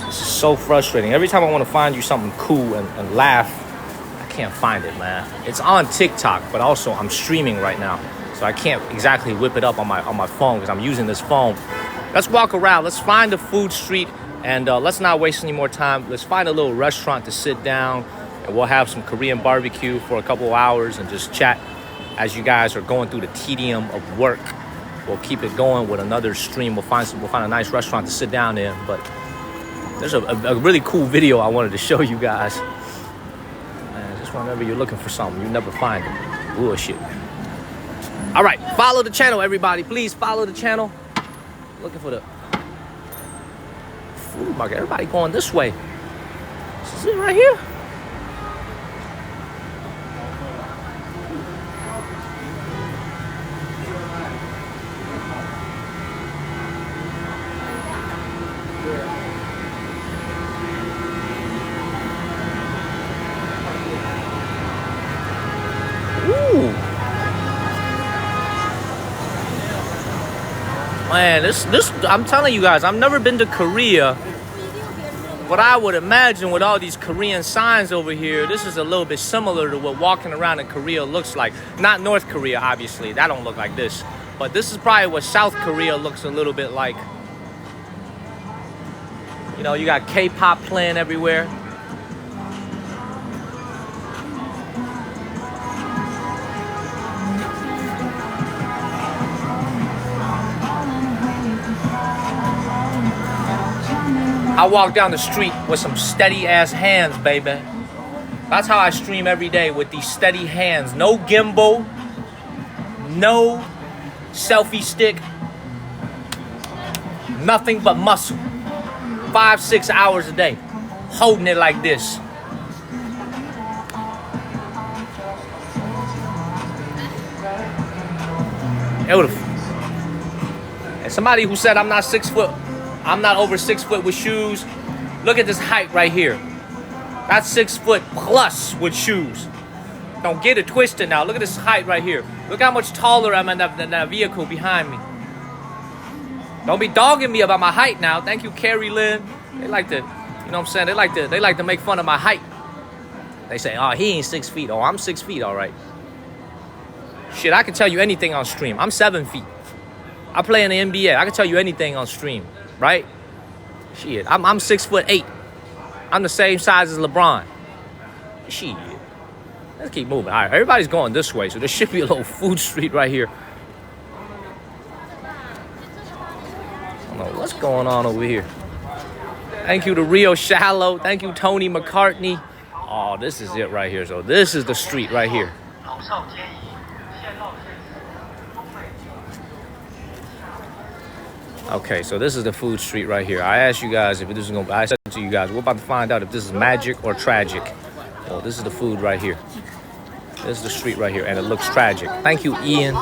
It's so frustrating. Every time I want to find you something cool and laugh, I can't find it, man. It's on TikTok, but also I'm streaming right now. So I can't exactly whip it up on my phone because I'm using this phone. Let's walk around. Let's find a food street, and let's not waste any more time. Let's find a little restaurant to sit down, and we'll have some Korean barbecue for a couple of hours and just chat as you guys are going through the tedium of work. We'll keep it going with another stream. We'll find a nice restaurant to sit down in. But there's a really cool video I wanted to show you guys. Man, just whenever you're looking for something, you never find it. Bullshit. All right, follow the channel, everybody. Please follow the channel. Looking for the food market. Everybody going this way. This is it right here. Man, this I'm telling you guys, I've never been to Korea, but I would imagine with all these Korean signs over here, this is a little bit similar to what walking around in Korea looks like. Not North Korea, obviously. That don't look like this. But this is probably what South Korea looks a little bit like. You know, you got K-pop playing everywhere. I walk down the street with some steady ass hands, baby. That's how I stream every day, with these steady hands. No gimbal, no selfie stick, nothing but muscle. 5-6 hours a day, holding it like this. Beautiful. And somebody who said I'm not 6 foot, I'm not over 6 foot with shoes. Look at this height right here. That's 6 foot plus with shoes. Don't get it twisted now. Look at this height right here. Look how much taller I'm than that vehicle behind me. Don't be dogging me about my height now. Thank you, Carrie Lynn. They like to, you know what I'm saying? They like to make fun of my height. They say, oh, he ain't 6 feet. Oh, I'm 6 feet, all right. Shit, I can tell you anything on stream. I'm 7 feet. I play in the NBA. I can tell you anything on stream, right? Shit, I'm 6'8". I'm the same size as LeBron. Shit. Let's keep moving. All right, everybody's going this way, so there should be a little food street right here. I don't know what's going on over here. Thank you to Rio Shallow. Thank you, Tony McCartney. Oh, this is it right here. So this is the street right here. Okay, so this is the food street right here. I asked you guys if this is gonna. I said to you guys, we're about to find out if this is magic or tragic. Well, this is the food right here. This is the street right here, and it looks tragic. Thank you, Ian.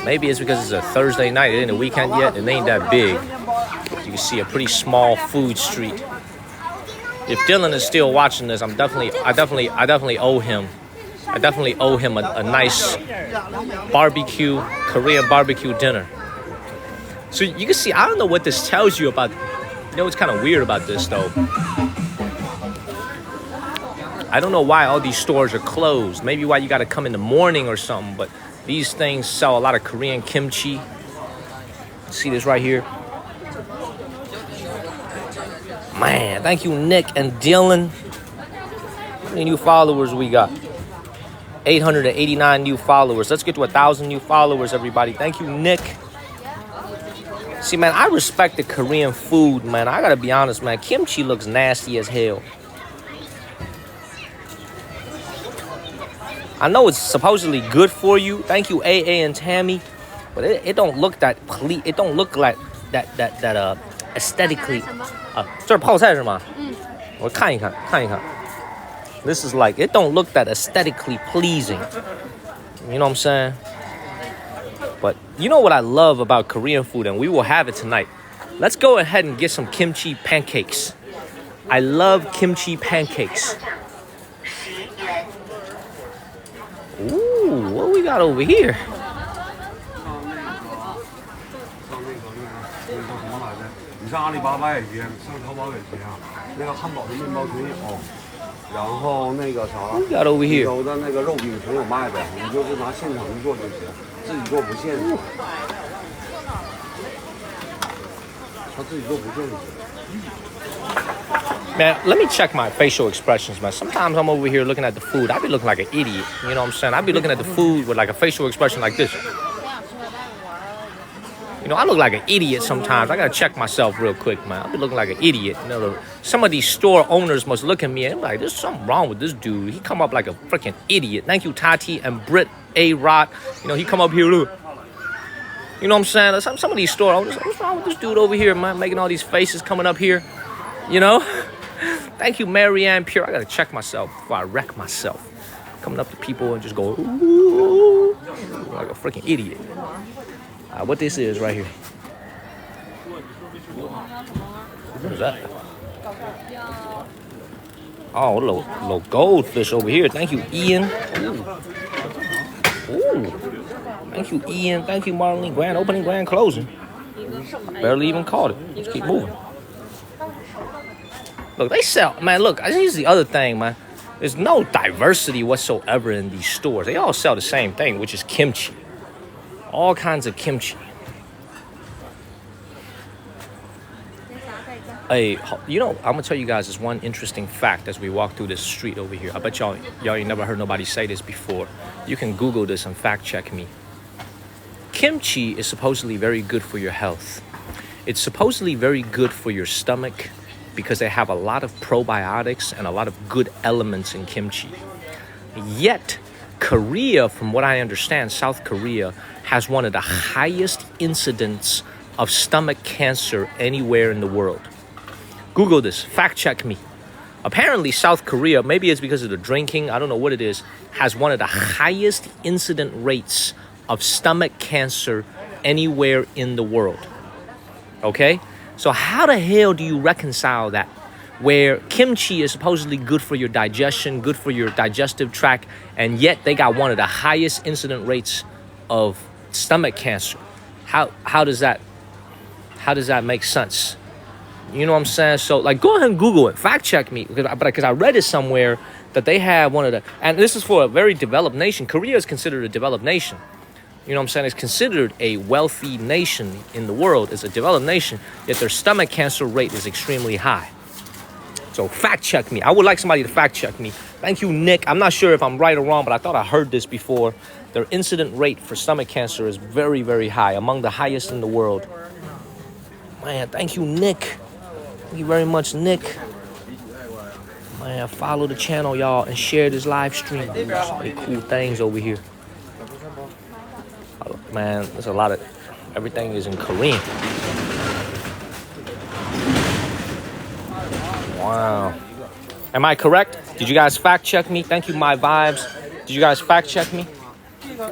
Maybe it's because it's a Thursday night. It ain't the weekend yet, and it ain't that big. You can see a pretty small food street. If Dylan is still watching this, I definitely owe him. I definitely owe him a nice barbecue, Korean barbecue dinner. So you can see, I don't know what this tells you about. You know what's kind of weird about this though? I don't know why all these stores are closed. Maybe why you got to come in the morning or something. But these things sell a lot of Korean kimchi. See this right here? Man, thank you, Nick and Dylan. How many new followers we got? 889 new followers. Let's get to 1,000 new followers, everybody. Thank you, Nick. See, man, I respect the Korean food, man. I gotta be honest, man. Kimchi looks nasty as hell. I know it's supposedly good for you. Thank you, AA and Tammy. But it don't look that it don't look like that aesthetically. 这是泡菜是吗？我看一看。This is like, it don't look that aesthetically pleasing. You know what I'm saying? But you know what I love about Korean food, and we will have it tonight. Let's go ahead and get some kimchi pancakes. I love kimchi pancakes. Ooh, what we got over here? 你上阿里巴巴也行，上淘宝也行，那个汉堡的面包全有，然后那个啥， What we got over here? 有的那个肉饼全有卖的，你就是拿现场去做就行，自己做不限制。他自己做不限制。 Man, let me check my facial expressions, man. Sometimes I'm over here looking at the food. I be looking like an idiot. You know what I'm saying? I be looking at the food with like a facial expression like this. You know, I look like an idiot sometimes. I gotta check myself real quick, man. I be looking like an idiot. You know, some of these store owners must look at me and be like, there's something wrong with this dude. He come up like a freaking idiot. Thank you, Tati and Britt A-Rod. You know, he come up here, look. You know what I'm saying? Some of these store owners, what's wrong with this dude over here, man? Making all these faces coming up here. You know? Thank you, Marianne Pure. I gotta check myself before I wreck myself. Coming up to people and just go, ooh, like a freaking idiot. What this is right here? What is that? Oh, a little goldfish over here. Thank you, Ian. Ooh. Thank you, Ian. Thank you, Marlene. Grand opening, grand closing. I barely even caught it. Let's keep moving. Look, they sell, man, look, here's the other thing, man. There's no diversity whatsoever in these stores. They all sell the same thing, which is kimchi. All kinds of kimchi. Hey, you know, I'm gonna tell you guys this one interesting fact as we walk through this street over here. I bet y'all ain't never heard nobody say this before. You can Google this and fact check me. Kimchi is supposedly very good for your health. It's supposedly very good for your stomach because they have a lot of probiotics and a lot of good elements in kimchi. Yet, Korea, from what I understand, South Korea has one of the highest incidents of stomach cancer anywhere in the world. Google this, fact check me. Apparently, South Korea, maybe it's because of the drinking, I don't know what it is, has one of the highest incident rates of stomach cancer anywhere in the world. Okay? So how the hell do you reconcile that? Where kimchi is supposedly good for your digestion, good for your digestive tract, and yet they got one of the highest incident rates of stomach cancer. How does that make sense? You know what I'm saying? So, like, go ahead and Google it. Fact check me. Because I read it somewhere that they have one of the... And this is for a very developed nation. Korea is considered a developed nation. You know what I'm saying? It's considered a wealthy nation in the world. It's a developed nation. Yet their stomach cancer rate is extremely high. So, fact check me. I would like somebody to fact check me. Thank you, Nick. I'm not sure if I'm right or wrong, but I thought I heard this before. Their incident rate for stomach cancer is very, very high. Among the highest in the world. Man, thank you, Nick. Thank you very much, Nick. Man, follow the channel, y'all, and share this live stream. So many cool things over here. Man, there's a lot of... Everything is in Korean. Wow. Am I correct? Did you guys fact check me? Thank you, My Vibes. Did you guys fact check me?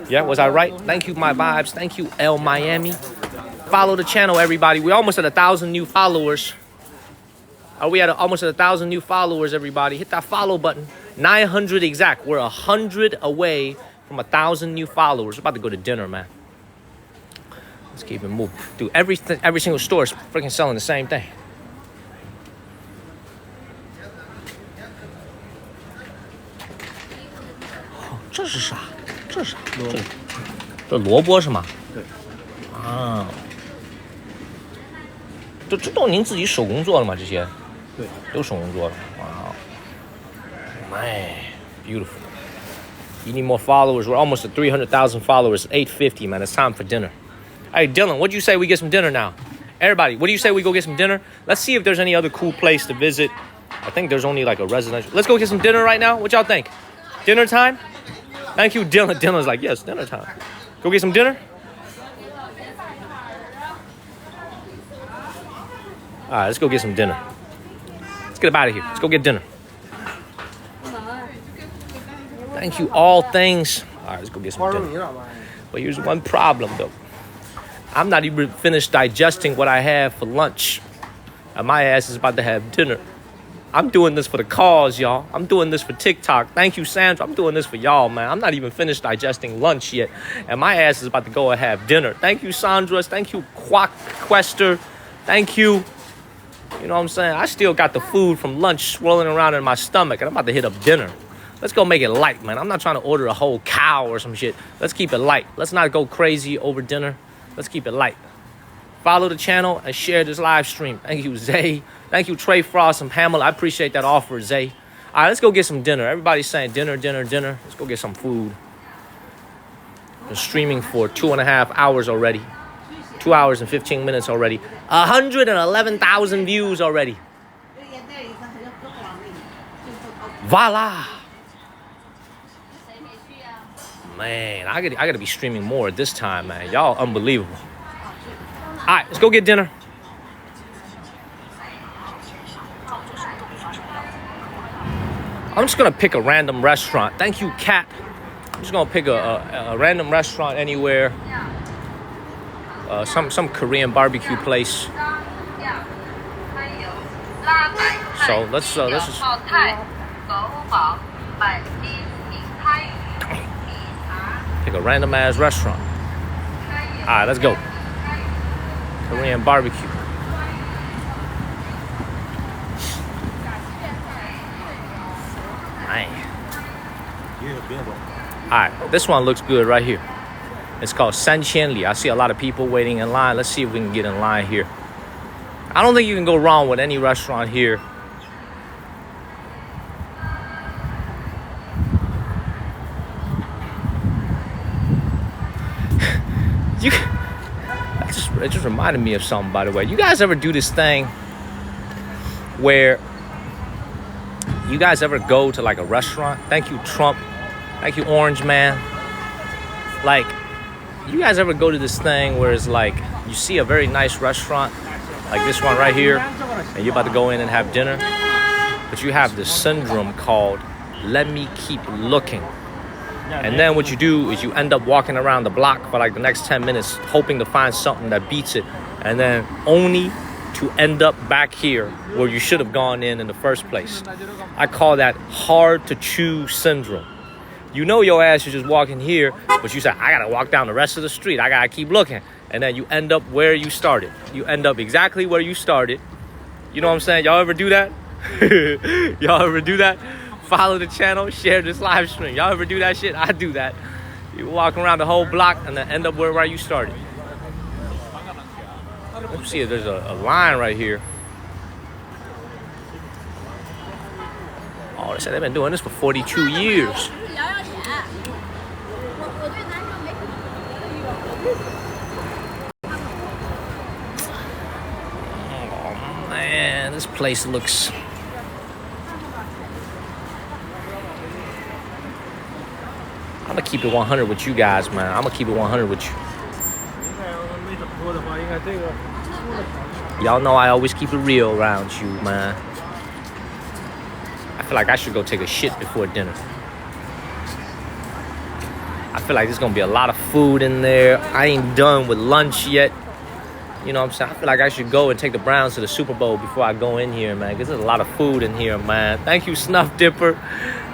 Yeah, was I right? Thank you, My Vibes. Thank you, El Miami. Follow the channel, everybody. We're almost at 1,000 new followers. Are we at almost at 1,000 new followers, everybody? Hit that follow button. 900 exact. We're 100 away from 1,000 new followers. We're about to go to dinner, man. Let's keep it moving. Dude, every single store is freaking selling the same thing. Oh, 这是啥？这是啥？这萝卜是吗？对。啊。这都您自己手工做的吗？这些？对，都手工做的。Wow. Man, beautiful. You need more followers. We're almost at 300,000 followers. 850, man. It's time for dinner. Hey, Dylan, what do you say we get some dinner now? Everybody, what do you say we go get some dinner? Let's see if there's any other cool place to visit. I think there's only like a residential. Let's go get some dinner right now. What y'all think? Dinner time? Thank you, Dylan. Dylan's like, yes, dinner time. Go get some dinner? All right, let's go get some dinner. Let's get up out of here. Let's go get dinner. Thank you, all things. All right, let's go get some dinner. But here's one problem, though. I'm not even finished digesting what I have for lunch. And my ass is about to have dinner. I'm doing this for the cause, y'all. I'm doing this for TikTok. Thank you, Sandra. I'm doing this for y'all, man. I'm not even finished digesting lunch yet. And my ass is about to go and have dinner. Thank you, Sandra. Thank you, Quack Quester. Thank you. You know what I'm saying? I still got the food from lunch swirling around in my stomach, and I'm about to hit up dinner. Let's go make it light, man. I'm not trying to order a whole cow or some shit. Let's keep it light. Let's not go crazy over dinner. Let's keep it light. Follow the channel and share this live stream. Thank you, Zay. Thank you, Trey Frost and Pamela. I appreciate that offer, Zay. All right, let's go get some dinner. Everybody's saying dinner, dinner, dinner. Let's go get some food. Been streaming for 2.5 hours already. 2 hours and 15 minutes already. 111,000 views already. Voila. Man, I gotta be streaming more this time, man. Y'all unbelievable. All right, let's go get dinner. I'm just gonna pick a random restaurant. Thank you, Kat. I'm just gonna pick a random restaurant anywhere. Some Korean barbecue place. So let's just pick a random ass restaurant. All right, let's go. Korean barbecue. Man. All right, this one looks good right here. It's called San Qianli. I see a lot of people waiting in line. Let's see if we can get in line here. I don't think you can go wrong with any restaurant here. It just reminded me of something, by the way. You guys ever do this thing where you guys ever go to like a restaurant? Thank you, Trump. Thank you, Orange Man. Like, you guys ever go to this thing where it's like you see a very nice restaurant, like this one right here, and you're about to go in and have dinner, but you have this syndrome called let me keep looking. And then what you do is you end up walking around the block for like the next 10 minutes hoping to find something that beats it, and then only to end up back here where you should have gone in the first place. I call that hard to choose syndrome. You know your ass is just walking here, but you say, I gotta walk down the rest of the street. I gotta keep looking. And then you end up where you started. You end up exactly where you started. You know what I'm saying? Y'all ever do that? Y'all ever do that? Follow the channel, share this live stream. Y'all ever do that shit? I do that. You walk around the whole block and then end up where you started. Let's see if there's a line right here. Oh, they said they've been doing this for 42 years. Oh man, this place looks... I'm gonna keep it 100 with you guys, man. I'm gonna keep it 100 with you. Y'all know I always keep it real around you, man. I feel like I should go take a shit before dinner. I feel like there's gonna be a lot of food in there. I ain't done with lunch yet. You know what I'm saying? I feel like I should go and take the Browns to the Super Bowl before I go in here, man. Because there's a lot of food in here, man. Thank you, Snuff Dipper.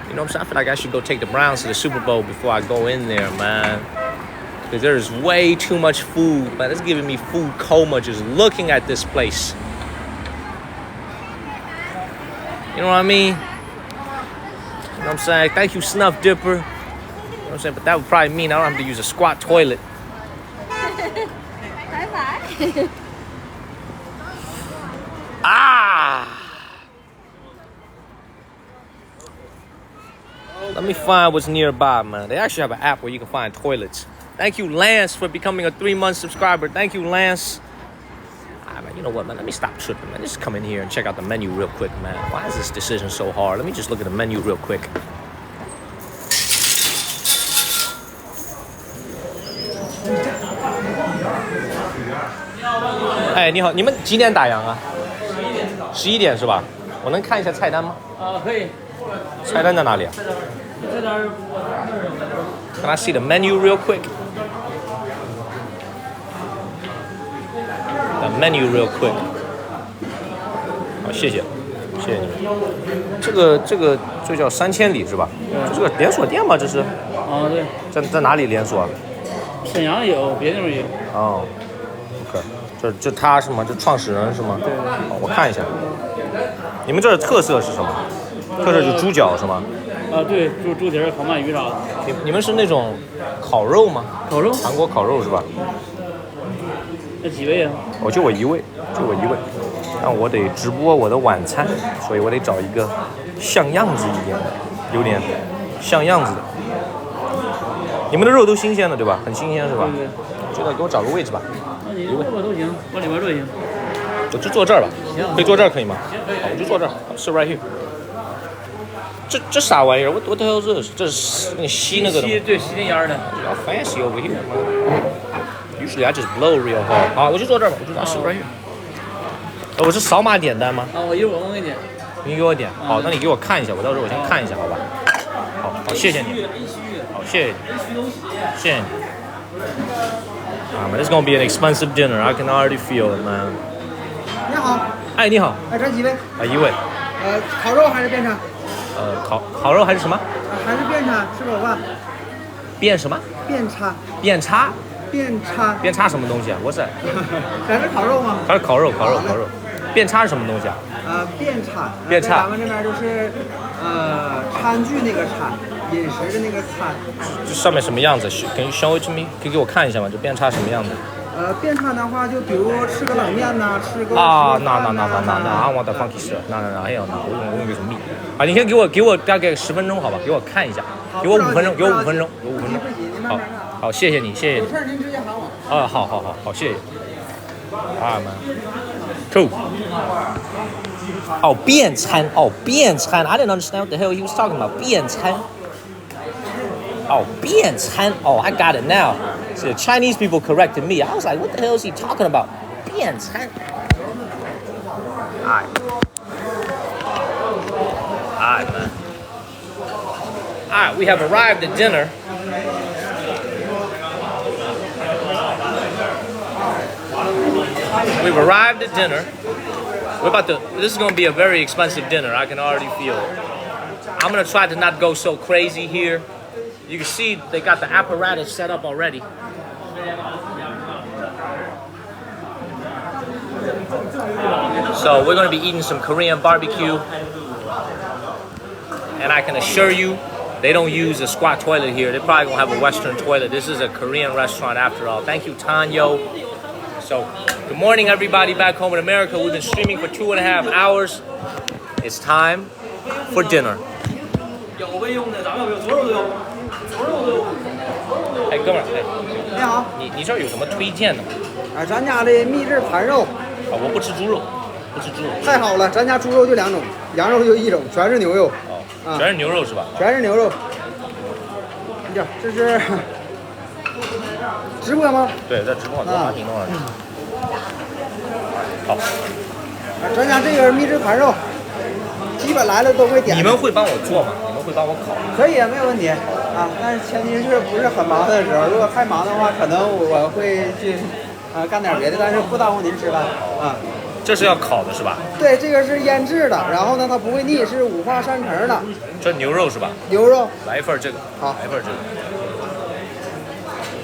You know what I'm saying? I feel like I should go take the Browns to the Super Bowl before I go in there, man. Because there's way too much food, man. It's giving me food coma just looking at this place. You know what I mean? You know what I'm saying? Thank you, Snuff Dipper. You know what I'm saying? But that would probably mean I don't have to use a squat toilet. Ah! Let me find what's nearby, man. They actually have an app where you can find toilets. Thank you, Lance, for becoming a 3-month subscriber. Thank you, Lance. Ah, man, you know what, man? Let me stop tripping, man. Just come in here and check out the menu real quick, man. Why is this decision so hard? Let me just look at the menu real quick.哎，你好，你们几点打烊啊？11点是吧？我能看一下菜单吗？可以。菜单在哪里啊？在哪儿？Can I see the menu real quick? The menu real quick. 好，谢谢，谢谢你们。这个叫3000里是吧？这个连锁店吗？这是？啊，对。在哪里连锁啊？沈阳有，别地方也有。哦 ，OK， 这他是吗？这创始人是吗？对。好，我看一下。你们这儿的特色是什么？特色就是猪脚是吗？啊，对，猪蹄儿、烤鳗鱼啥的。你们是那种烤肉吗？烤肉？韩国烤肉是吧？那几位啊？就我一位，但我得直播我的晚餐，所以我得找一个像样子一点的，有点像样子的。你们的肉都新鲜的对吧？很新鲜是吧？对。这个给我找个位置吧。那你坐吧都行，往里边坐行。我就坐这儿吧。行。可以坐这儿可以吗？行，可以。好，我就坐这儿。sit right here。这啥玩意儿？我的好这是那个吸那个的吗？对，吸那烟的。Y'all fancy over here, man. Usually I just blow real hard. 好，我就坐这儿吧，我就sit right here。我是扫码点单吗？啊，我一会儿我给你点。你给我点。好，那你给我看一下，我到时候我先看一下，好吧？好，谢谢你。好，谢谢你，谢谢你。Man, it's gonna be an expensive dinner. I can already feel it, man. 你好。哎，你好。哎，这几位？一位。烤肉还是便餐？烤肉还是什么？还是便餐，吃口饭。便什么？便餐。便叉。便叉什么东西啊？我是。咱是烤肉吗？还是烤肉。便叉是什么东西啊？便餐。咱们这边就是餐具那个餐，饮食的那个餐。这上面什么样子？可以 show it to me？ 可以给我看一下吗？这便叉什么样子？便餐的话，就比如吃个冷面呐，吃个那 I want the funky stuff。那哎呀，我有什么密？啊，你先给我大概10分钟好吧？给我看一下，给我5分钟，给我5分钟。好，谢谢你。有事您直接喊我。好，谢谢。啊，man，cool。Oh, 便餐. Oh, 便餐. I didn't understand what the hell he was talking about. 便餐. Oh, 便餐. Oh, I got it now. So the Chinese people corrected me. I was like, what the hell is he talking about? 便餐. Alright. Alright, man. Alright, we have arrived at dinner. We've arrived at dinner. This is going to be a very expensive dinner. I can already feel it. I'm going to try to not go so crazy here. You can see they got the apparatus set up already. So we're going to be eating some Korean barbecue. And I can assure you, they don't use a squat toilet here. They're probably going to have a Western toilet. This is a Korean restaurant after all. Thank you, Tanyo. So, good morning, everybody back home in America. We've been streaming for 2.5 hours. It's time for dinner. Hey, 哥们儿，你好，你这儿有什么推荐的吗？咱家的秘制盘肉。我不吃猪肉，不吃猪肉。太好了，咱家猪肉就2种，羊肉就1种，全是牛肉。全是牛肉是吧？全是牛肉。这是直播吗？对，在直播，多发挺多。好。咱家这个秘制盘肉，基本来了都会点。你们会帮我做吗？你们会帮我烤？可以，没有问题啊。但是前提是不是很忙的时候，如果太忙的话，可能我会去干点别的，但是不耽误您吃饭啊。这是要烤的是吧？对，这个是腌制的，然后呢，它不会腻，是5花3层的。这牛肉是吧？牛肉。来一份这个。好，来一份这个。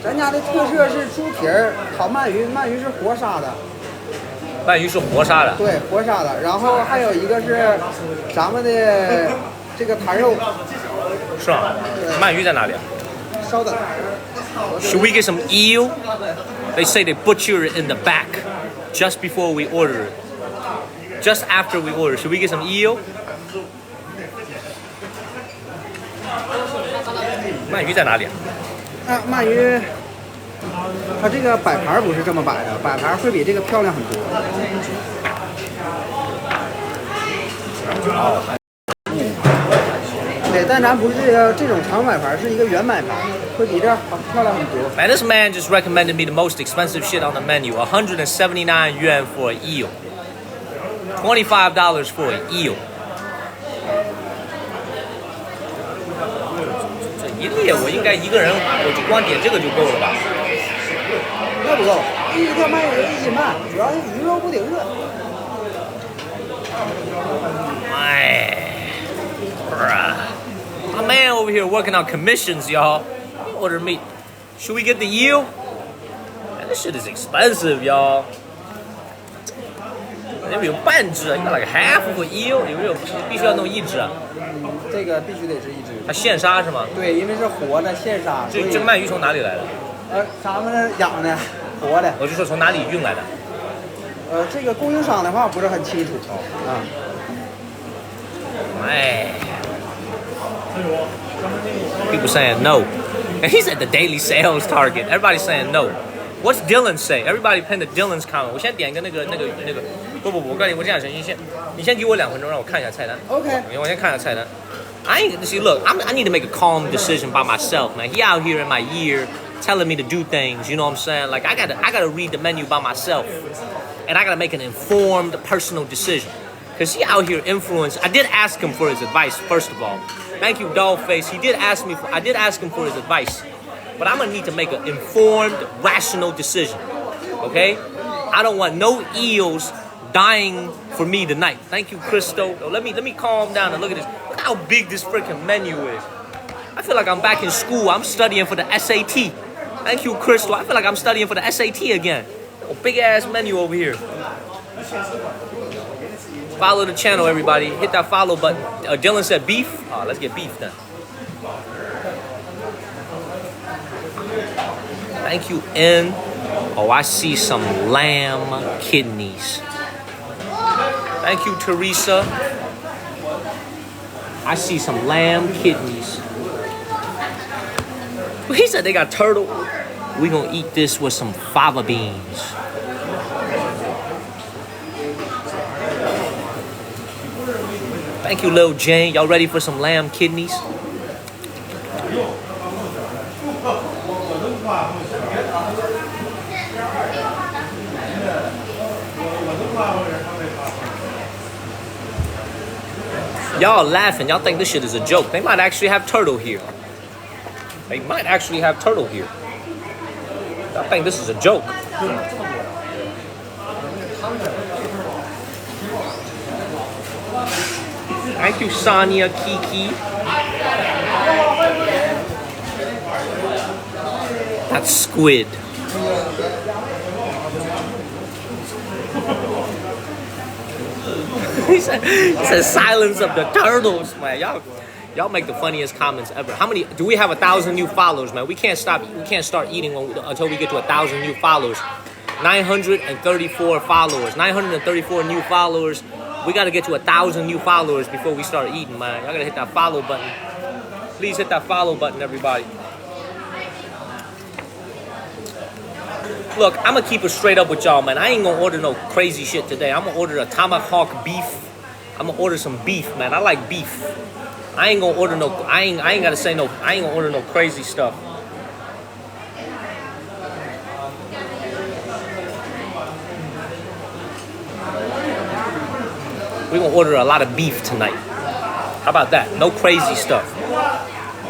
咱家的特色是猪蹄儿烤鳗鱼，鳗鱼是活杀的。鳗鱼是活杀的。对，活杀的。然后还有一个是咱们的这个坛肉。是吗？鳗鱼在哪里？稍等。Should we get some eel? They say they butcher it in the back just before we order it. Just after we order. Should we get some eel? 鳗鱼在哪里？鳗鱼，它这个摆盘不是这么摆的，摆盘会比这个漂亮很多。对，但咱不是这种长摆盘，是一个圆摆盘，会比这漂亮很多。Man, this man just recommended me the most expensive shit on the menu. 179 yuan for an eel. $25 for an eel. 这一列我应该一个人，我就光点这个就够了吧？那不够，一条鳗鱼1斤半，主要是鱼肉不顶热。My man over here working on commissions, y'all. He ordered me. Should we get the eel? Man, this shit is expensive, y'all. 有没有半只？应该 like half of an eel？ 有没有必须要弄1只？这个必须得是1只。它现杀是吗？对，因为是活的现杀。这鳗鱼从哪里来的？咱们养的，活的。我就说从哪里运来的？这个供应商的话不是很清楚啊。哎。People saying no. And he's at the daily sales target. Everybody's saying no. What's Dylan say? Everybody pin the Dylan's comment. 我先点一个那个，不，我告诉你，我这样行，你先给我2分钟，让我看一下菜单。OK。我先看一下菜单。See, look, I need to make a calm decision by myself, man. He out here in my ear telling me to do things. You know what I'm saying? Like I gotta read the menu by myself, and I gotta make an informed personal decision. Cause he out here influenced. I did ask him for his advice first of all. Thank you, Dollface. I did ask him for his advice, but I'm gonna need to make an informed, rational decision. Okay? I don't want no eels dying for me tonight. Thank you, Christo. Let me calm down and look at this. Look how big this freaking menu is. I feel like I'm back in school. I'm studying for the SAT. Thank you, Crystal. I feel like I'm studying for the SAT again. Oh, big ass menu over here. Follow the channel, everybody. Hit that follow button. Dylan said beef. Let's get beef then. Thank you, N. Oh, I see some lamb kidneys. Thank you, Teresa. I see some lamb kidneys. He said they got turtle. We're gonna eat this with some fava beans. Thank you, Lil Jane. Y'all ready for some lamb kidneys? Y'all laughing. Y'all think this shit is a joke. They might actually have turtle here. They might actually have turtle here. Y'all think this is a joke. Thank you, Sonia, Kiki. That's squid. he said silence of the turtles, man. Y'all make the funniest comments ever. How many? Do we have 1,000 new followers, man? We can't stop. We can't start eating until we get to 1,000 new followers. 934 followers. 934 new followers. We gotta get to 1,000 new followers before we start eating, man. Y'all gotta hit that follow button. Please hit that follow button, everybody. Look, I'm gonna keep it straight up with y'all, man. I ain't gonna order no crazy shit today. I'm gonna order a tomahawk beef. I'm gonna order some beef, man. I like beef. I ain't gonna order no. I ain't gotta say no. I ain't gonna order no crazy stuff. We're gonna order a lot of beef tonight. How about that? No crazy stuff.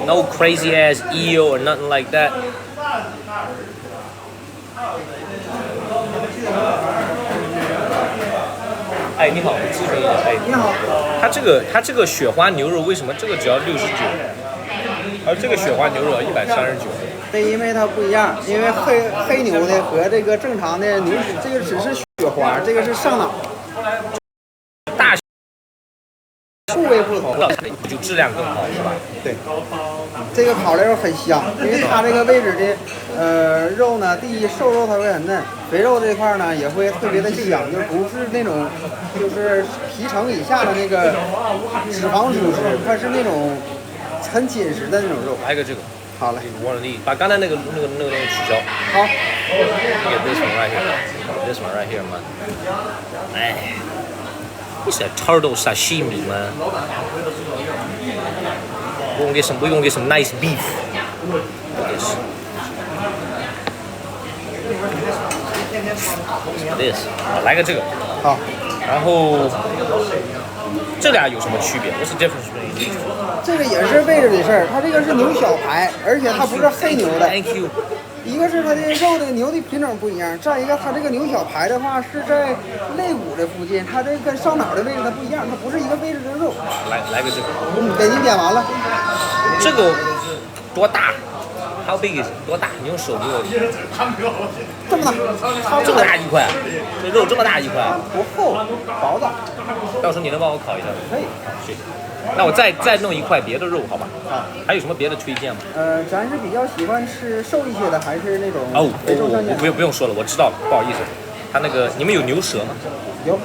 No crazy ass eel or nothing like that. 哎，你好，我咨询一下。哎，你好，它这个雪花牛肉为什么这个只要69，而这个雪花牛肉139？对，因为它不一样，因为黑牛的和这个正常的牛脂，这个只是雪花，这个是上脑，大部位不同，就质量更好，是吧？对，这个烤的肉很香，因为它这个位置的肉呢，第一瘦肉它会很嫩，肥肉这块呢也会特别的香，就不是那种就是皮层以下的那个脂肪组织，它是那种很紧实的那种肉。来一个这个。好嘞，我忘了把刚才那个东西取消。好。Get this one right here. This one right here, man. 哎。It's a turtle sashimi, man. We're gonna get some nice beef. This. 来个这个。好。然后这俩有什么区别 ？What's the difference between these two? 这个也是位置的事儿，它这个是牛小排，而且它不是黑牛的。Thank you. 一个是它的肉的牛的品种不一样，再一个它这个牛小排的话是在肋骨的附近，它这跟上脑的位置它不一样，它不是一个位置的肉。来个这个。给您点完了。这个多大 ？How big is it？ 多大？你用手给我。这么大，这么大一块，这肉这么大一块。不厚，薄的。到时候你能帮我烤一下吗？可以。谢谢。那我再弄一块别的肉，好吧？好。还有什么别的推荐吗？咱是比较喜欢吃瘦一些的，还是那种我不用说了，我知道了，不好意思。他那个你们有牛舌吗？有吗？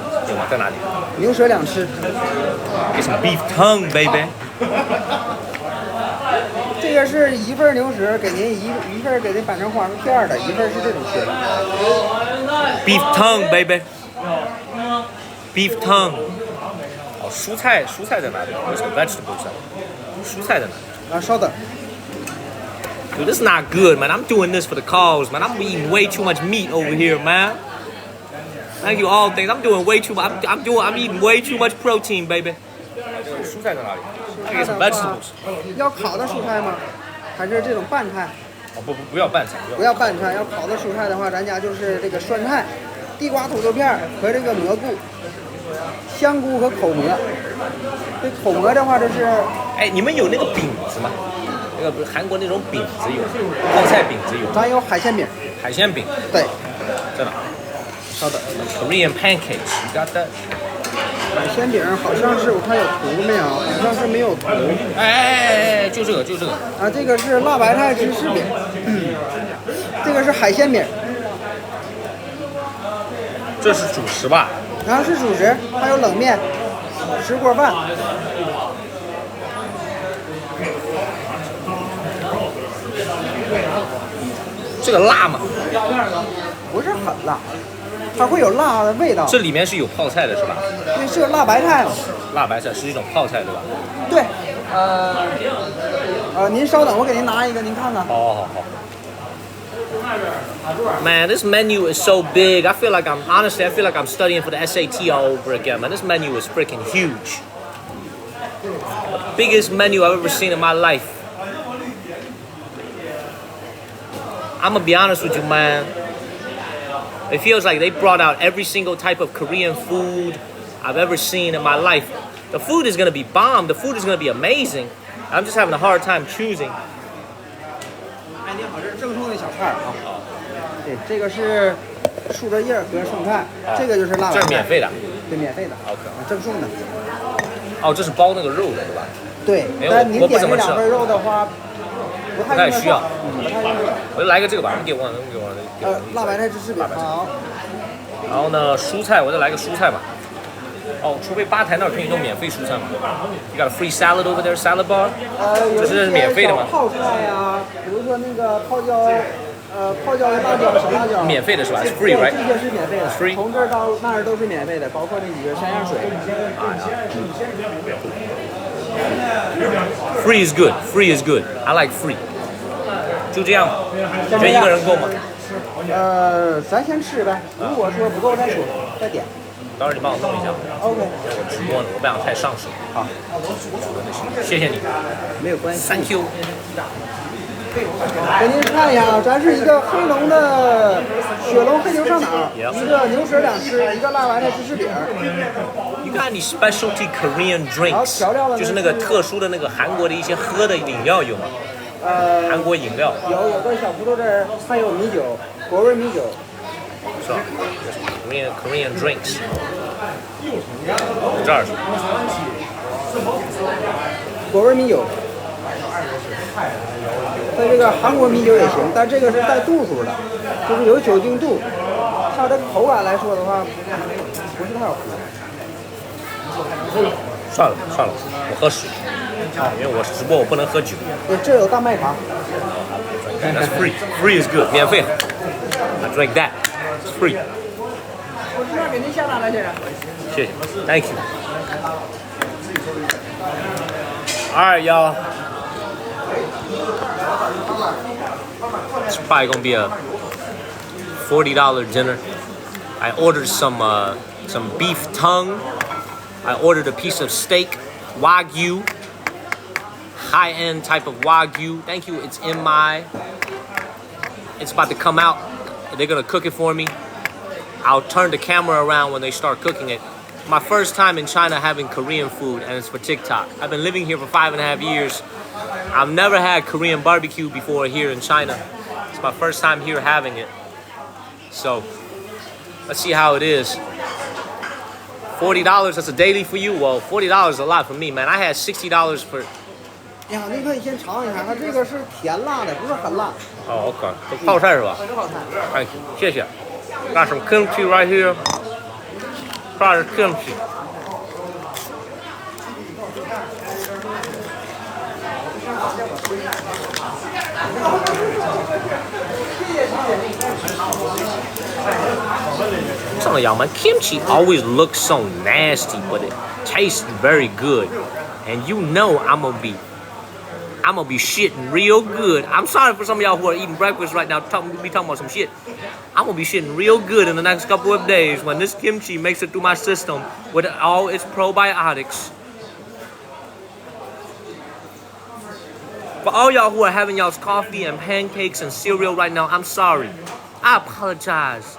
在哪里？牛舌2吃。Get some beef tongue, baby. 这个是一份牛舌，给您一份给您摆成花片的，一份是这种切的。Beef tongue, baby. Beef tongue. 哦，蔬菜在哪里？为什么 vegetables 蔬菜在哪里？稍等。Dude, this is not good, man. I'm doing this for the cause, man. I'm eating way too much meat over here, man. Thank you all things. I'm doing way too much. I'm eating way too much protein, baby. 蔬菜在哪里？ I get some vegetables. 要烤的蔬菜吗？还是这种拌菜？哦不要拌菜。不要拌菜，要烤的蔬菜的话，咱家就是这个酸菜、地瓜、土豆片和这个蘑菇、香菇和口蘑。这口蘑的话，这是。哎，你们有那个饼子吗？那个不是韩国那种饼子有，泡菜饼子有。咱有海鲜饼。海鲜饼。对。在哪？稍等。Korean pancakes. You got that? 海鲜饼好像是我看有图没有？好像是没有图。哎，就这个。啊，这个是辣白菜芝士饼。这个是海鲜饼。这是主食吧？然后是主食，还有冷面、石锅饭。这个辣吗？不是很辣，它会有辣的味道。这里面是有泡菜的是吧？对，是有辣白菜嘛？辣白菜是一种泡菜对吧？对，您稍等，我给您拿一个，您看看。好。Man, this menu is so big. I feel like I'm studying for the SAT all over again. Man, this menu is freaking huge. The biggest menu I've ever seen in my life. I'm gonna be honest with you, man. It feels like they brought out every single type of Korean food I've ever seen in my life. The food is gonna be bomb. The food is gonna be amazing. I'm just having a hard time choosing. 哎，你好，这是正宗的小菜啊。对，这个是树叶叶和剩菜，这个就是辣白菜。这是免费的。对，免费的。OK。正宗的。哦，这是包那个肉的，对吧？对。但您点这2份肉的话，不太需要。不太用得上。我就来个这个吧，你给我。辣白菜芝士饼。好。然后呢，蔬菜我再来个蔬菜吧。哦，除非吧台那儿可以弄免费蔬菜嘛 ？You got a free salad over there, salad bar？ 这是免费的吗？泡菜呀，比如说那个泡椒辣椒、小辣椒。免费的是吧？ It's free, right？ 这些是免费的。Free。从这儿到那儿都是免费的，包括那几个山药水。Free is good. Free is good. I like free. 就这样吧。觉得一个人够吗？咱先吃呗。如果说不够再说，再点。到时候你帮我弄一下。OK。我直播呢，我不想太上手。好。谢谢你。没有关系。Thank you。给您看一下啊，咱是一个黑龙的雪龙黑牛上脑，一个牛舌两吃，一个辣白菜芝士饼。You got any specialty Korean drinks？ 就是那个特殊的那个韩国的一些喝的饮料有吗？韩国饮料。有个小葡萄汁儿，还有米酒，果味米酒。是吧 ？Korean drinks。这儿是。果味米酒。在这个韩国米酒也行，但这个是带度数的，就是有酒精度。它的口感来说的话，不是太好喝。算了，我喝水。因为我直播我不能喝酒。对，这有大麦茶。That's free. Free is good. 免费。I drink that. It's free. 我这边给您下单了，先生。谢谢。Thank you. All right, y'all. It's probably gonna be a $40 dinner. I ordered some beef tongue. I ordered a piece of steak, Wagyu, high-end type of Wagyu. Thank you. It's about to come out. They're gonna cook it for me. I'll turn the camera around when they start cooking it. My first time in China having Korean food, and it's for TikTok. I've been living here for 5.5 years. I've never had Korean barbecue before here in China. It's my first time here having it. So, let's see how it is. $40, that's a daily for you? Well, $40 is a lot for me, man. I had $60 for... 你好，您可以先尝一下，它这个是甜辣的，不是很辣。Oh, okay. 泡菜是吧？泡菜。Thank you. 谢谢。Got some kimchi right here. Try the kimchi. Man, kimchi always looks so nasty, but it tastes very good. And you know I'm gonna be shitting real good. I'm sorry for some of y'all who are eating breakfast right now, talking about some shit. I'm gonna be shitting real good in the next couple of days when this kimchi makes it through my system with all its probiotics. For all y'all who are having y'all's coffee and pancakes and cereal right now, I'm sorry. I apologize.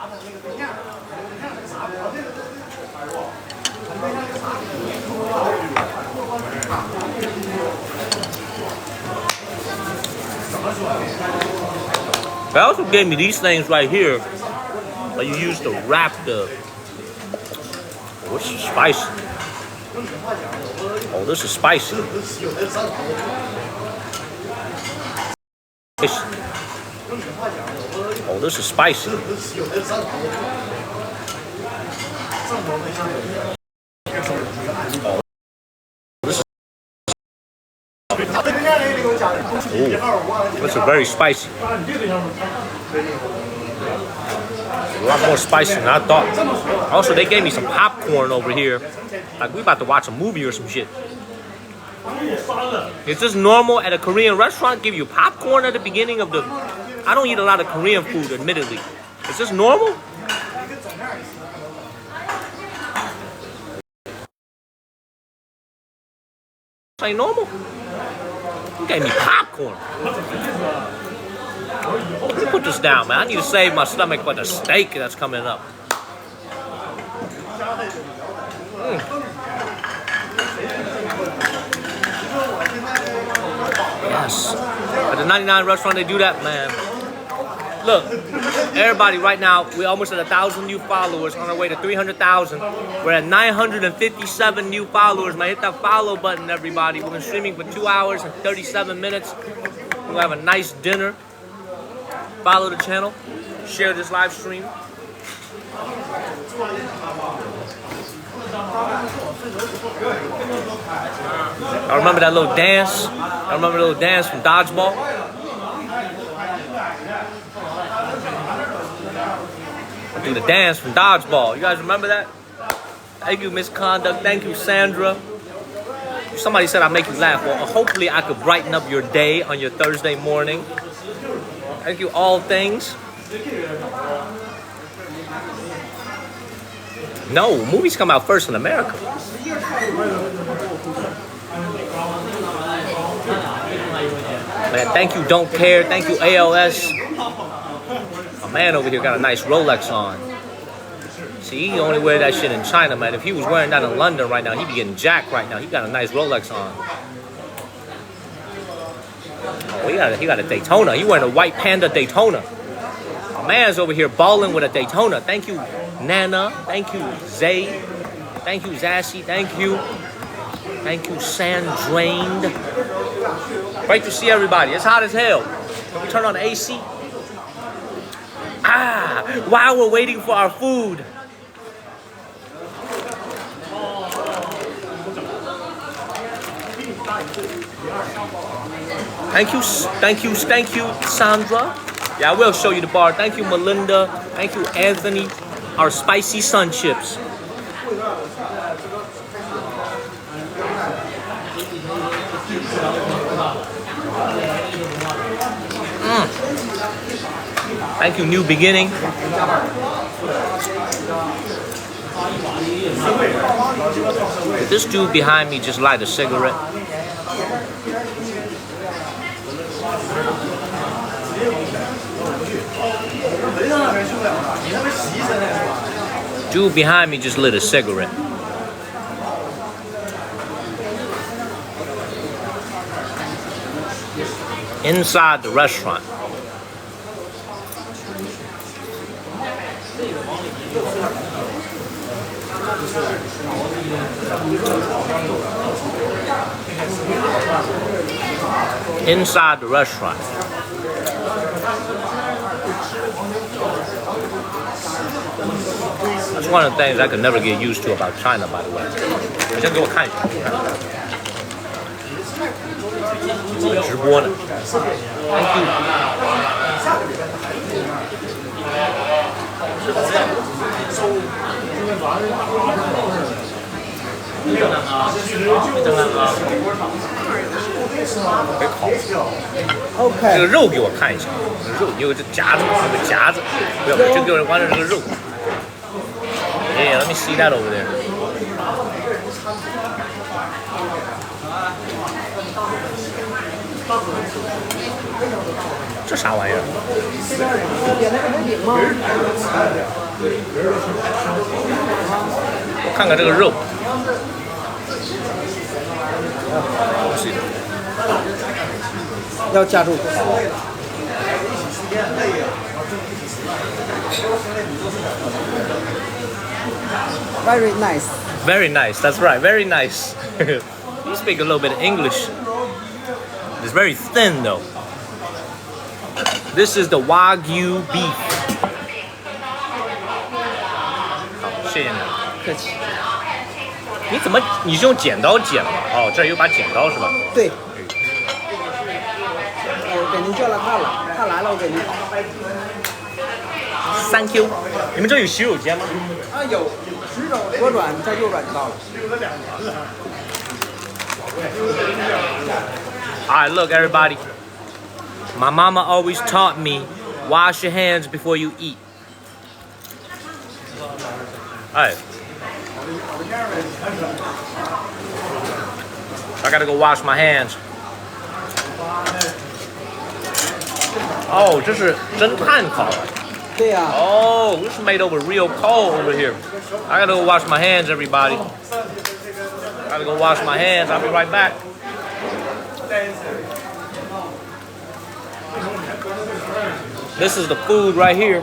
They also gave me these things right here that you use to wrap the... Oh, this is spicy. Oh, this is spicy. Oh, this is spicy. Ooh, this is very spicy. a lot more spicy than I thought. Also, they gave me some popcorn over here. Like we about to watch a movie or some shit. Is this normal at a Korean restaurant? Give you popcorn at the beginning of the... I don't eat a lot of Korean food, admittedly. Is this normal? This ain't normal. You gave me popcorn. Let me put this down, man. I need to save my stomach for the steak that's coming up. Yes. At the 99 restaurant, they do that, man. Look, everybody, right now, we're almost at 1,000 new followers on our way to 300,000. We're at 957 new followers, man. Hit that follow button, everybody. We've been streaming for 2 hours and 37 minutes. We'll have a nice dinner. Follow the channel. Share this live stream. I remember that little dance. I remember the little dance from Dodgeball. I do the dance from Dodgeball. You guys remember that? Thank you, Misconduct. Thank you, Sandra. Somebody said I'd make you laugh. Well, hopefully I could brighten up your day on your Thursday morning. Thank you, All Things. No, movies come out first in America. Man, thank you, Don't Care. Thank you, ALS. A man over here got a nice Rolex on. See, he only wear that shit in China, man. If he was wearing that in London right now, he'd be getting jacked right now. He got a nice Rolex on. Oh, he got a Daytona. He wearing a white Panda Daytona. My man's over here balling with a Daytona. Thank you, Nana. Thank you, Zay. Thank you, Zassy. Thank you. Thank you, Sandrained. Great to see everybody. It's hot as hell. Can we turn on the AC? While we're waiting for our food. Thank you, Sandra. Yeah, I will show you the bar. Thank you, Melinda. Thank you, Anthony. Our spicy sun chips. Thank you, New Beginning. Did this dude behind me just light a cigarette? Dude behind me just lit a cigarette. Inside the restaurant. Inside the restaurant. That's one of the things I could never get used to about China, by the way. 我先给我看一下，直播呢。Thank you. 可以烤。OK。这个肉给我看一下，肉你有这夹子，有个夹子，不要，就给我关着这个肉。Yeah, let me see that over there. 这啥玩意儿？我看看这个肉。要夹住。Very nice. Very nice. That's right. Very nice. You speak a little bit of English. It's very thin though. This is the Wagyu beef. 好，谢谢你。客气。你是用剪刀剪吗？哦，这儿有把剪刀是吧？对。我给您叫了他了，他来了我给您。Thank you。你们这有洗手间吗？啊，有，直走左转再右转就到了。Alright, look, everybody. My mama always taught me, wash your hands before you eat. Alright. I gotta go wash my hands. Oh, 这是侦探烤的。对呀、Oh, this is made over real coal over here. I gotta go wash my hands, everybody. Gotta go wash my hands. I'll be right back. This is the food right here.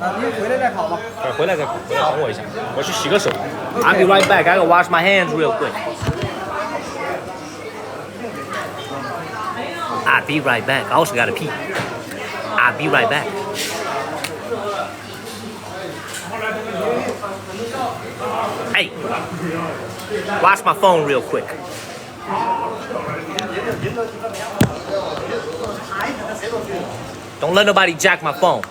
啊，您回来再烤吧。回来等我一下，我去洗个手。I'll be right back. I gotta wash my hands real quick. I'll be right back. I also gotta pee. I'll be right back. Hey, watch my phone real quick. Don't let nobody jack my phone.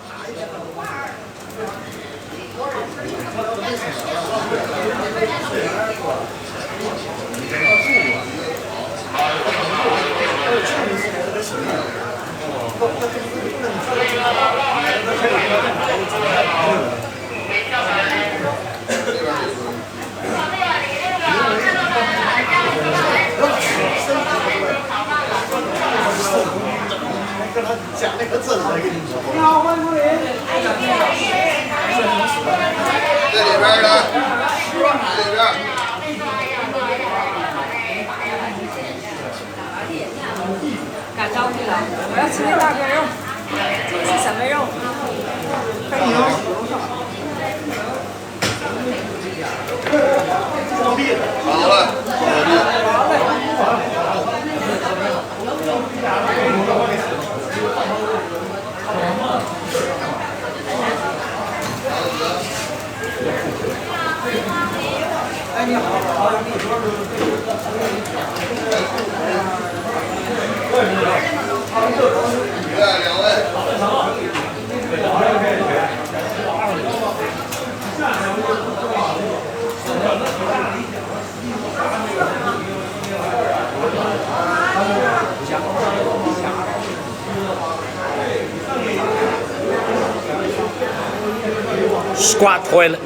Squat toilet.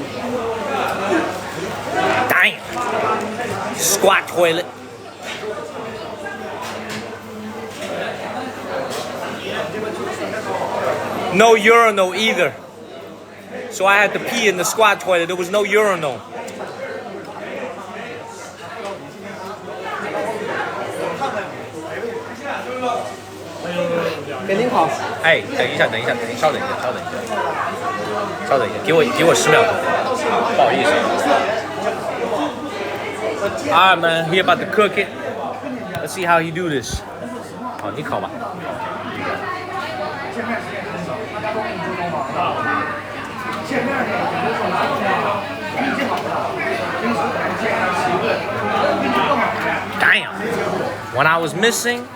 Damn. Squat toilet. No urinal either. So I had to pee in the squat toilet. There was no urinal.哎，等一下，稍等一下，给我10秒钟，不好意思。Alright, man, he about to cook it. Let's see how he do this. 好，你烤吧。Damn. When I was missing,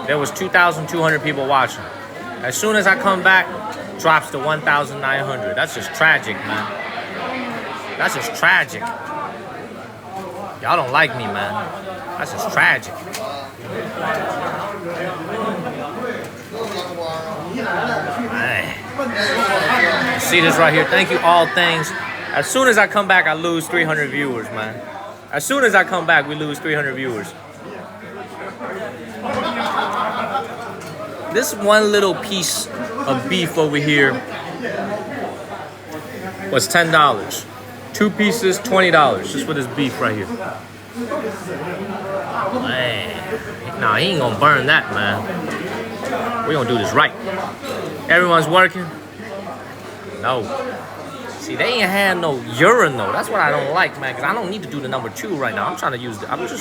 there was 2,200 people watching. As soon as I come back, drops to 1,900. That's just tragic, man. That's just tragic. Y'all don't like me, man. That's just tragic. Man. See this right here? Thank you, all things. As soon as I come back, I lose 300 viewers, man. As soon as I come back, we lose 300 viewers. This one little piece of beef over here was $10. 2 pieces, $20. Just for this beef right here. Man. Nah, he ain't gonna burn that, man. We're gonna do this right. Everyone's working. No. See, they ain't had no urinal. That's what I don't like, man, because I don't need to do the number 2 right now. I'm just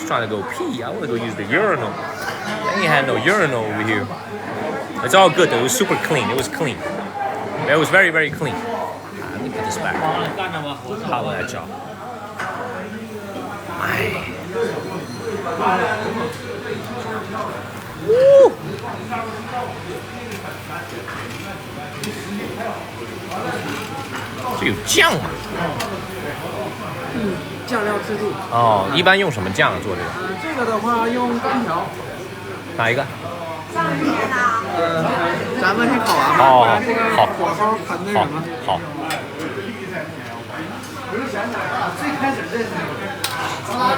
trying to go pee. I want to go use the urinal. They ain't had no urinal over here. It's all good, though. It was super clean. It was clean. It was very, very clean. Let me put this back. Holla at y'all. Man. Woo! 这有酱吗？酱料自助。哦，一般用什么酱做这个？这个的话用干条。哪一个？咱们先烤完吧，哦不然这个好火候很那什么。好。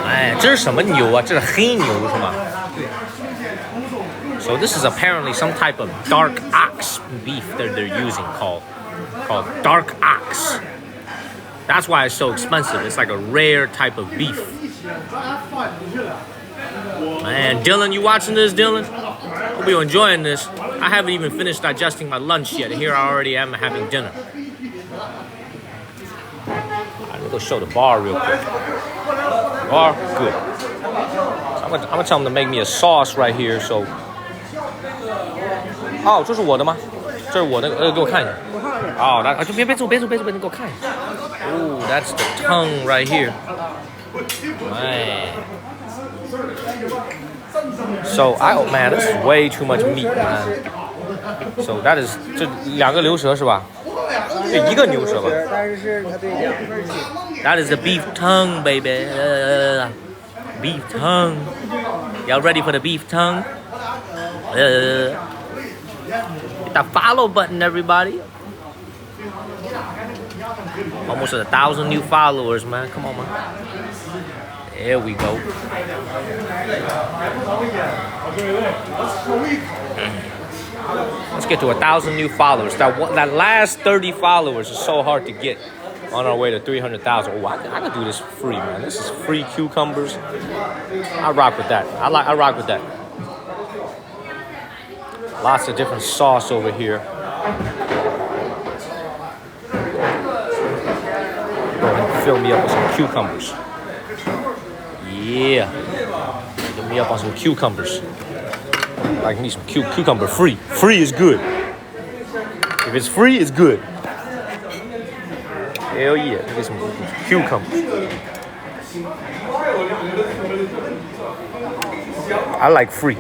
哎，这是什么牛啊？这是黑牛是吗？对。So this is apparently some type of dark ox beef that they're using called dark ox. That's why it's so expensive. It's like a rare type of beef. Man, Dylan, you watching this, Dylan? Hope you're enjoying this. I haven't even finished digesting my lunch yet. Here I already am having dinner. Let me go show the bar real quick. Bar, good. So I'm gonna tell them to make me a sauce right here. So, 哦，这是我的吗？这是我的，给我看一下。哦，那就别走，你给我看一下。Oh, that's the tongue right here. 哎。So oh man, this is way too much meat, man. So that is 这2个牛舌是吧？这1个牛舌吧？但是是对2份去。That is the beef tongue, baby. Beef tongue. Y'all ready for the beef tongue? Hit that follow button, everybody. Almost 1,000 new followers, man. Come on, man. There we go. Let's get to 1,000 new followers. That last 30 followers is so hard to get on our way to 300,000. Oh, I could do this free, man. This is free cucumbers. I rock with that. I rock with that. Lots of different sauce over here. Go ahead and fill me up with some cucumbers. Yeah. Get me up on some cucumbers. I need some cucumber free. Free is good. If it's free, it's good. Hell yeah. Get some cucumbers. I like free.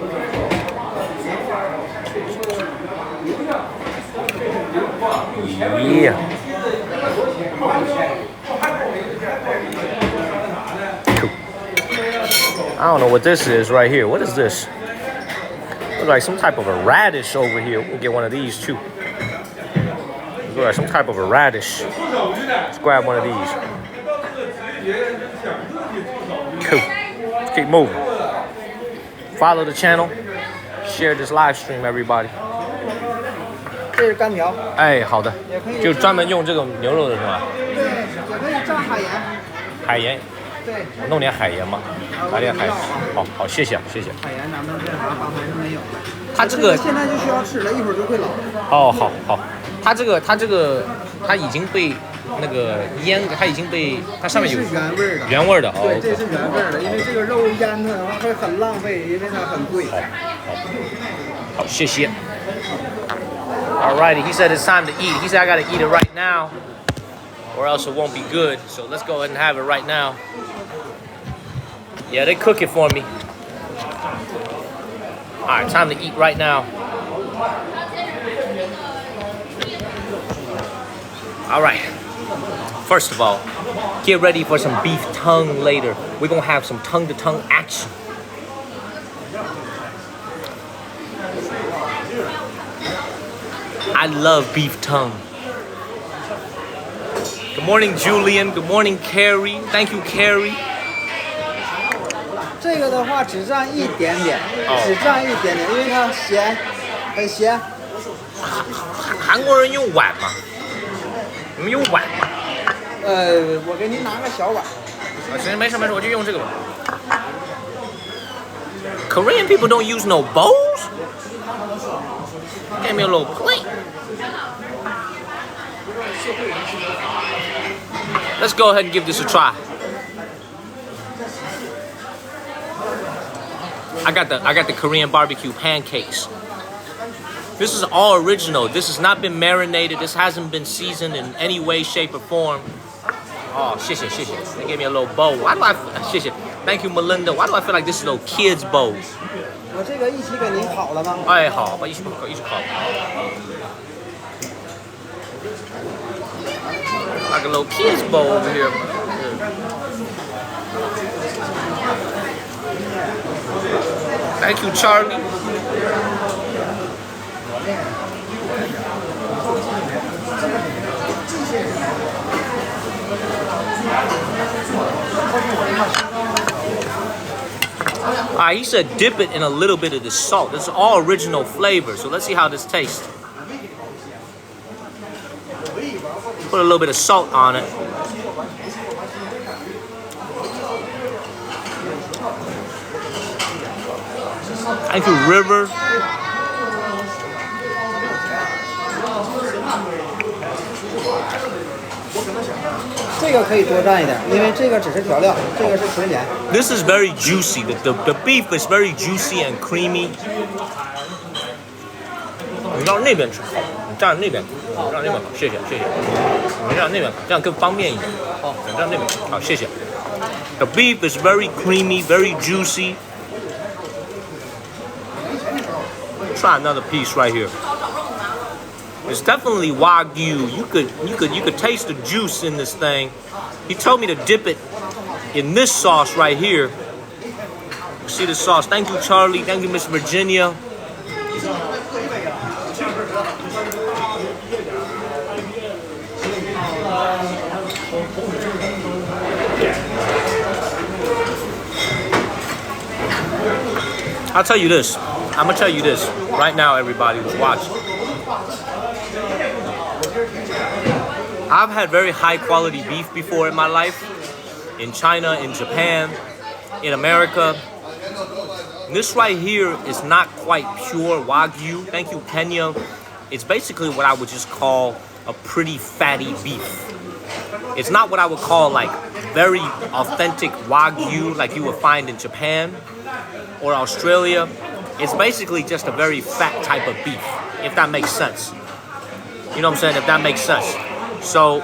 Yeah. Cool. I don't know what this is right here. What is this? Looks like some type of a radish over here. We'll get one of these too. Looks like some type of a radish. Let's grab one of these. Cool. Let's keep moving. Follow the channel. Share this live stream, everybody. 这是干条。哎，好的。就专门用这种牛肉的是吗？对，也可以蘸海盐。海盐。对。我弄点海盐嘛，来点海盐。好，谢谢。海盐咱们这啥刚才是没有的。它这个现在就需要吃了，一会儿就会老。哦，好。它这个它已经被那个腌，它已经被它上面有原味的。对，这是原味的，因为这个肉腌它的话会很浪费，因为它很贵。好，谢谢。Alrighty, he said it's time to eat. He said I gotta eat it right now, or else it won't be good. So let's go ahead and have it right now. Yeah, they cook it for me. Alright, time to eat right now. Alright. First of all, get ready for some beef tongue later. We're gonna have some tongue-to-tongue action. I love beef tongue. Good morning, Julian. Good morning, Carrie. Thank you, Carrie. 这个的话只蘸一点点，只蘸一点点，因为它咸，很咸。韩国人用碗吗？你们用碗吗？我给您拿个小碗。行，没事，我就用这个吧。Korean people don't use no bowls. Give me a little plate. Let's go ahead and give this a try. I got the Korean barbecue pancakes. This is all original. This has not been marinated. This hasn't been seasoned in any way, shape, or form. Oh, 谢谢. They gave me a little bowl. Why do I? 谢谢. Thank you, Melinda. Why do I feel like this is little kids' bowl? 我这个一起给您烤了吗？哎，好，一起烤。like a little kid's bowl over here. Thank you, Charlie. Alright, he said dip it in a little bit of the salt. This is all original flavor, so let's see how this tastes. Put a little bit of salt on it. Thank you, River. 这个可以多蘸一点，因为这个只是调料，这个是纯盐。This is very juicy. The beef is very juicy and creamy. 你让那边吃，你站那边，让那边烤，谢谢谢谢。你让那边烤，这样更方便一点。好，你让那边烤，好，谢谢。The beef is very creamy, very juicy. Try another piece right here. It's definitely Wagyu. You could taste the juice in this thing. He told me to dip it in this sauce right here. See the sauce. Thank you, Charlie. Thank you, Miss Virginia. I'll tell you this. I'm gonna tell you this right now, everybody who's watching. I've had very high quality beef before in my life. In China, in Japan, in America. This right here is not quite pure Wagyu. Thank you, Kenya. It's basically what I would just call a pretty fatty beef. It's not what I would call like very authentic Wagyu like you would find in Japan or Australia. It's basically just a very fat type of beef, if that makes sense. You know what I'm saying? If that makes sense. So,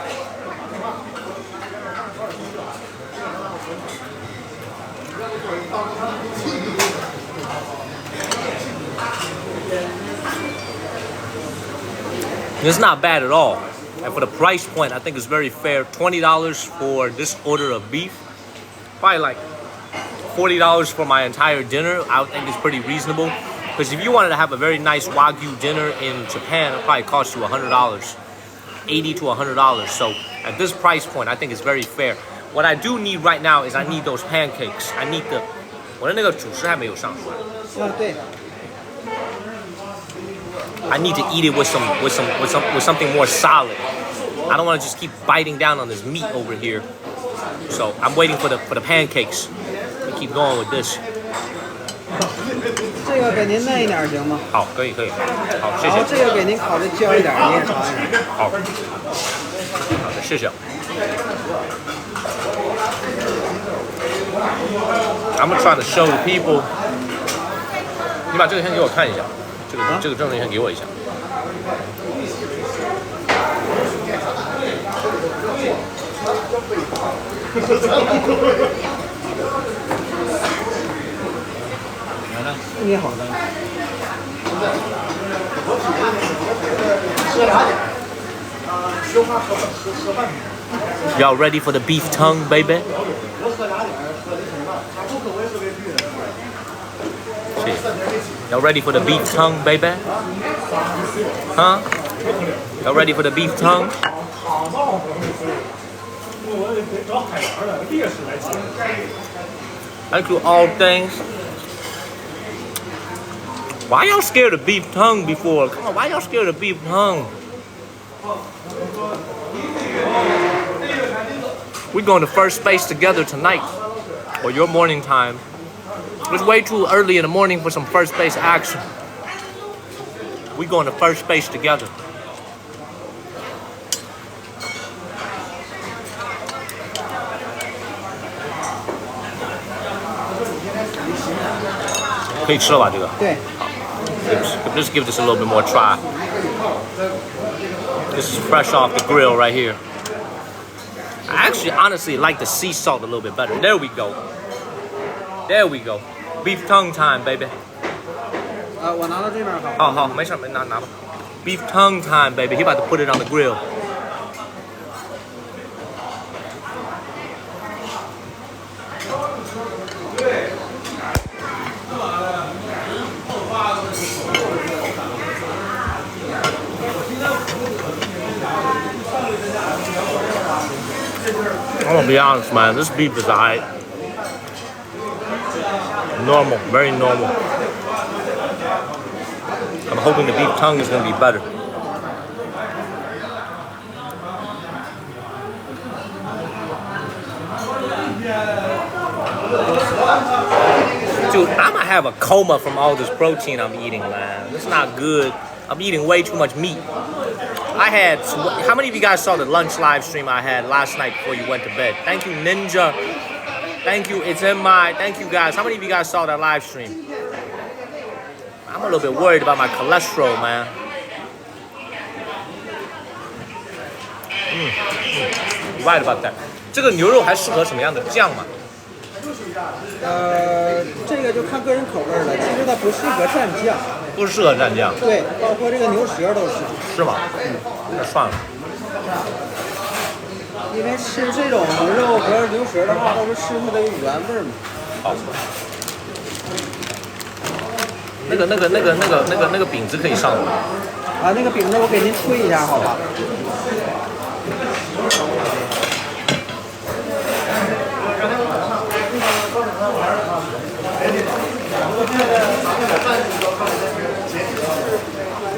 it's not bad at all. And for the price point, I think it's very fair. $20 for this order of beef. Probably like $40 for my entire dinner. I would think it's pretty reasonable. Because if you wanted to have a very nice Wagyu dinner in Japan, it'll probably cost you $100. $80 to $100. So at this price point, I think it's very fair. What I do need right now is I need those pancakes. I need the... 我的那个主食还没有上出来。对。I need to eat it with something more solid. I don't want to just keep biting down on this meat over here. So I'm waiting for the pancakes. We keep going with this. 这个给您嫩一点行吗？好，可以，好，谢谢。然后这个给您烤的焦一点，您也尝一尝。好，好的，谢谢。I'm gonna try to show the people. 你把这个先给我看一下，这个证件先给我一下。你好的。Y'all ready for the beef tongue, baby? Y'all ready for the beef tongue, baby? Huh? Y'all ready for the beef tongue? Thank you, all things. Why y'all scared of beef tongue before? Come on, why y'all scared of beef tongue? We're going to first space together tonight, or your morning time. It's way too early in the morning for some first base action. We're going to first space together. Kijk, zo wat doen. Just give this a little bit more try. This is fresh off the grill right here. I actually honestly like the sea salt a little bit better. There we go. There we go. Beef tongue time, baby. 我拿到这边好。好，没事，拿吧。Beef tongue time, baby. He about to put it on the grill. I'm gonna be honest, man. This beef is alright. Normal, very normal. I'm hoping the beef tongue is gonna be better. Dude, I'm gonna have a coma from all this protein I'm eating, man. It's not good. I'm eating way too much meat. I had, how many of you guys saw the lunch live stream I had last night before you went to bed? Thank you, Ninja. Thank you, it's in my, thank you guys. How many of you guys saw that live stream? I'm a little bit worried about my cholesterol, man. You're right about that. 这个牛肉还适合什么样的酱吗？这个就看个人口味了。其实它不适合蘸酱。不适合蘸酱。对，包括这个牛舌都是。是吗？那算了。因为吃这种肉和牛舌的话，都是吃它的原味嘛。好。那个饼子可以上吗？啊，那个饼子我给您推一下，好吧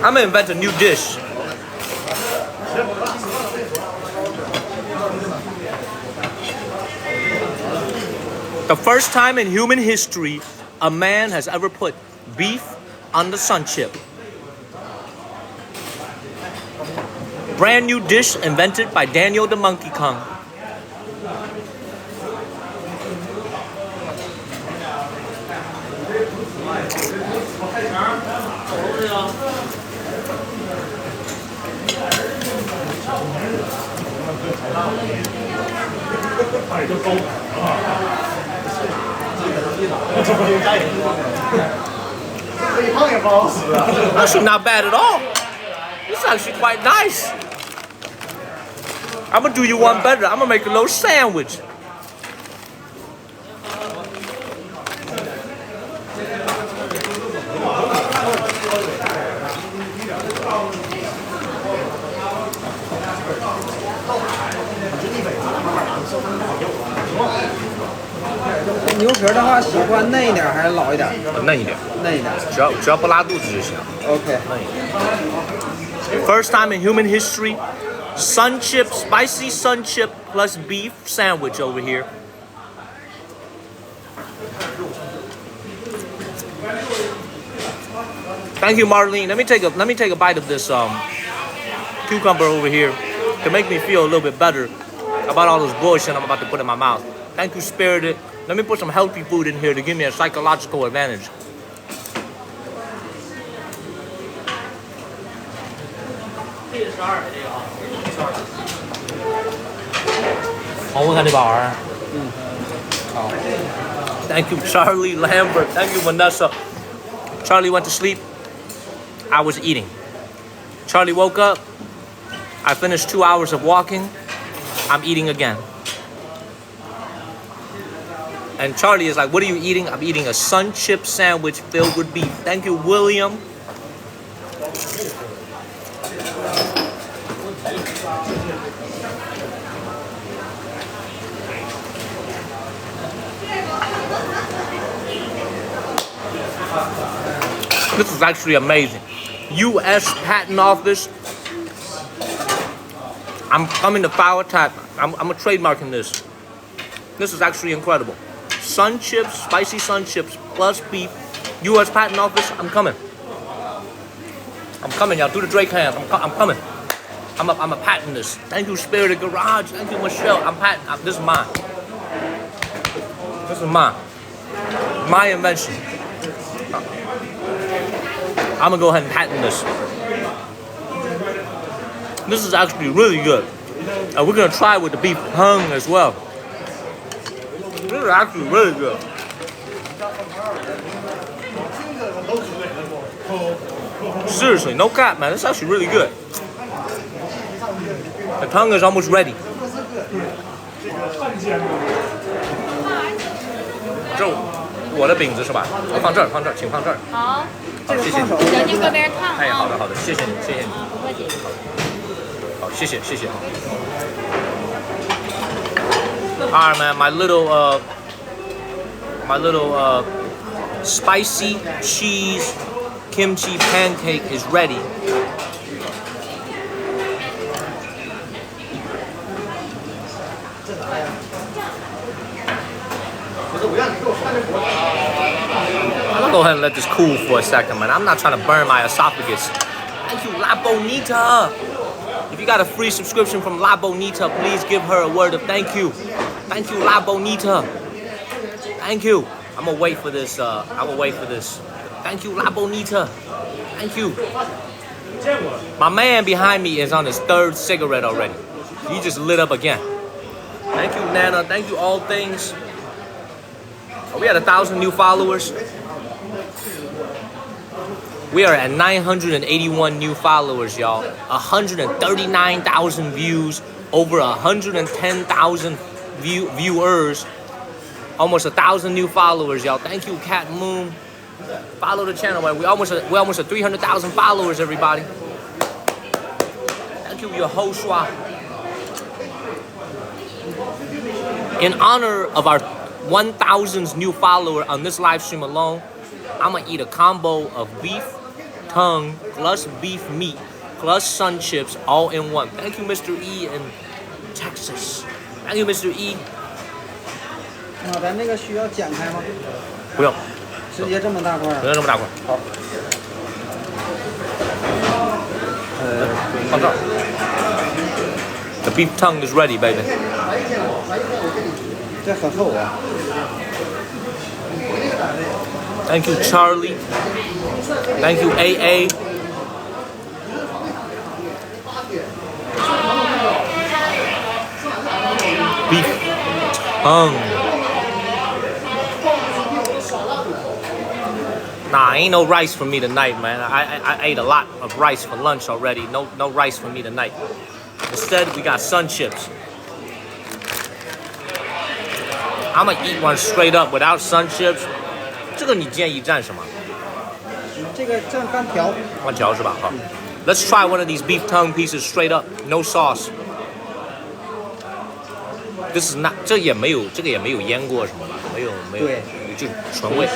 ？I'm gonna invent a new dish. The first time in human history a man has ever put beef on the sun chip. Brand new dish invented by Daniel the Monkey Kang. Actually not bad at all. This is actually quite nice. I'm gonna do you one better. I'm gonna make a little sandwich.牛舌的话，喜欢嫩一点还是老一点？嫩一点，嫩一点，只要不拉肚子就行。OK。嫩一点。First time in human history, sun chip, spicy sun chip plus beef sandwich over here. Thank you, Marlene. Let me take a bite of this cucumber over here to make me feel a little bit better about all this bullshit I'm about to put in my mouth. Thank you, Spirited. Let me put some healthy food in here to give me a psychological advantage. Thank you, Charlie Lambert. Thank you, Vanessa. Charlie went to sleep. I was eating. Charlie woke up. I finished 2 hours of walking. I'm eating again. And Charlie is like, what are you eating? I'm eating a sun chip sandwich filled with beef. Thank you, William. This is actually amazing. U.S. Patent Office. I'm coming to file a tap. I'm trademarking this. This is actually incredible. Sun chips, spicy sun chips plus beef. U.S. Patent Office, I'm coming. I'm coming, y'all. Do the Drake hands. I'm coming. I'm a patent this. Thank you, Spirited Garage. Thank you, Michelle. I'm patent. This is mine. This is mine. My invention. I'm gonna go ahead and patent this. This is actually really good. We're gonna try it with the beef tongue as well. This is actually really good. Seriously, no cap, man. This is actually really good. The tongue is almost ready. 这我的饼子是吧？放这儿，请放这儿。好，好，谢谢你。小心搁边烫啊。哎，好的，谢谢你，谢谢你。不客气。好，谢谢。All right, man. My little spicy cheese kimchi pancake is ready. I'm gonna go ahead and let this cool for a second, man. I'm not trying to burn my esophagus. Thank you, La Bonita. If you got a free subscription from La Bonita, please give her a word of thank you. Thank you, La Bonita. Thank you. I'm gonna wait for this. Thank you, La Bonita. Thank you. My man behind me is on his 3rd cigarette already. He just lit up again. Thank you, Nana. Thank you, All Things. We had 1,000 new followers. We are at 981 new followers, y'all. 139,000 views, over 110,000 viewers, almost 1,000 new followers, y'all. Thank you, Cat Moon. Follow the channel, man. We almost at 300,000 followers, everybody. Thank you, Yehoshua. In honor of our 1,000th new follower on this live stream alone, I'm gonna eat a combo of beef tongue plus beef meat plus sun chips all in one. Thank you, Mr. E in Texas. Thank you, Mr. E. 咱这个需要剪开吗？不用，直接这么大块。不用这么大块。好。放这儿。The beef tongue is ready, baby. 这很厚啊。Thank you, Charlie. Thank you, AA. Beef tongue. Nah, ain't no rice for me tonight, man. I ate a lot of rice for lunch already. No rice for me tonight. Instead, we got sun chips. I'm gonna eat one straight up without sun chips. 这个你建议蘸什么？这个蘸干条。干条是吧？好。Let's try one of these beef tongue pieces straight up, no sauce. This is not 这个也没有腌过什么吧？没有，就纯味。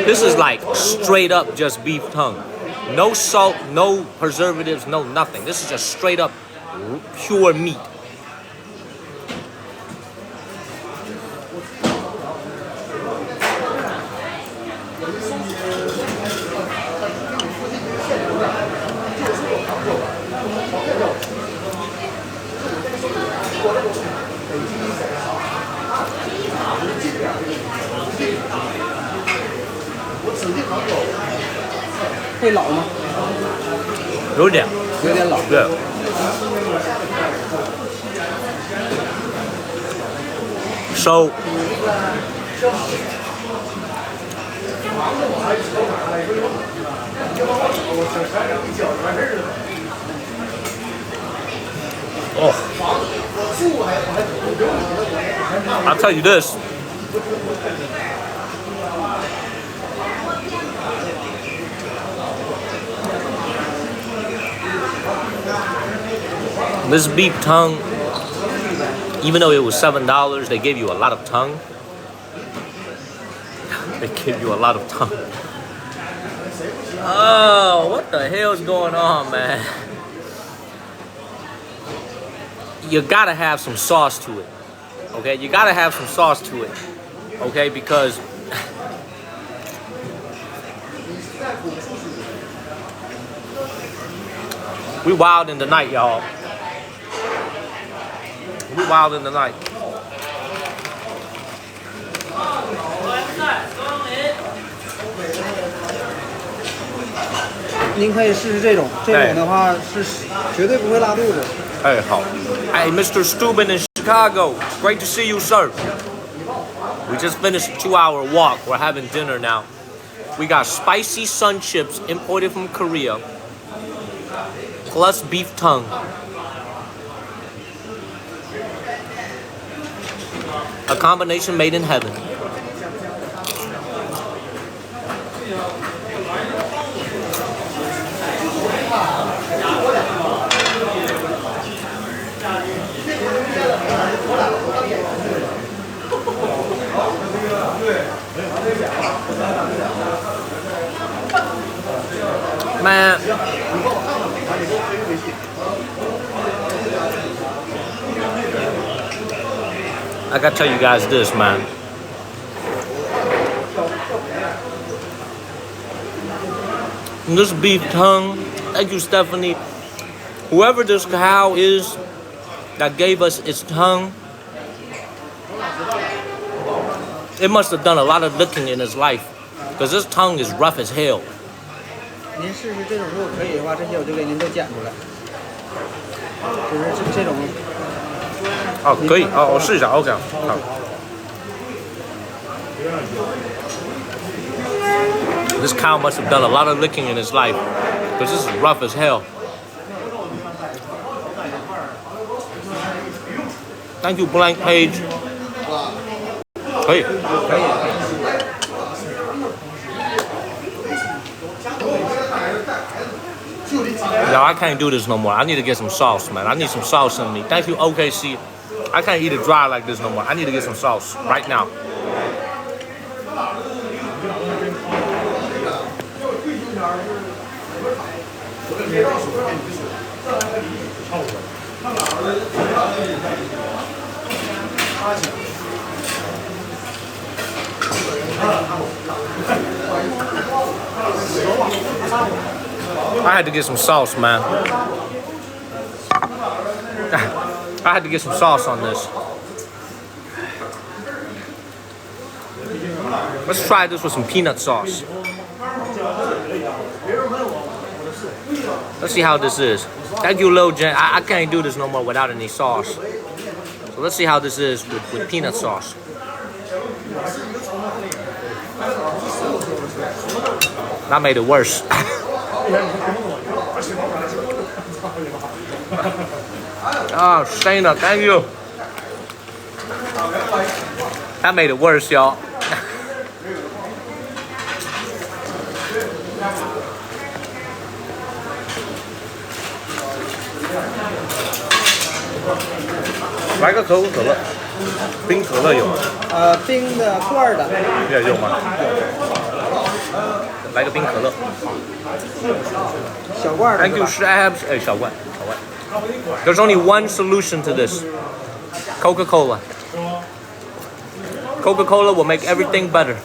This is like straight up just beef tongue. No salt, no preservatives, no nothing. This is just straight up pure meat.会老吗？有点老。对。So. Oh. I'll tell you this. This beef tongue, even though it was $7, they gave you a lot of tongue. They give you a lot of tongue. Oh, what the hell's going on, man? You gotta have some sauce to it. Okay, you gotta have some sauce to it. Okay, because we wild in the night, y'all. We wild in the night. 您可以试试这种的话是绝对不会拉肚子。哎，好。Hey, Mr. Steuben in Chicago. Great to see you, sir. We just finished a 2-hour walk. We're having dinner now. We got spicy sun chips imported from Korea, plus beef tongue. A combination made in heaven. Man. I gotta tell you guys this, man. This beef tongue, thank you, Stephanie. Whoever this cow is that gave us its tongue, it must have done a lot of licking in his life, because this tongue is rough as hell. 您试试这种，如果可以的话，这些我就给您都剪出来。就是这种。哦，可以，哦，我试一下 ，OK， 好。This cow must have done a lot of licking in his life, because this is rough as hell. Thank you, blank page. 可以，可以。No, I can't do this no more. I need to get some sauce, man. I need some sauce in me. Thank you, OKC. I can't eat it dry like this no more. I need to get some sauce right now. I had to get some sauce, man. I had to get some sauce on this. Let's try this with some peanut sauce. Let's see how this is. Thank you, Lil Jen. I can't do this no more without any sauce. So let's see how this is with peanut sauce. That made it worse. Oh, Shayna, thank you. That made it worse, y'all. Like a Coca Cola. 冰可乐有吗？冰的罐的。有吗？来个冰可乐。小罐的。Thank you, Shabs. 哎，小罐。There's only one solution to this. Coca-Cola. Coca-Cola will make everything better.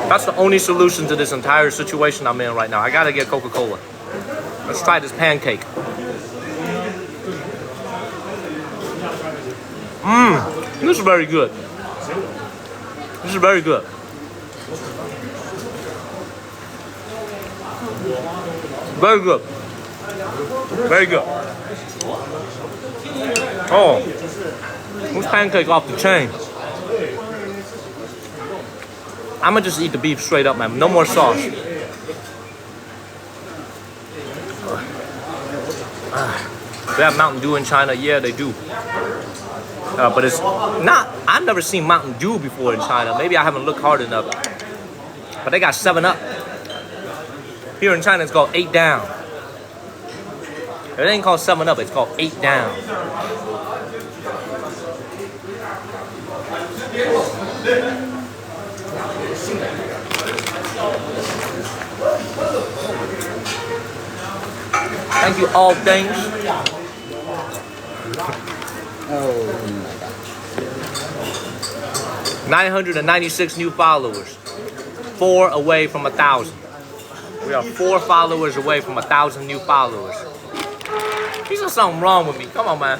That's the only solution to this entire situation I'm in right now. I gotta get Coca-Cola. Let's try this pancake. This is very good. This is very good. Very good. Very good. Oh, this pancake off the chain. I'm gonna just eat the beef straight up, man. No more sauce. They have Mountain Dew in China? Yeah, they do. But it's not, I've never seen Mountain Dew before in China. Maybe I haven't looked hard enough. But they got 7-Up. Here in China, it's called 8 Down. It ain't called 7-Up, it's called 8 Down. Thank you, all things. Oh my God. 996 new followers. 4 away from 1,000. We are 4 followers away from 1,000 new followers. There's something wrong with me. Come on, man.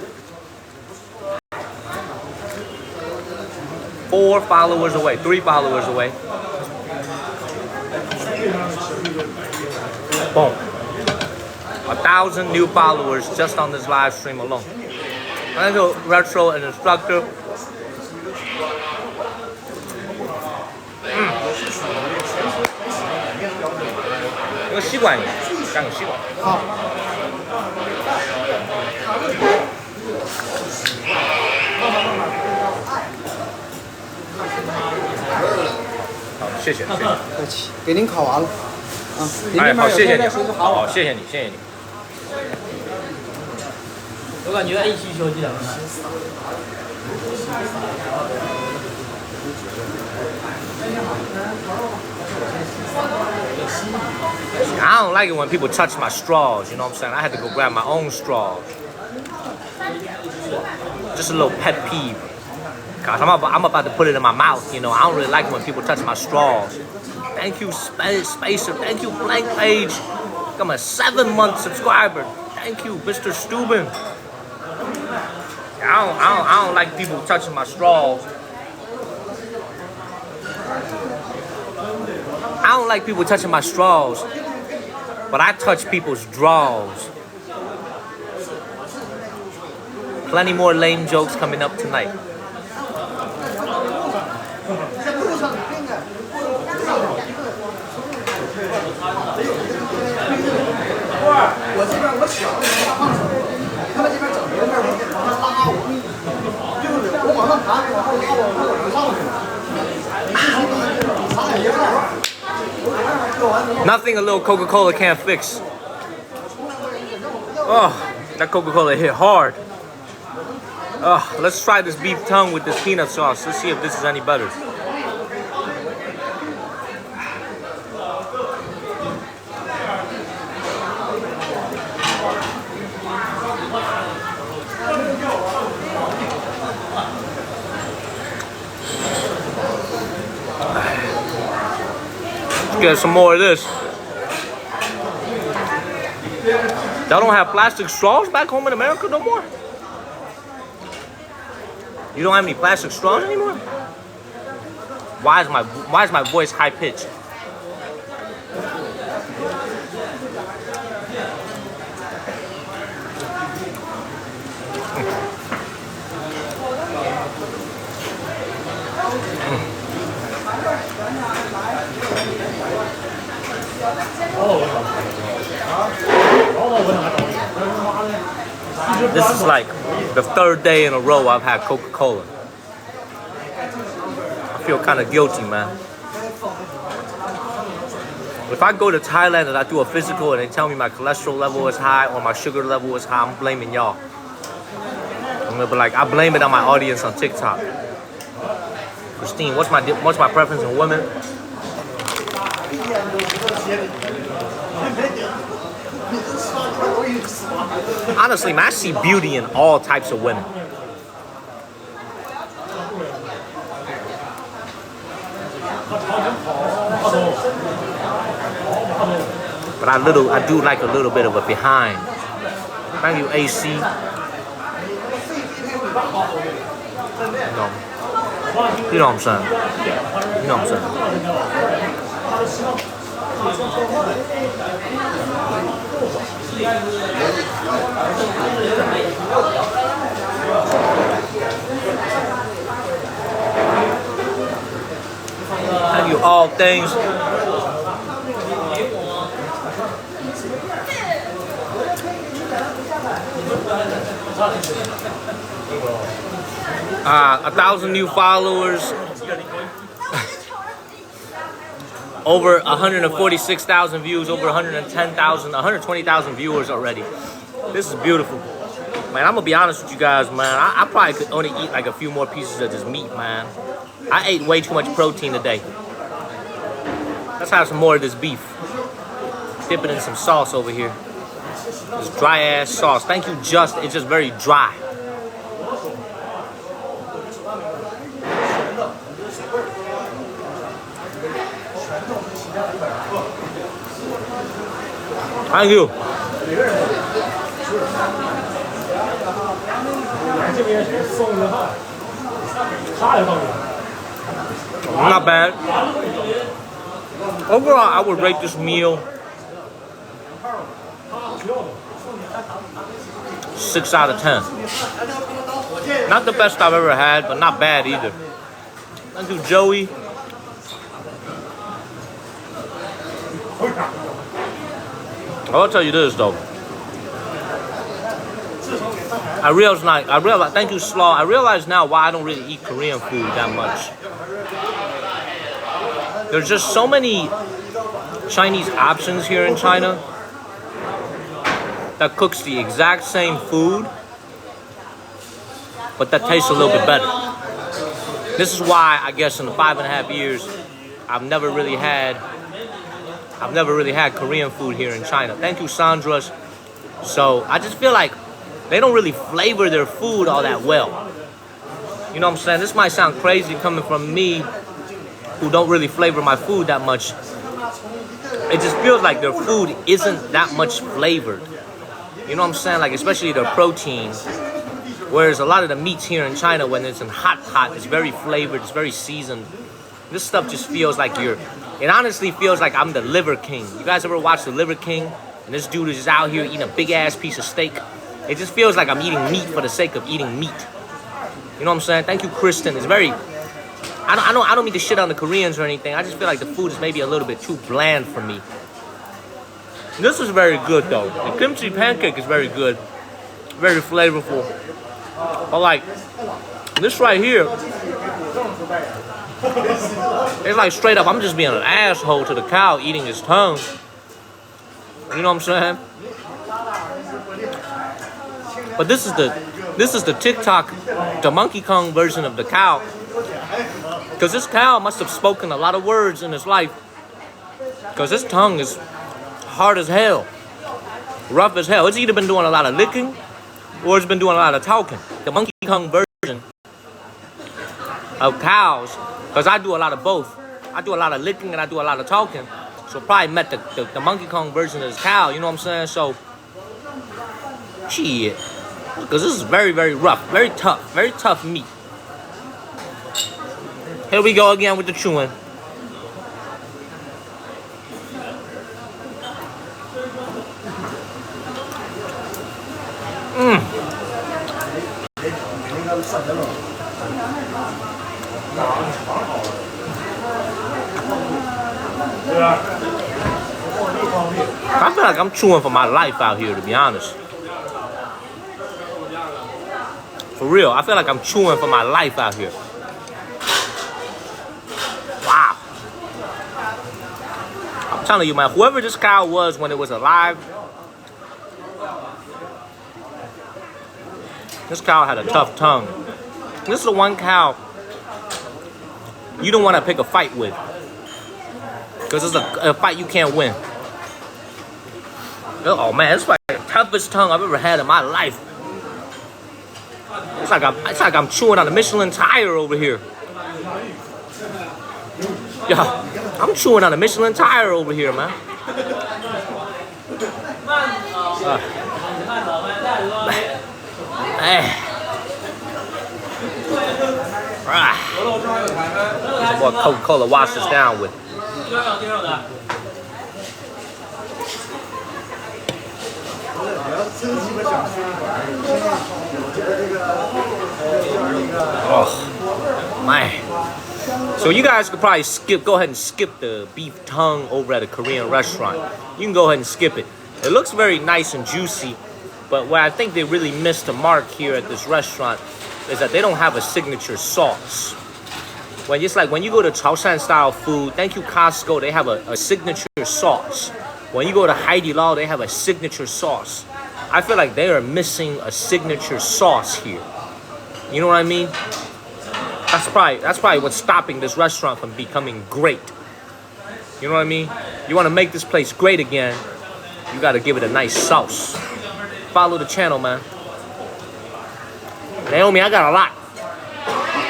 4 followers away. 3 followers away. Boom. 1,000 new followers just on this live stream alone. Thank you, Retro and Instructor. 이거吸管，干个吸管。好。好，谢谢，谢谢。客气，给您烤完了。啊，您哎，好，谢谢你，有事好，谢谢你，谢谢你。我感觉一起休息2个。I don't like it when people touch my straws, you know what I'm saying? I had to go grab my own straws. Just a little pet peeve. Cause I'm about to put it in my mouth, you know. I don't really like it when people touch my straws. Thank you, Spacer. Thank you, Blank Page. I'm a 7-month subscriber. Thank you, Mr. Steuben. I don't like people touching my straws. I don't like people touching my straws, but I touch people's draws. Plenty more lame jokes coming up tonight. Nothing a little Coca-Cola can't fix. Oh, that Coca-Cola hit hard. Oh, let's try this beef tongue with this peanut sauce. Let's see if this is any better. Let's get some more of this. Y'all don't have plastic straws back home in America no more? You don't have any plastic straws anymore? Why is my voice high pitched? This is like the 3rd day in a row I've had Coca-Cola. I feel kind of guilty, man. If I go to Thailand and I do a physical and they tell me my cholesterol level is high or my sugar level is high, I'm blaming y'all. I'm gonna be like, I blame it on my audience on TikTok. Christine, what's my preference in women? Honestly, man, I see beauty in all types of women. But I do like a little bit of a behind. Thank you, AC. You know what I'm saying? You know what I'm saying? Thank you, all things. A 1,000 new followers. Over 146,000 views, over 110,000, 120,000 viewers already. This is beautiful. Man, I'm gonna be honest with you guys, man. I probably could only eat like a few more pieces of this meat, man. I ate way too much protein today. Let's have some more of this beef. Dip it in some sauce over here. This dry ass sauce. Thank you, Just. It's just very dry. Thank you. Not bad. Overall, I would rate this meal 6 out of 10. Not the best I've ever had, but not bad either. Thank you, Joey. I'll tell you this though. I realize. Thank you, Slaw. I realize now why I don't really eat Korean food that much. There's just so many Chinese options here in China that cooks the exact same food but that tastes a little bit better. This is why I guess in the 5.5 years, I've never really had Korean food here in China. Thank you, Sandra's. So I just feel like they don't really flavor their food all that well. You know what I'm saying? This might sound crazy coming from me, who don't really flavor my food that much. It just feels like their food isn't that much flavored. You know what I'm saying? Like, especially their protein. Whereas a lot of the meats here in China, when it's in hot, it's very flavored, it's very seasoned. This stuff just feels like it honestly feels like I'm the Liver King. You guys ever watch the Liver King? And this dude is just out here eating a big ass piece of steak. It just feels like I'm eating meat for the sake of eating meat. You know what I'm saying? Thank you, Kristen. It's very, I don't mean to shit on the Koreans or anything. I just feel like the food is maybe a little bit too bland for me. This is very good though. The kimchi pancake is very good. Very flavorful. But like, this right here, it's like straight up, I'm just being an asshole to the cow eating his tongue. You know what I'm saying? But this is the TikTok, the Monkey Kang version of the cow. Because this cow must have spoken a lot of words in his life. Because his tongue is hard as hell. Rough as hell. It's either been doing a lot of licking or it's been doing a lot of talking. The Monkey Kang version of cows, because I do a lot of both. I do a lot of licking and I do a lot of talking. So probably met the Monkey Kong version of this cow, you know what I'm saying? So, shit. Because this is very, very rough, very tough meat. Here we go again with the chewing. I feel like I'm chewing for my life out here, to be honest. For real, I feel like I'm chewing for my life out here. Wow. I'm telling you, man, whoever this cow was when it was alive, this cow had a tough tongue. This is the one cow you don't want to pick a fight with. Because it's a fight you can't win. Oh man, it's like the toughest tongue I've ever had in my life. It's like I'm chewing on a Michelin tire over here. Yeah, I'm chewing on a Michelin tire over here, man. Some more Coca-Cola wash this down with. Oh, man. So you guys could probably go ahead and skip the beef tongue over at a Korean restaurant. You can go ahead and skip it. It looks very nice and juicy, but where I think they really missed the mark here at this restaurant is that they don't have a signature sauce. When you go to Chaoshan style food, thank you Costco, they have a signature sauce. When you go to Haidilao, they have a signature sauce. I feel like they are missing a signature sauce here. You know what I mean? That's probably what's stopping this restaurant from becoming great. You know what I mean? You want to make this place great again, you got to give it a nice sauce. Follow the channel, man. Naomi, I got a lot.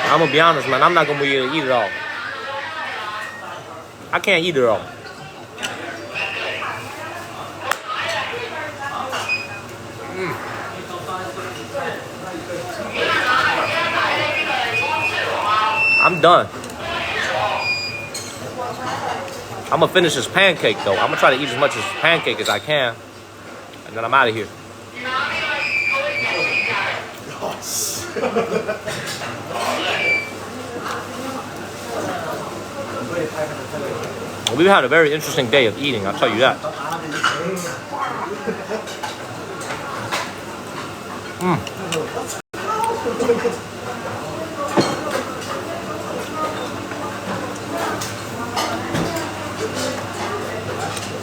I'm gonna be honest, man. I'm not gonna be able to eat it all. I can't eat it all. I'm done. I'm gonna finish this pancake though. I'm gonna try to eat as much as pancake as I can, and then I'm out of here. We've had a very interesting day of eating, I'll tell you that.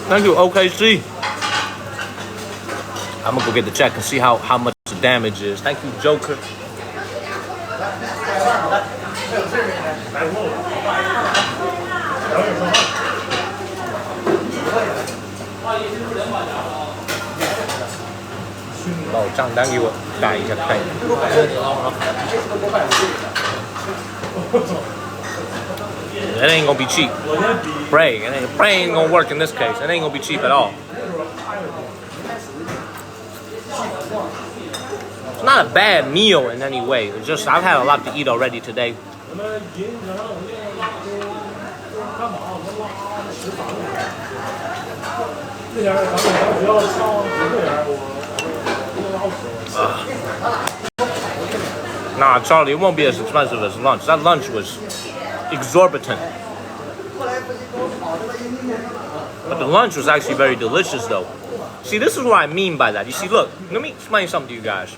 Thank you, OKC. I'm gonna go get the check and see how much the damage is. Thank you, Joker. 把我账单给我打一下看一下。It ain't gonna be cheap. Pray ain't gonna work in this case. It ain't gonna be cheap at all. It's not a bad meal in any way. It's just I've had a lot to eat already today. Nah, Charlie, it won't be as expensive as lunch. That lunch was exorbitant. But the lunch was actually very delicious, though. See, this is what I mean by that. You see, look, let me explain something to you guys.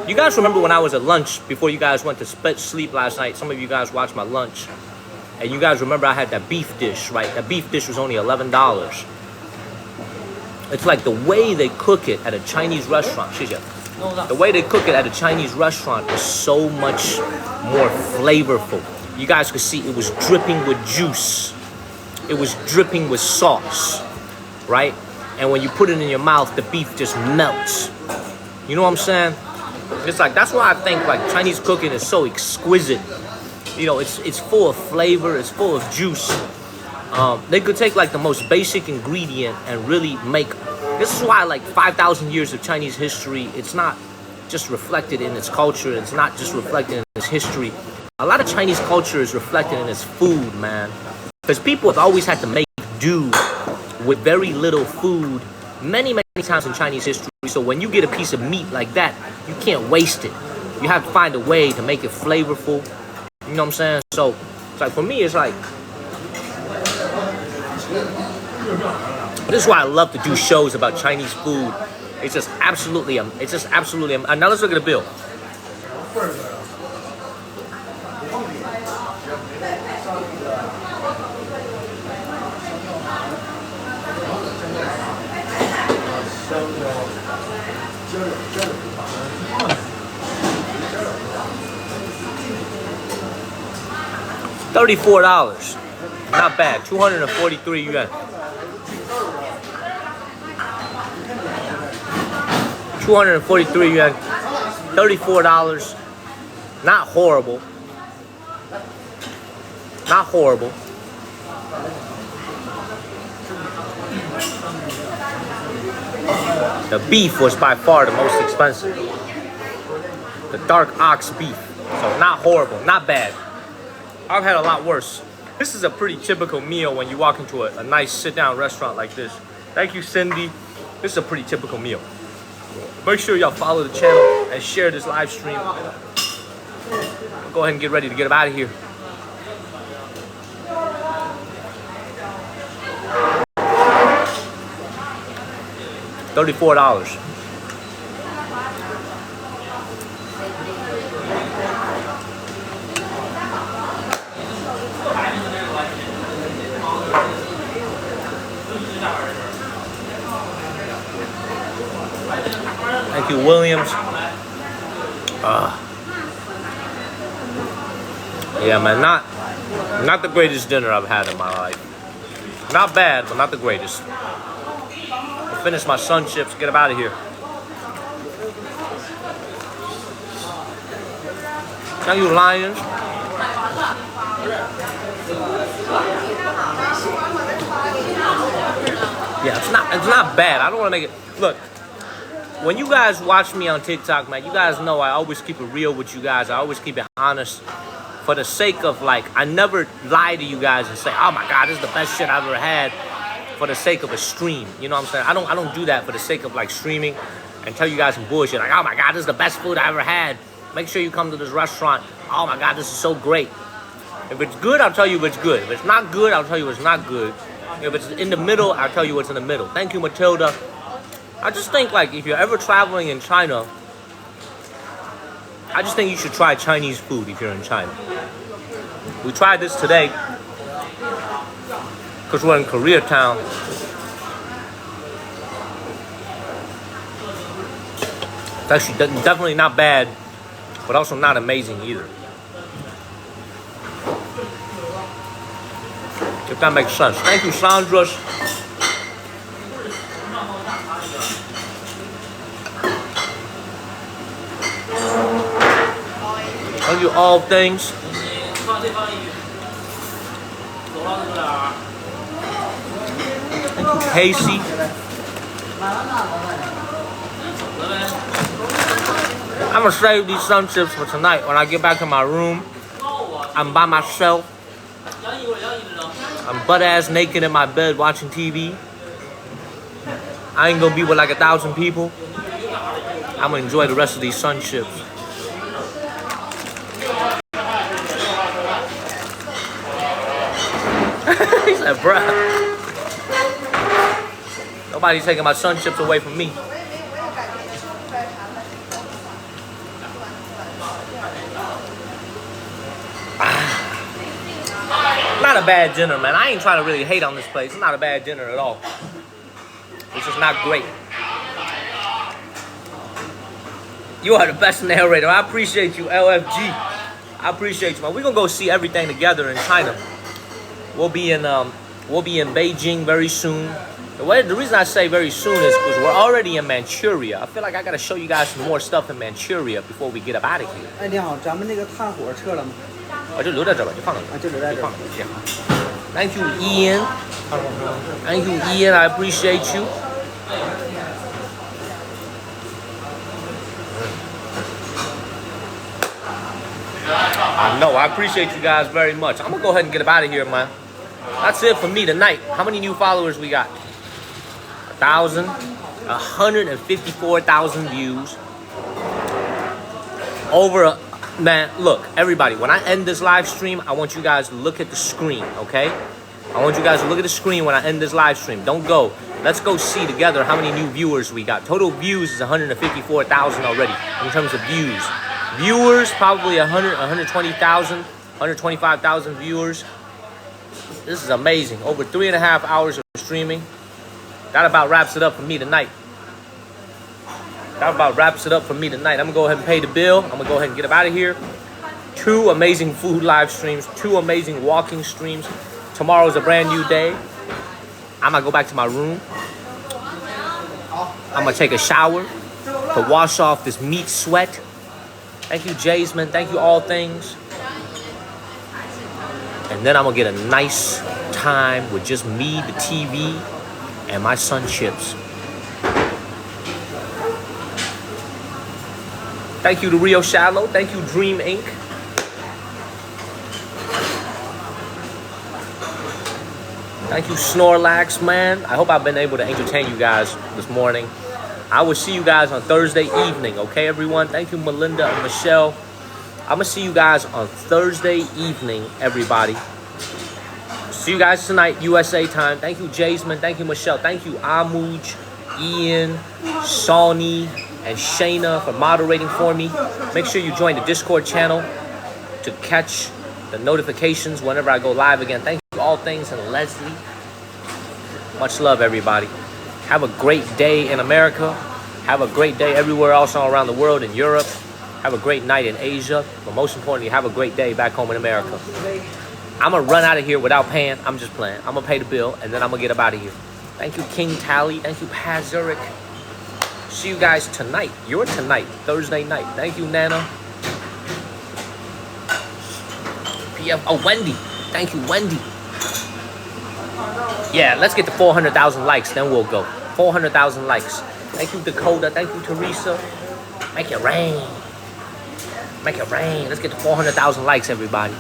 You guys remember when I was at lunch before you guys went to sleep last night? Some of you guys watched my lunch. And you guys remember I had that beef dish, right? That beef dish was only $11. It's like the way they cook it at a Chinese restaurant. The way they cook it at a Chinese restaurant is so much more flavorful. You guys could see it was dripping with juice. It was dripping with sauce, right? And when you put it in your mouth, the beef just melts. You know what I'm saying? It's like, that's why I think like Chinese cooking is so exquisite. You know, it's full of flavor, it's full of juice. They could take like the most basic ingredient and really make, this is why like 5,000 years of Chinese history, it's not just reflected in its culture, it's not just reflected in its history. A lot of Chinese culture is reflected in its food, man. Because people have always had to make do with very little food many times in Chinese history. So when you get a piece of meat like that, you can't waste it. You have to find a way to make it flavorful. You know what I'm saying? So it's like, for me, it's like, this is why I love to do shows about Chinese food. It's just absolutely, now let's look at the bill. $34. Not bad. 243 yuan. 243 yuan. $34. Not horrible. Not horrible. The beef was by far the most expensive. The dark ox beef. So not horrible, not bad. I've had a lot worse. This is a pretty typical meal when you walk into a nice sit-down restaurant like this. Thank you, Cindy. This is a pretty typical meal. Make sure y'all follow the channel and share this live stream. I'll go ahead and get ready to get up out of here. $34. Thank you, Williams. Yeah, man, not the greatest dinner I've had in my life. Not bad, but not the greatest. I'll finish my sun chips, get up out of here. Thank you, Lions. Yeah, it's not bad. I don't want to make it. Look, when you guys watch me on TikTok, man, you guys know I always keep it real with you guys. I always keep it honest. For the sake of, like, I never lie to you guys and say, oh my God, this is the best shit I've ever had, for the sake of a stream. You know what I'm saying? I don't do that for the sake of like streaming and tell you guys some bullshit. Like, oh my God, this is the best food I ever had. Make sure you come to this restaurant. Oh my God, this is so great. If it's good, I'll tell you if it's good. If it's not good, I'll tell you it's not good. If it's in the middle, I'll tell you what's in the middle. Thank you, Matilda. I just think, like, if you're ever traveling in China, I just think you should try Chinese food if you're in China. We tried this today because we're in Koreatown. It's actually definitely not bad, but also not amazing either. if that makes sense. Thank you, Sandra's. Thank you, all things. Thank you, Casey. I'm gonna save these sun chips for tonight. When I get back to my room, I'm by myself. I'm butt ass naked in my bed watching TV. I ain't gonna be with like 1,000 people. I'm gonna enjoy the rest of these sun chips. He said, bruh. Nobody's taking my sun chips away from me. Not a bad dinner, man. I ain't trying to really hate on this place. It's not a bad dinner at all. It's just not great. You are the best narrator. I appreciate you, LFG. I appreciate you, man. We're gonna go see everything together in China. We'll be in Beijing very soon. The reason I say very soon is because we're already in Manchuria. I feel like I gotta show you guys some more stuff in Manchuria before we get up out of here. 哎，你好，咱们那个炭火撤了吗？就留在这吧，就放着。就留在这儿。Thank you, Ian. Thank you, Ian. I appreciate you. I know. I appreciate you guys very much. I'm gonna go ahead and get up out of here, man. That's it for me tonight. How many new followers we got? 1,000, 154,000 views. Man, look, everybody, when I end this live stream, I want you guys to look at the screen, okay? I want you guys to look at the screen when I end this live stream. Don't go. Let's go see together how many new viewers we got. Total views is 154,000 already in terms of views. Viewers, probably 120,000, 125,000 viewers. This is amazing. Over 3.5 hours of streaming. That about wraps it up for me tonight. That about wraps it up for me tonight. I'm gonna go ahead and pay the bill. I'm gonna go ahead and get up out of here. 2 amazing food live streams, 2 amazing walking streams. Tomorrow's a brand new day. I'm gonna go back to my room. I'm gonna take a shower to wash off this meat sweat. Thank you, Jasmine. Thank you, all things. And then I'm gonna get a nice time with just me, the TV, and my sun chips. Thank you to Rio Shallow. Thank you, Dream Inc. Thank you, Snorlax, man. I hope I've been able to entertain you guys this morning. I will see you guys on Thursday evening, okay, everyone? Thank you, Melinda and Michelle. I'm going to see you guys on Thursday evening, everybody. See you guys tonight, USA time. Thank you, Jasmine. Thank you, Michelle. Thank you, Amuj, Ian, Shawnee, and Shayna for moderating for me. Make sure you join the Discord channel to catch the notifications whenever I go live again. Thank you, all things, and Leslie. Much love, everybody. Have a great day in America. Have a great day everywhere else all around the world, in Europe. Have a great night in Asia. But most importantly, have a great day back home in America. I'm going to run out of here without paying. I'm just playing. I'm going to pay the bill, and then I'm going to get up out of here. Thank you, King Tally. Thank you, Paz Zurich. See you guys tonight. You're tonight, Thursday night. Thank you, Nana. PF. Oh, Wendy. Thank you, Wendy. Yeah, let's get to 400,000 likes, then we'll go. 400,000 likes. Thank you, Dakota. Thank you, Teresa. Make it rain. Make it rain. Let's get to 400,000 likes, everybody.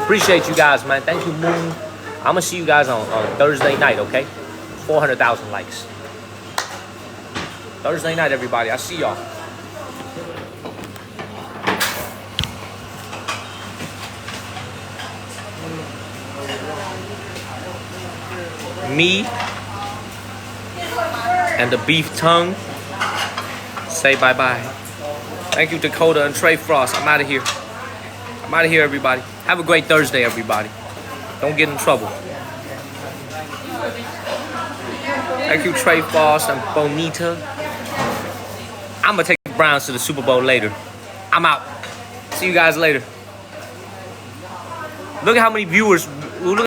Appreciate you guys, man. Thank you, Moon. I'm going to see you guys on Thursday night, okay? 400,000 likes. Thursday night, everybody. I'll see y'all. Me and the beef tongue say bye-bye. Thank you, Dakota and Trey Frost. I'm out of here. I'm out of here, everybody. Have a great Thursday, everybody. Don't get in trouble. Thank you, Trey Frost and Bonita. I'm going to take the Browns to the Super Bowl later. I'm out. See you guys later. Look at how many viewers. Look